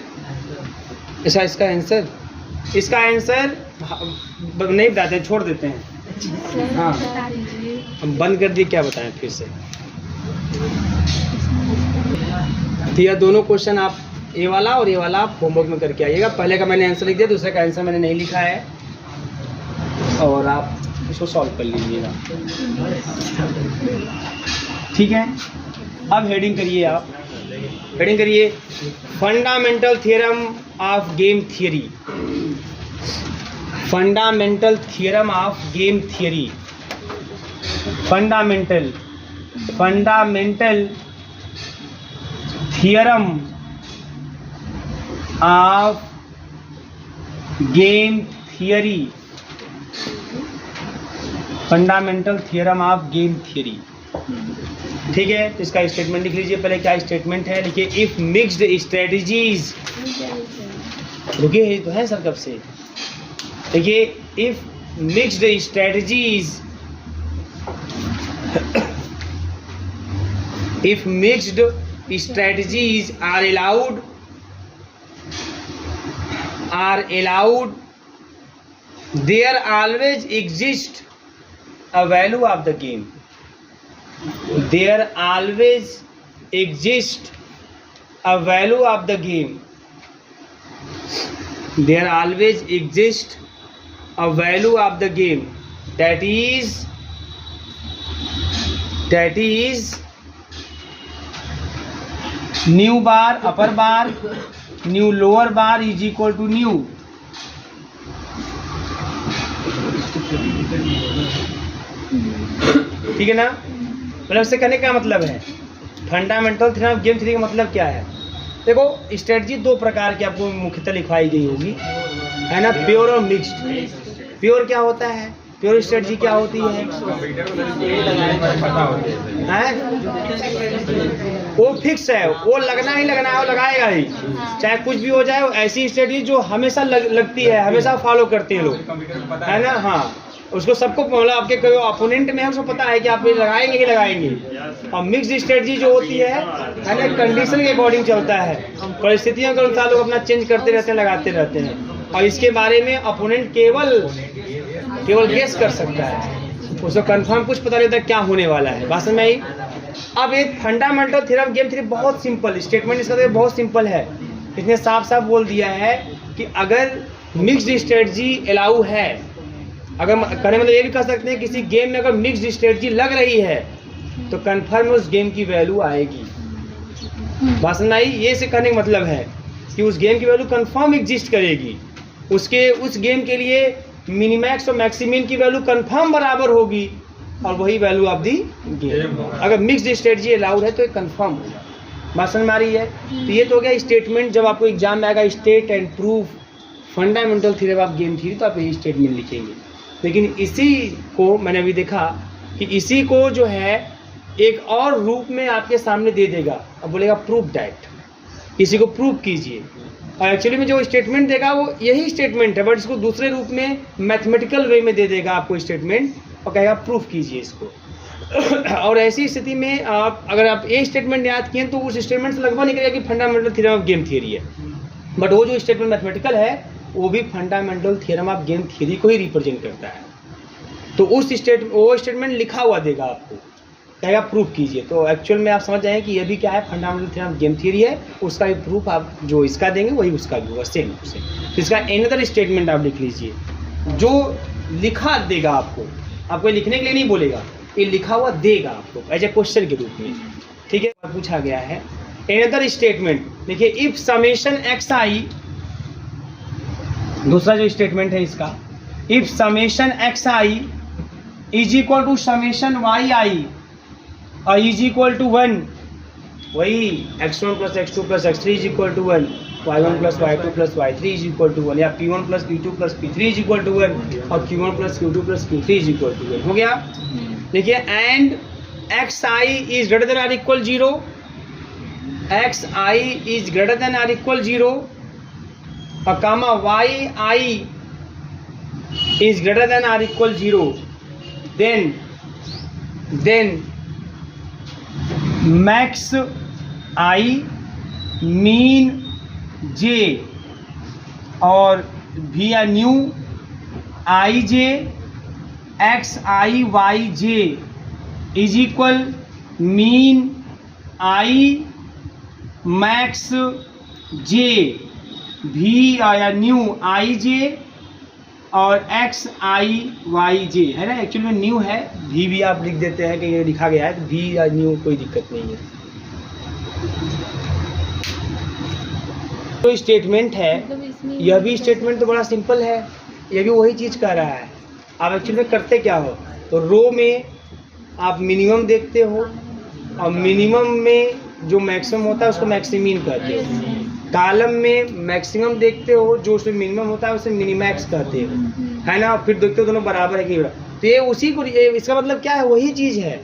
इसका आंसर नहीं बताते, छोड़ देते हैं।
सर
हाँ।
बता दीजिए।
हम बंद कर दिए, क्या बताएं फिर से। तो यह दोनों क्वेश्चन आप ए वाला और ये वाला आप होमवर्क में करके आइएगा। पहले का मैंने आंसर लिख दिया, दूसरे का आंसर मैंने नहीं लिखा है, और आप इसको सॉल्व कर लीजिएगा। ठीक है, अब हेडिंग करिए, आप हेडिंग करिए fundamental theorem of game theory. Fundamental theorem of game theory. Fundamental theorem of game theory. Fundamental theorem of game theory. ठीक है, तो इसका स्टेटमेंट लिख लीजिए। पहले क्या स्टेटमेंट है, लिखिए इफ मिक्स्ड स्ट्रेटजीज। रुकिए तो है सर कब से। देखिए if mixed strategies, if mixed strategies are allowed, there always exists a value of the game. There always exists a value of the game. There always exists a value of the game. That is new bar upper bar, new lower bar is equal to new. ठीक है ना। मतलब इससे कहने का मतलब है fundamental theorem of game theory का मतलब क्या है। देखो स्ट्रेटजी दो प्रकार की आपको मुख्यतः लिखवाई गई होगी, है ना, प्योर और मिक्स्ड। प्योर क्या होता है, प्योर स्ट्रेटजी क्या होती है, वो फिक्स है, वो लगना ही लगना है, वो लगाएगा ही, चाहे कुछ भी हो जाए। वो ऐसी स्ट्रेटजी जो हमेशा लगती है, हमेशा फॉलो करते हैं लोग, है ना। हाँ, उसको सबको मतलब आपके कोई अपोनेंट में है उसको पता है कि आप ये लगाएंगे कि लगाएंगे। और मिक्स्ड स्ट्रेटजी जो होती है ना, कंडीशन के अकॉर्डिंग चलता है, परिस्थितियों के अनुसार लोग अपना चेंज करते रहते हैं, लगाते रहते हैं, और इसके बारे में अपोनेंट केवल गेस कर सकता है, उसको कंफर्म कुछ पता नहीं होता क्या होने वाला है। बात समझ में आई। अब ये फंडामेंटल थ्योरम गेम थ्योरी बहुत सिंपल स्टेटमेंट इसका तो बहुत सिंपल है। इसने साफ साफ बोल दिया है कि अगर मिक्स्ड स्ट्रेटजी अलाउ है, अगर कहने मतलब ये भी कह सकते हैं किसी गेम में अगर मिक्स्ड स्ट्रेटजी लग रही है तो कंफर्म उस गेम की वैल्यू आएगी। बात समझ आई। ये से कहने का मतलब है कि उस गेम की वैल्यू कंफर्म एग्जिस्ट करेगी, उसके उस गेम के लिए मिनिमैक्स और मैक्सिमिन की वैल्यू कंफर्म बराबर होगी, और वही वैल्यू ऑफ दी गेम। अगर मिक्स्ड स्ट्रेटजी अलाउड है तो ये कंफर्म होगा। बात समझ में आ रही है। तो ये तो हो गया स्टेटमेंट। जब आपको एग्जाम में आएगा state and proof fundamental theorem of game theory, तो आप यही स्टेटमेंट लिखेंगे। लेकिन इसी को मैंने अभी देखा कि इसी को जो है एक और रूप में आपके सामने दे देगा, अब बोलेगा प्रूफ दैट, इसी को प्रूफ कीजिए। और एक्चुअली में जो स्टेटमेंट देगा वो यही स्टेटमेंट है, बट इसको दूसरे रूप में मैथमेटिकल वे में दे देगा आपको स्टेटमेंट, और कहेगा प्रूफ कीजिए इसको। और ऐसी स्थिति में आप अगर आप ये स्टेटमेंट याद किए तो उस स्टेटमेंट से लगभग नहीं करेगा कि fundamental theorem of game theory है, बट वो जो स्टेटमेंट मैथमेटिकल है वो भी fundamental theorem of game theory को ही रिप्रेजेंट करता है। तो वो स्टेटमेंट लिखा हुआ देगा आपको, कहेगा प्रूफ कीजिए। तो एक्चुअल में आप समझ जाएंगे कि ये भी क्या है, फंडामेंटल थ्योरम गेम थ्योरी है, उसका भी प्रूफ आप जो इसका देंगे वही उसका भी होगा सेम टू सेम। इसका एनदर स्टेटमेंट आप लिख लीजिए, जो लिखा देगा आपको लिखने के लिए नहीं बोलेगा, ये लिखा हुआ देगा आपको एज ए क्वेश्चन के रूप में, ठीक है। पूछा गया है एनदर स्टेटमेंट, देखिए इफ समेशन एक्स आई, दूसरा जो स्टेटमेंट है इसका, if summation x i is equal to summation y i और इज इक्वल टू 1, वही x1 plus x2 plus x3 is equal to 1, y1 plus y2 plus y3 is equal to 1, या p1 plus p2 plus p3 is equal to 1 और q1 plus q2 plus q3 is equal to 1, हो गया। देखिए and xi is greater than or equal 0, xi is greater than or equal 0 और comma yi is greater than or equal 0, then max I mean j और via new ij xi yj is equal mean I max j v या new ij और x आई Y जे है ना, actually में new है, भी भी आप लिख देते हैं कि ये लिखा गया है तो भी या न्यू कोई दिक्कत नहीं है। तो स्टेटमेंट है, यह भी स्टेटमेंट तो बड़ा सिंपल है, ये भी वही चीज़ कर रहा है। आप एक्चुअली में करते क्या हो, तो रो में आप मिनिमम देखते हो और मिनिमम में जो मैक्सिमम होता है उसको मैक्सिमीन कहते हो, कॉलम में मैक्सिमम देखते हो, जो उसमें मिनिमम होता है उसे मिनिमैक्स कहते हो, है ना। फिर देखते हो दोनों बराबर है कि, तो ये उसी को, इसका मतलब क्या है, वही चीज़ है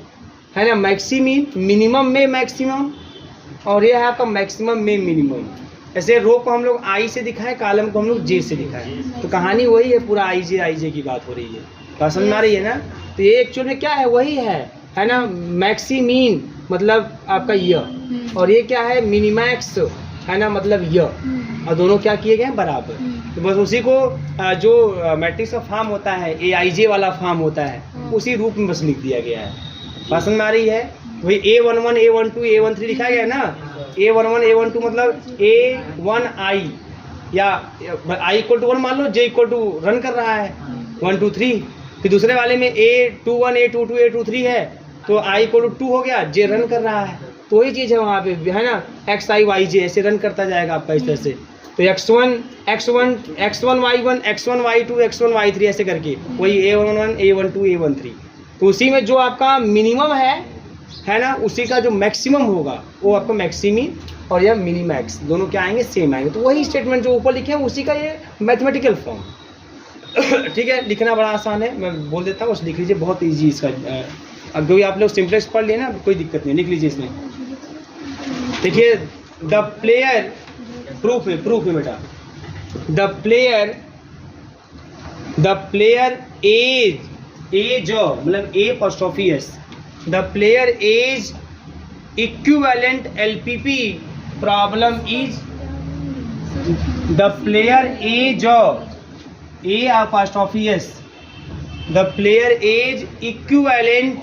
ना। मैक्सिमीन, मिनिमम में मैक्सिमम और ये है आपका मैक्सिमम में मिनिमम। ऐसे रो को हम लोग आई से दिखाएं, कॉलम को हम लोग जे से दिखाएं, तो कहानी वही है, पूरा आई जे की बात हो रही है, बात समझ में आ रही है ना। तो ये एक्चुअल में क्या है, वही है ना। मैक्सिमीन मतलब आपका यह, और ये क्या है मिनिमैक्स है ना, मतलब यह, और दोनों क्या किए गए हैं, बराबर। तो बस उसी को जो मैट्रिक्स का फॉर्म होता है, ए आई जे वाला फॉर्म होता है, उसी रूप में बस लिख दिया गया है। बात समझ में आ रही है। वही A11 A12 A13 लिखा गया है ना, A11 A12 मतलब A1 I या I इक्वल टू 1 मान लो, J इक्वल टू रन कर रहा है 1 2 3, फिर दूसरे वाले में A21 A22 A23 है तो I इक्वल टू 2 हो गया, J रन कर रहा है, तो वही चीज़ है वहाँ पे, है ना। एक्स आई वाई जे ऐसे रन करता जाएगा आपका इस तरह से। तो x1 y1 x1 y2 x1 y3 ऐसे करके, वही A11 A12 A13, तो उसी में जो आपका मिनिमम है ना, उसी का जो मैक्सिमम होगा वो आपका मैक्सिमी और यह मिनीमैक्स दोनों क्या आएंगे, सेम आएंगे। तो वही स्टेटमेंट जो ऊपर लिखे हैं उसी का ये मैथमेटिकल फॉर्म। ठीक है, लिखना बड़ा आसान है, मैं बोल देता हूँ, बस लिख लीजिए, बहुत ईजी इसका। अब जो आप लोग सिंपलेक्स पढ़ लिए ना, कोई दिक्कत नहीं, लिख लीजिए इसमें। देखिए द प्लेयर, प्रूफ है बेटा, द प्लेयर एज मतलब A apostrophe S, the player A's equivalent LPP problem is, the player A's A apostrophe S, the player A's equivalent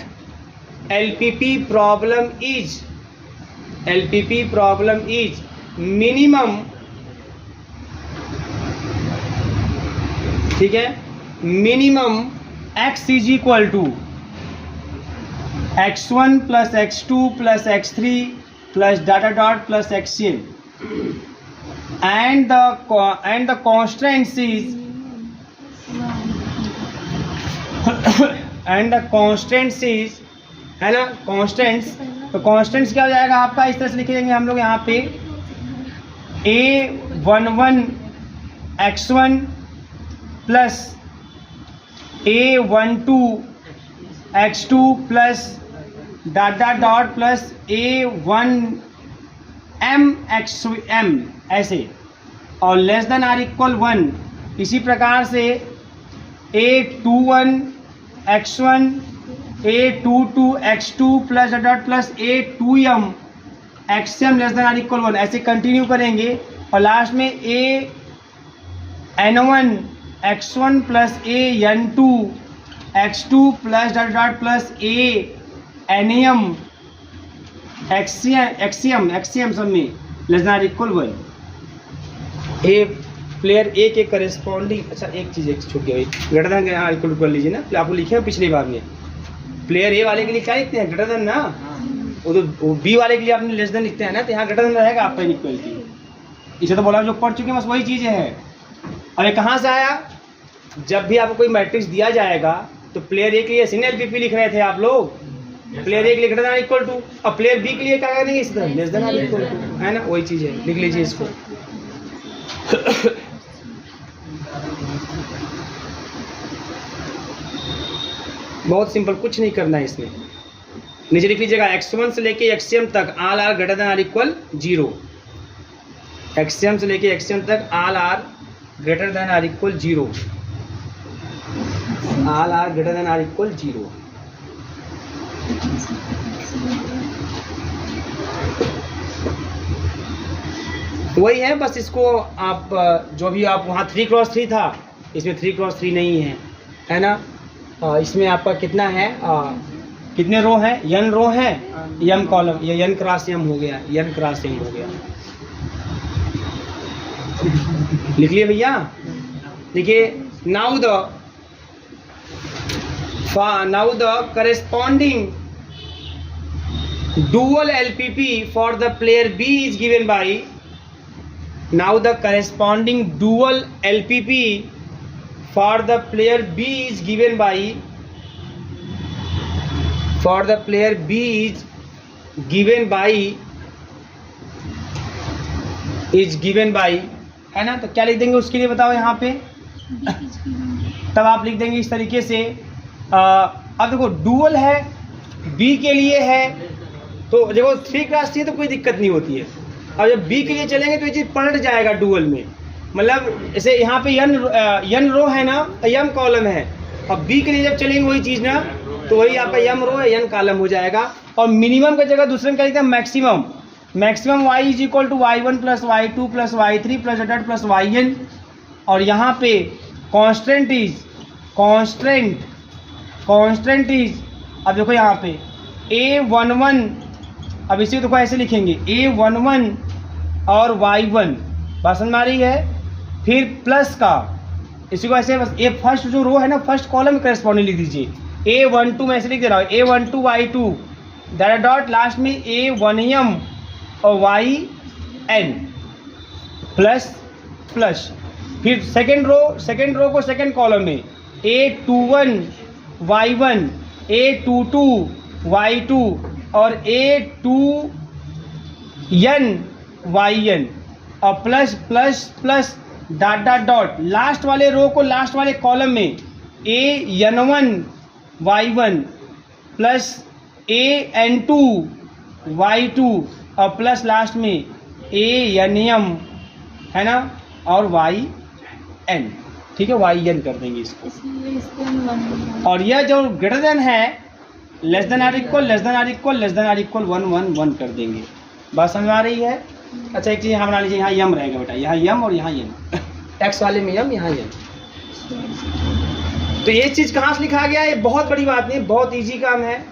LPP problem is, LPP problem is minimum, ठीक है, minimum x is equal to x1 plus x2 plus x3 plus dot dot plus xn and the constants is and the constants is, है ना, constants. तो constants क्या हो जाएगा आपका, इस तरह से लिख देंगे हम लोग यहाँ पे A11 x1 plus A12 x2 plus dot dot plus A1 m xm ऐसे, और लेस देन आर इक्वल 1। इसी प्रकार से A21 x1 A22 x2 plus dot plus A2m xm less than or equal 1, ऐसे कंटिन्यू करेंगे। और लास्ट में AN1 x1 plus AN2 x2 plus dot dot plus एनियम एक्सियम सब में less than equal 1। A player A के करेस्पॉन्डिंग, अच्छा एक चीज़ एक छूट गई भाई, ग्रेटर देन इक्वल कर लीजिए ना, आपको लिखे हैं पिछली बार में प्लेयर ए वाले के लिए क्या लिखते हैं, ग्रेटर देन ना, वो तो बी वाले के लिए आपने लेस देन लिखते हैं ना, तो यहाँ ग्रेटर देन रहेगा आपका इनइक्वलिटी। इसे तो बोला जो पढ़ चुके हैं बस वही चीज़ें हैं। अब ये कहाँ से आया, जब भी आपको कोई मैट्रिक्स दिया जाएगा तो प्लेयर ए के लिए सिंगल एलपीपी लिख रहे थे आप लोग, प्लेयर ए के लिए ग्रेटर देन इक्वल टू, अब प्लेयर बी के लिए क्या करेंगे इस तरह लेस देन इक्वल टू, है ना, वही चीज़ है, लिख लीजिए इसको। बहुत सिंपल, कुछ नहीं करना है इसमें। नीचे लिख लीजिएगा x1 से लेके xm तक all are greater than or equal 0। xm से लेके xm तक all are greater than or equal 0, all are greater than or equal 0। वही है, बस इसको आप जो भी आप वहाँ 3x3 था, इसमें 3x3 नहीं है ना। इसमें आपका कितना है, कितने रो हैं, n रो है, m कॉलम, ये n क्रॉस m हो गया, n क्रॉस m हो गया। लिख लिए भैया, देखिए now the corresponding dual LPP for the player B is given by, now the corresponding dual LPP for the player B is given by, for the player B is given by है ना। तो क्या लिख देंगे उसके लिए बताओ यहाँ पे, तब आप लिख देंगे इस तरीके से। अब देखो डुअल है, बी के लिए है, तो देखो 3x3 तो कोई दिक्कत नहीं होती है। अब जब बी के लिए चलेंगे तो ये चीज़ पलट जाएगा डुअल में, मतलब जैसे यहाँ पे n रो है ना, m कॉलम है, अब बी के लिए जब चलेंगे वही चीज़ ना, तो वही आपका m रो है, n कॉलम हो जाएगा। और मिनिमम की जगह दूसरे में क्या लिखते हैं, maximum. Maximum y is equal to y1 plus y2 plus y3 plus z plus yn। और यहाँ पे कांस्टेंट इज अब देखो यहाँ पे a11, अब इसी को ऐसे लिखेंगे a11 और y1, बात समझ में आ रही है। फिर प्लस का इसी को ऐसे, बस ये फर्स्ट जो रो है ना, फर्स्ट कॉलम करेस्पॉन्डिंग लिख दीजिए, a12 में ऐसे लिख दे रहा हूँ, a12 y2 that dot last में a1m और yn प्लस प्लस। फिर सेकेंड रो को सेकेंड कॉलम में a21 y1 a22 y2 और a2n yn और plus plus plus dot dot dot, last वाले रो को लास्ट वाले कॉलम में an1 y1 plus an2 y2 और प्लस लास्ट में anm है ना, और yn, ठीक है, yn कर देंगे इसको। और यह जो ग्रेटर देन है लेस देन आर इक्वल 1 1 1 कर देंगे। बात समझ आ रही है। अच्छा एक चीज़ यहाँ बना लीजिए, यहाँ यम रहेगा बेटा, यहाँ यम और यहाँ यम, एक्स वाले में यम, यहाँ यम। तो ये चीज़ कहाँ से लिखा गया है, ये बहुत बड़ी बात नहीं, बहुत इजी काम है।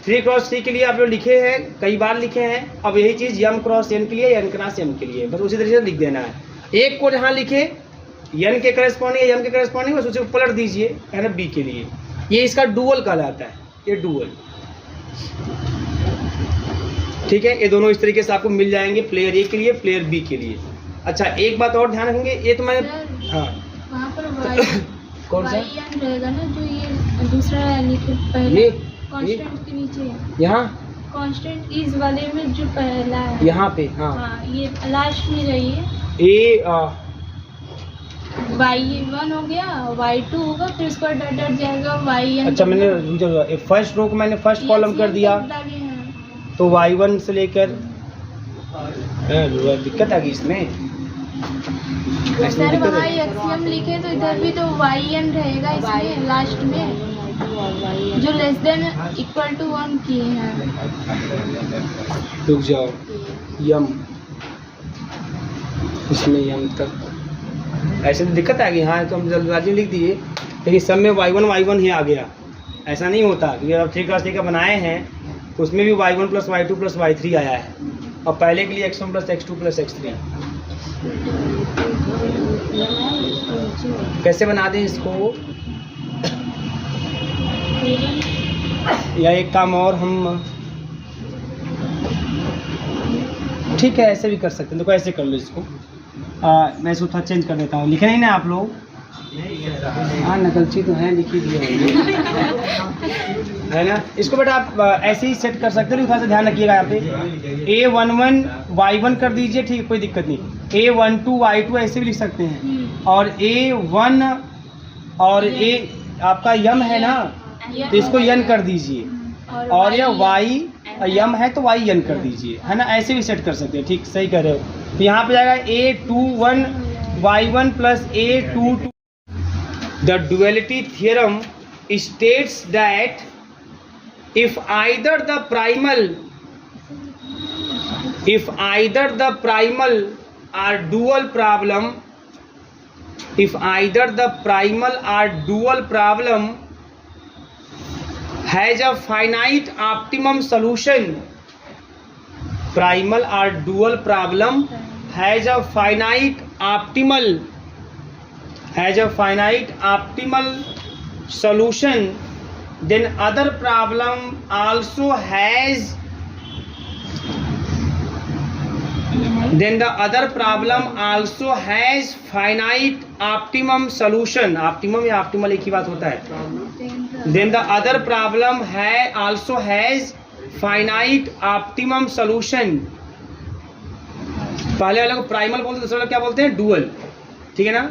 3x3 के लिए आप लोग लिखे हैं, कई बार लिखे हैं। अब यही चीज़ m क्रॉस n के लिए, n क्रॉस m के लिए, बस उसी तरीके से लिख देना है। एक को जहाँ लिखे n के करेस्पॉन्डिंग या m के करेस्पॉन्डिंग, बस उसे पलट दीजिए, है ना, b के लिए। ये इसका डुअल कहलाता है, ये डुअल, ठीक है। ये दोनों इस तरीके से आपको मिल जाएंगे, प्लेयर ए के लिए, प्लेयर बी के लिए। अच्छा एक बात और ध्यान रखेंगे, ये तो मैंने, हाँ
वहाँ पर
कौन सा
रहेगा ना, जो ये दूसरा पहले
ये
कांस्टेंट के नीचे,
यहाँ
कांस्टेंट इस वाले में जो पहला है
यहाँ पे, हाँ
ये लास्ट में रही है, y1 हो गया, y2 होगा, फिर उसका डॉट डॉट जाएगा yn।
अच्छा मैंने फर्स्ट रो को मैंने फर्स्ट कॉलम कर दिया, तो y1 से लेकर दिक्कत आ गई इसमें।
सर वहाँ एक्सियम लिखे तो इधर भी तो yn रहेगा इसमें लास्ट में, जो लेस देन इक्वल टू 1 किए हैं।
रुक जाओ, यम इसमें यम तक ऐसे तो दिक्कत आ गई। हाँ तो हम जल्दबाजी लिख दिए, लेकिन सब में y1 ही आ गया। ऐसा नहीं होता, क्योंकि अब 3x3 का बनाए हैं उसमें भी y1 plus y2 plus y3 आया है, और पहले के लिए x1 plus x2 plus x3। कैसे बना दें इसको, या एक काम और हम, ठीक है ऐसे भी कर सकते हैं, देखो ऐसे कर लो इसको। मैं इसको थोड़ा चेंज कर देता हूँ, लिखे नहीं ना आप लोग? हाँ नकलची तो है, लिख ही दिए है ना। इसको बेटा आप ऐसे ही सेट कर सकते हो, थोड़ा सा ध्यान रखिएगा यहाँ पे। A11 y1 कर दीजिए, ठीक है कोई दिक्कत नहीं। A12 y2 ऐसे भी लिख सकते हैं, और A1 और A आपका यम है ना, तो इसको यन कर दीजिए, और यह y यम है तो y यन कर दीजिए, है ना। ऐसे भी सेट कर सकते हैं, ठीक सही कर रहे हो। तो यहाँ पे जाएगा A21 y1 plus A22। The duality theorem states that if either the primal are dual problem, has a finite optimum solution, primal or dual problem has a finite optimal solution, then other problem also has finite optimum solution। optimum या optimal एक ही बात होता है। then the other problem also has finite optimum solution। पहले वाले को primal बोलते हैं, दूसरे वाले क्या बोलते हैं, डुअल, ठीक है ना।